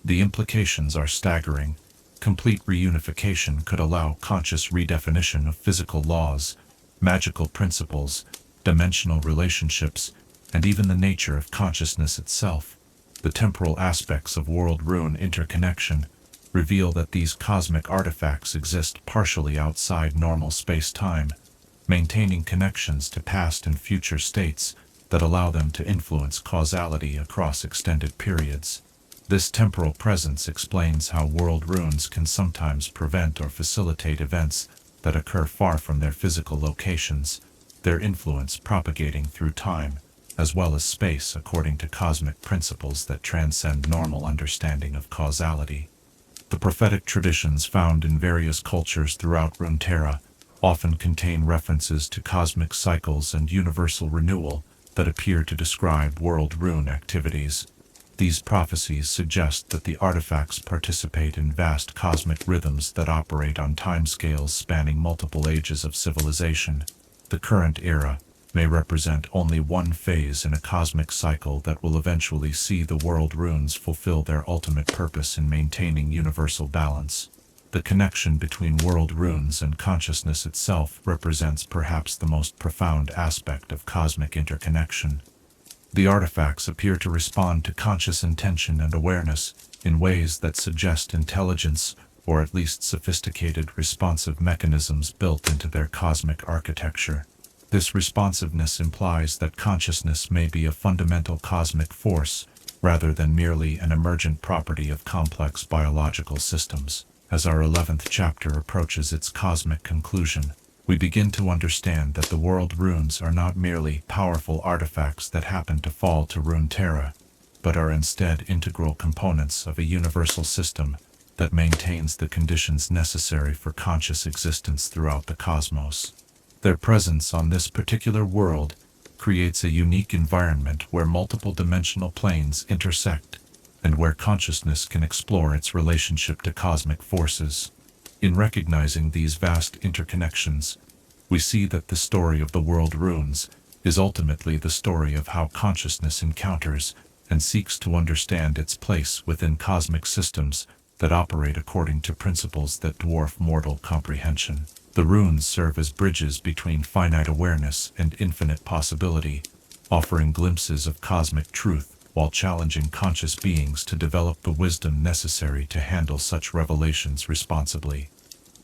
The implications are staggering. Complete reunification could allow conscious redefinition of physical laws, magical principles, dimensional relationships, and even the nature of consciousness itself. The temporal aspects of World Rune interconnection reveal that these cosmic artifacts exist partially outside normal space-time, maintaining connections to past and future states that allow them to influence causality across extended periods. This temporal presence explains how world runes can sometimes prevent or facilitate events that occur far from their physical locations, their influence propagating through time, as well as space according to cosmic principles that transcend normal understanding of causality. The prophetic traditions found in various cultures throughout Runeterra often contain references to cosmic cycles and universal renewal that appear to describe world rune activities. These prophecies suggest that the artifacts participate in vast cosmic rhythms that operate on timescales spanning multiple ages of civilization. The current era may represent only one phase in a cosmic cycle that will eventually see the world runes fulfill their ultimate purpose in maintaining universal balance. The connection between world runes and consciousness itself represents perhaps the most profound aspect of cosmic interconnection. The artifacts appear to respond to conscious intention and awareness in ways that suggest intelligence, or at least sophisticated responsive mechanisms built into their cosmic architecture. This responsiveness implies that consciousness may be a fundamental cosmic force, rather than merely an emergent property of complex biological systems. As our 11th chapter approaches its cosmic conclusion, we begin to understand that the world runes are not merely powerful artifacts that happen to fall to Runeterra, but are instead integral components of a universal system that maintains the conditions necessary for conscious existence throughout the cosmos. Their presence on this particular world creates a unique environment where multiple dimensional planes intersect, and where consciousness can explore its relationship to cosmic forces. In recognizing these vast interconnections, we see that the story of the world runes is ultimately the story of how consciousness encounters and seeks to understand its place within cosmic systems that operate according to principles that dwarf mortal comprehension. The runes serve as bridges between finite awareness and infinite possibility, offering glimpses of cosmic truth while challenging conscious beings to develop the wisdom necessary to handle such revelations responsibly.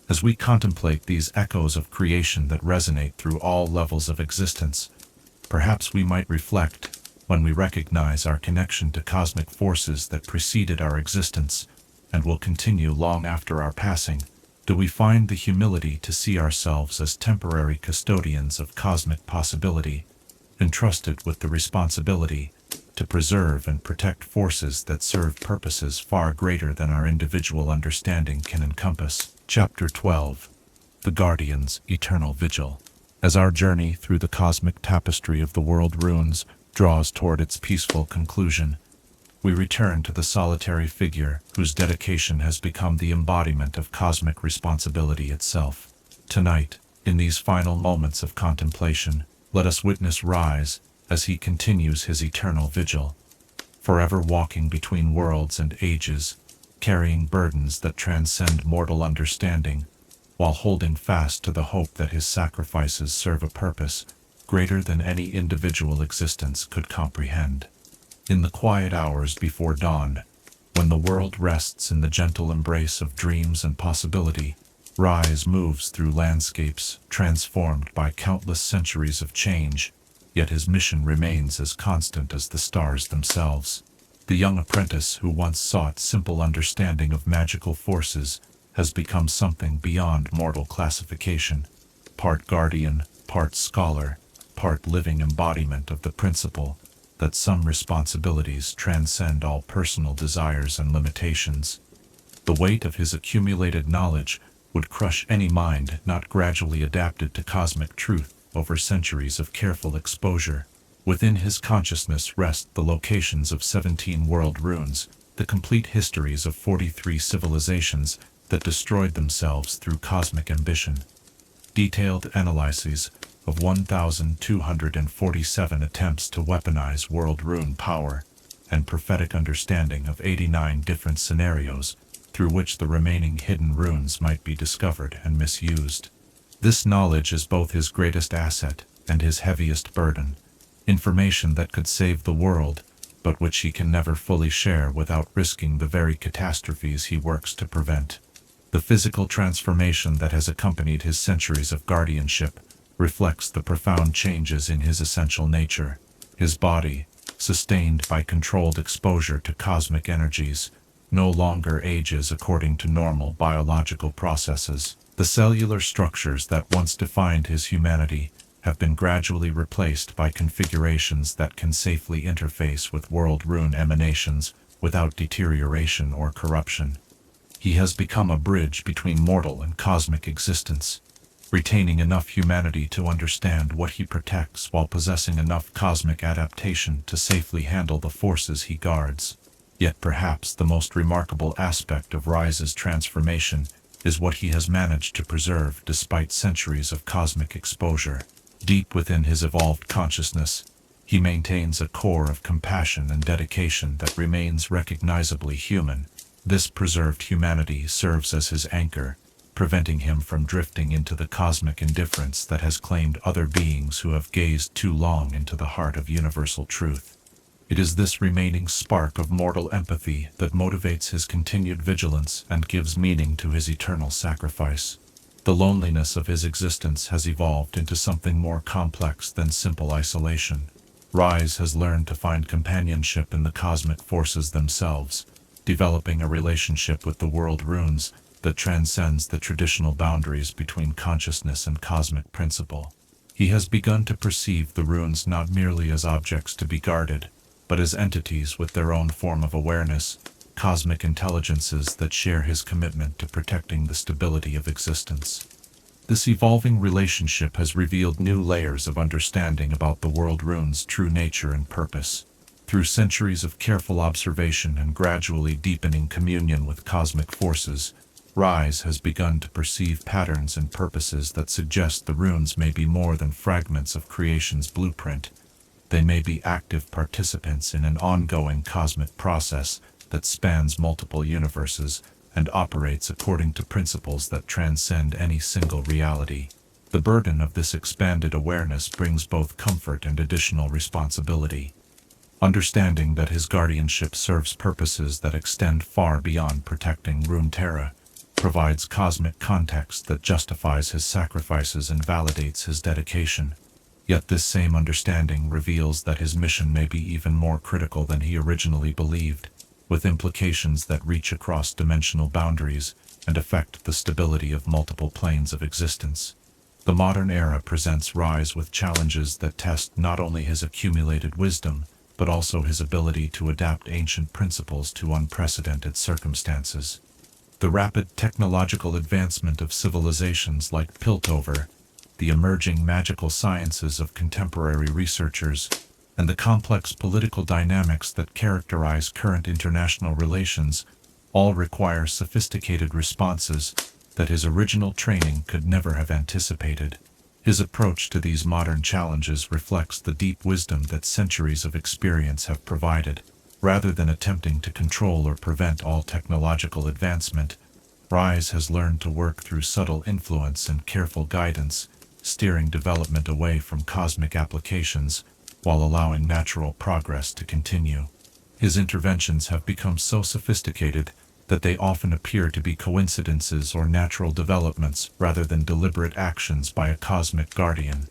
As we contemplate these echoes of creation that resonate through all levels of existence, perhaps we might reflect, when we recognize our connection to cosmic forces that preceded our existence and will continue long after our passing, do we find the humility to see ourselves as temporary custodians of cosmic possibility, entrusted with the responsibility to preserve and protect forces that serve purposes far greater than our individual understanding can encompass? Chapter 12. The Guardian's Eternal Vigil. As our journey through the cosmic tapestry of the world runes draws toward its peaceful conclusion, we return to the solitary figure whose dedication has become the embodiment of cosmic responsibility itself. Tonight, in these final moments of contemplation, let us witness Ryze as he continues his eternal vigil, forever walking between worlds and ages, carrying burdens that transcend mortal understanding, while holding fast to the hope that his sacrifices serve a purpose greater than any individual existence could comprehend. In the quiet hours before dawn, when the world rests in the gentle embrace of dreams and possibility, Ryze moves through landscapes transformed by countless centuries of change, yet his mission remains as constant as the stars themselves. The young apprentice who once sought simple understanding of magical forces has become something beyond mortal classification, part guardian, part scholar, part living embodiment of the principle that some responsibilities transcend all personal desires and limitations. The weight of his accumulated knowledge would crush any mind not gradually adapted to cosmic truth over centuries of careful exposure. Within his consciousness rest the locations of 17 world runes, the complete histories of 43 civilizations that destroyed themselves through cosmic ambition. Detailed analyses of 1,247 attempts to weaponize world rune power, and prophetic understanding of 89 different scenarios through which the remaining hidden runes might be discovered and misused. This knowledge is both his greatest asset and his heaviest burden, information that could save the world, but which he can never fully share without risking the very catastrophes he works to prevent. The physical transformation that has accompanied his centuries of guardianship reflects the profound changes in his essential nature. His body, sustained by controlled exposure to cosmic energies, no longer ages according to normal biological processes. The cellular structures that once defined his humanity have been gradually replaced by configurations that can safely interface with world rune emanations without deterioration or corruption. He has become a bridge between mortal and cosmic existence, retaining enough humanity to understand what he protects while possessing enough cosmic adaptation to safely handle the forces he guards. Yet perhaps the most remarkable aspect of Ryze's transformation is what he has managed to preserve despite centuries of cosmic exposure. Deep within his evolved consciousness, he maintains a core of compassion and dedication that remains recognizably human. This preserved humanity serves as his anchor, preventing him from drifting into the cosmic indifference that has claimed other beings who have gazed too long into the heart of universal truth. It is this remaining spark of mortal empathy that motivates his continued vigilance and gives meaning to his eternal sacrifice. The loneliness of his existence has evolved into something more complex than simple isolation. Ryze has learned to find companionship in the cosmic forces themselves, developing a relationship with the world runes that transcends the traditional boundaries between consciousness and cosmic principle. He has begun to perceive the runes not merely as objects to be guarded, but as entities with their own form of awareness, cosmic intelligences that share his commitment to protecting the stability of existence. This evolving relationship has revealed new layers of understanding about the world rune's true nature and purpose. Through centuries of careful observation and gradually deepening communion with cosmic forces, Ryze has begun to perceive patterns and purposes that suggest the runes may be more than fragments of creation's blueprint. They may be active participants in an ongoing cosmic process that spans multiple universes and operates according to principles that transcend any single reality. The burden of this expanded awareness brings both comfort and additional responsibility. Understanding that his guardianship serves purposes that extend far beyond protecting Runeterra provides cosmic context that justifies his sacrifices and validates his dedication. Yet this same understanding reveals that his mission may be even more critical than he originally believed, with implications that reach across dimensional boundaries and affect the stability of multiple planes of existence. The modern era presents Ryze with challenges that test not only his accumulated wisdom, but also his ability to adapt ancient principles to unprecedented circumstances. The rapid technological advancement of civilizations like Piltover, the emerging magical sciences of contemporary researchers, and the complex political dynamics that characterize current international relations all require sophisticated responses that his original training could never have anticipated. His approach to these modern challenges reflects the deep wisdom that centuries of experience have provided. Rather than attempting to control or prevent all technological advancement, Ryze has learned to work through subtle influence and careful guidance, steering development away from cosmic applications while allowing natural progress to continue. His interventions have become so sophisticated that they often appear to be coincidences or natural developments rather than deliberate actions by a cosmic guardian.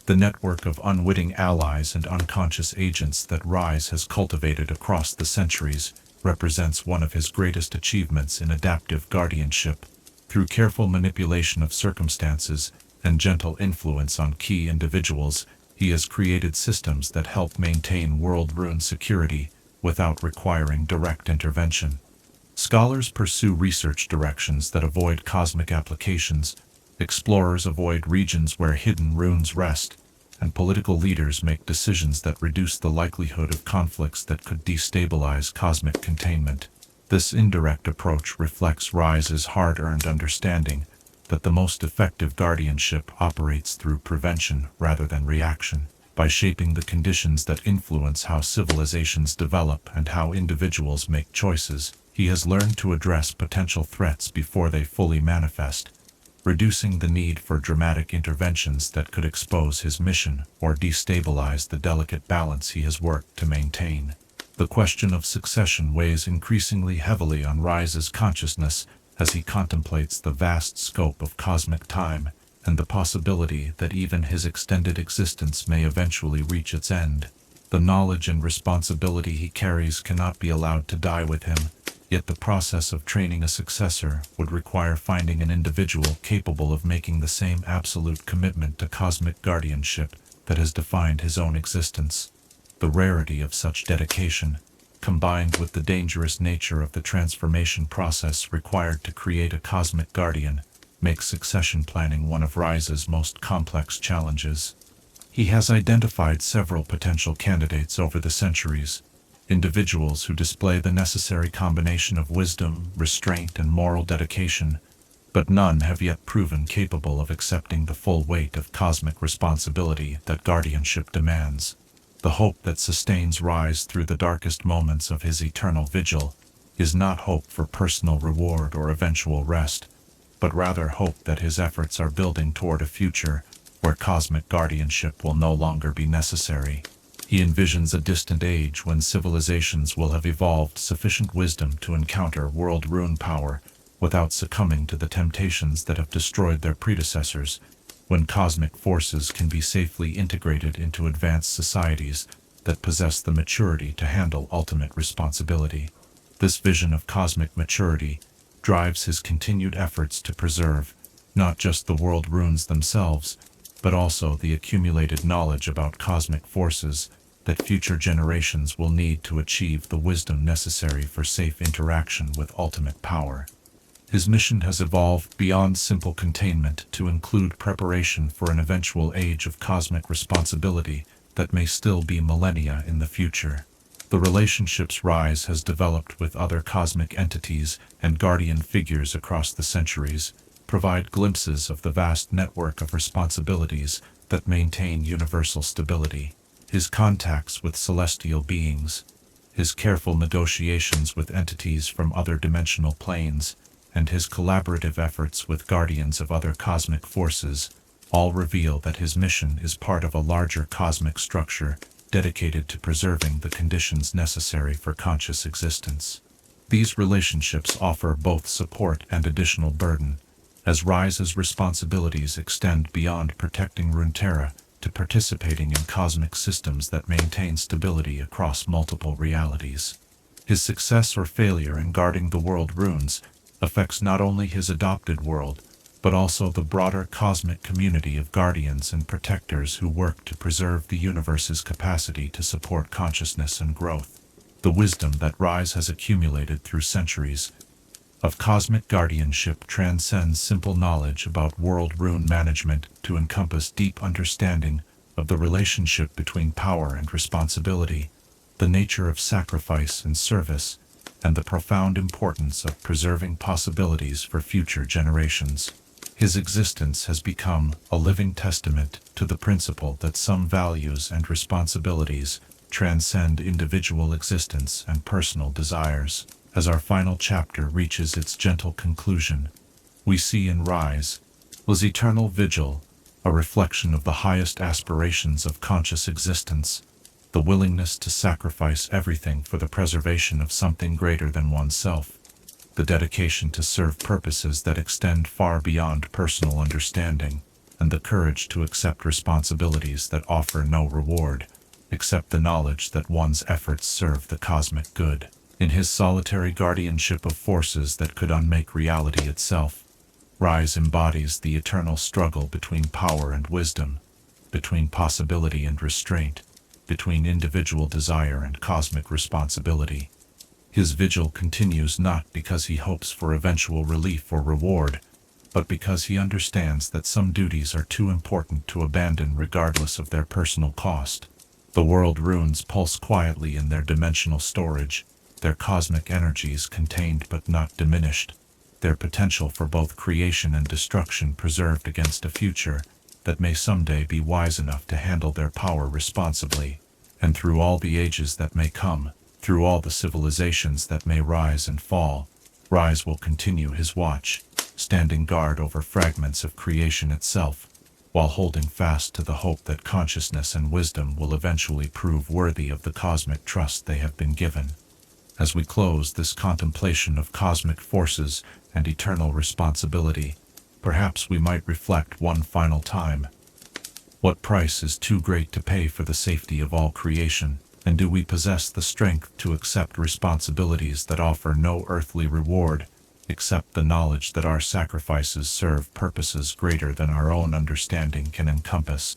The network of unwitting allies and unconscious agents that Ryze has cultivated across the centuries represents one of his greatest achievements in adaptive guardianship. Through careful manipulation of circumstances and gentle influence on key individuals, he has created systems that help maintain world rune security without requiring direct intervention. Scholars pursue research directions that avoid cosmic applications, explorers avoid regions where hidden runes rest, and political leaders make decisions that reduce the likelihood of conflicts that could destabilize cosmic containment. This indirect approach reflects Ryze's hard-earned understanding that the most effective guardianship operates through prevention rather than reaction. By shaping the conditions that influence how civilizations develop and how individuals make choices, he has learned to address potential threats before they fully manifest, reducing the need for dramatic interventions that could expose his mission or destabilize the delicate balance he has worked to maintain. The question of succession weighs increasingly heavily on Ryze's consciousness as he contemplates the vast scope of cosmic time and the possibility that even his extended existence may eventually reach its end. The knowledge and responsibility he carries cannot be allowed to die with him, yet the process of training a successor would require finding an individual capable of making the same absolute commitment to cosmic guardianship that has defined his own existence. The rarity of such dedication, combined with the dangerous nature of the transformation process required to create a cosmic guardian, makes succession planning one of Ryze's most complex challenges. He has identified several potential candidates over the centuries, individuals who display the necessary combination of wisdom, restraint, and moral dedication, but none have yet proven capable of accepting the full weight of cosmic responsibility that guardianship demands. The hope that sustains Ryze through the darkest moments of his eternal vigil is not hope for personal reward or eventual rest, but rather hope that his efforts are building toward a future where cosmic guardianship will no longer be necessary. He envisions a distant age when civilizations will have evolved sufficient wisdom to encounter world rune power without succumbing to the temptations that have destroyed their predecessors, when cosmic forces can be safely integrated into advanced societies that possess the maturity to handle ultimate responsibility. This vision of cosmic maturity drives his continued efforts to preserve not just the world runes themselves, but also the accumulated knowledge about cosmic forces that future generations will need to achieve the wisdom necessary for safe interaction with ultimate power. His mission has evolved beyond simple containment to include preparation for an eventual age of cosmic responsibility that may still be millennia in the future. The relationships Ryze has developed with other cosmic entities and guardian figures across the centuries provide glimpses of the vast network of responsibilities that maintain universal stability. His contacts with celestial beings, his careful negotiations with entities from other dimensional planes, and his collaborative efforts with guardians of other cosmic forces all reveal that his mission is part of a larger cosmic structure dedicated to preserving the conditions necessary for conscious existence. These relationships offer both support and additional burden, as Ryze's responsibilities extend beyond protecting Runeterra to participating in cosmic systems that maintain stability across multiple realities. His success or failure in guarding the world runes affects not only his adopted world, but also the broader cosmic community of guardians and protectors who work to preserve the universe's capacity to support consciousness and growth. The wisdom that Ryze has accumulated through centuries of cosmic guardianship transcends simple knowledge about world rune management to encompass deep understanding of the relationship between power and responsibility, the nature of sacrifice and service, and the profound importance of preserving possibilities for future generations. His existence has become a living testament to the principle that some values and responsibilities transcend individual existence and personal desires. As our final chapter reaches its gentle conclusion, we see in Ryze was eternal vigil, a reflection of the highest aspirations of conscious existence, the willingness to sacrifice everything for the preservation of something greater than oneself, the dedication to serve purposes that extend far beyond personal understanding, and the courage to accept responsibilities that offer no reward, except the knowledge that one's efforts serve the cosmic good. In his solitary guardianship of forces that could unmake reality itself, Ryze embodies the eternal struggle between power and wisdom, between possibility and restraint, between individual desire and cosmic responsibility. His vigil continues not because he hopes for eventual relief or reward, but because he understands that some duties are too important to abandon regardless of their personal cost. The world runes pulse quietly in their dimensional storage, their cosmic energies contained but not diminished, their potential for both creation and destruction preserved against a future that may someday be wise enough to handle their power responsibly. And through all the ages that may come, through all the civilizations that may rise and fall, Ryze will continue his watch, standing guard over fragments of creation itself, while holding fast to the hope that consciousness and wisdom will eventually prove worthy of the cosmic trust they have been given. As we close this contemplation of cosmic forces and eternal responsibility, perhaps we might reflect one final time. What price is too great to pay for the safety of all creation, and do we possess the strength to accept responsibilities that offer no earthly reward, except the knowledge that our sacrifices serve purposes greater than our own understanding can encompass?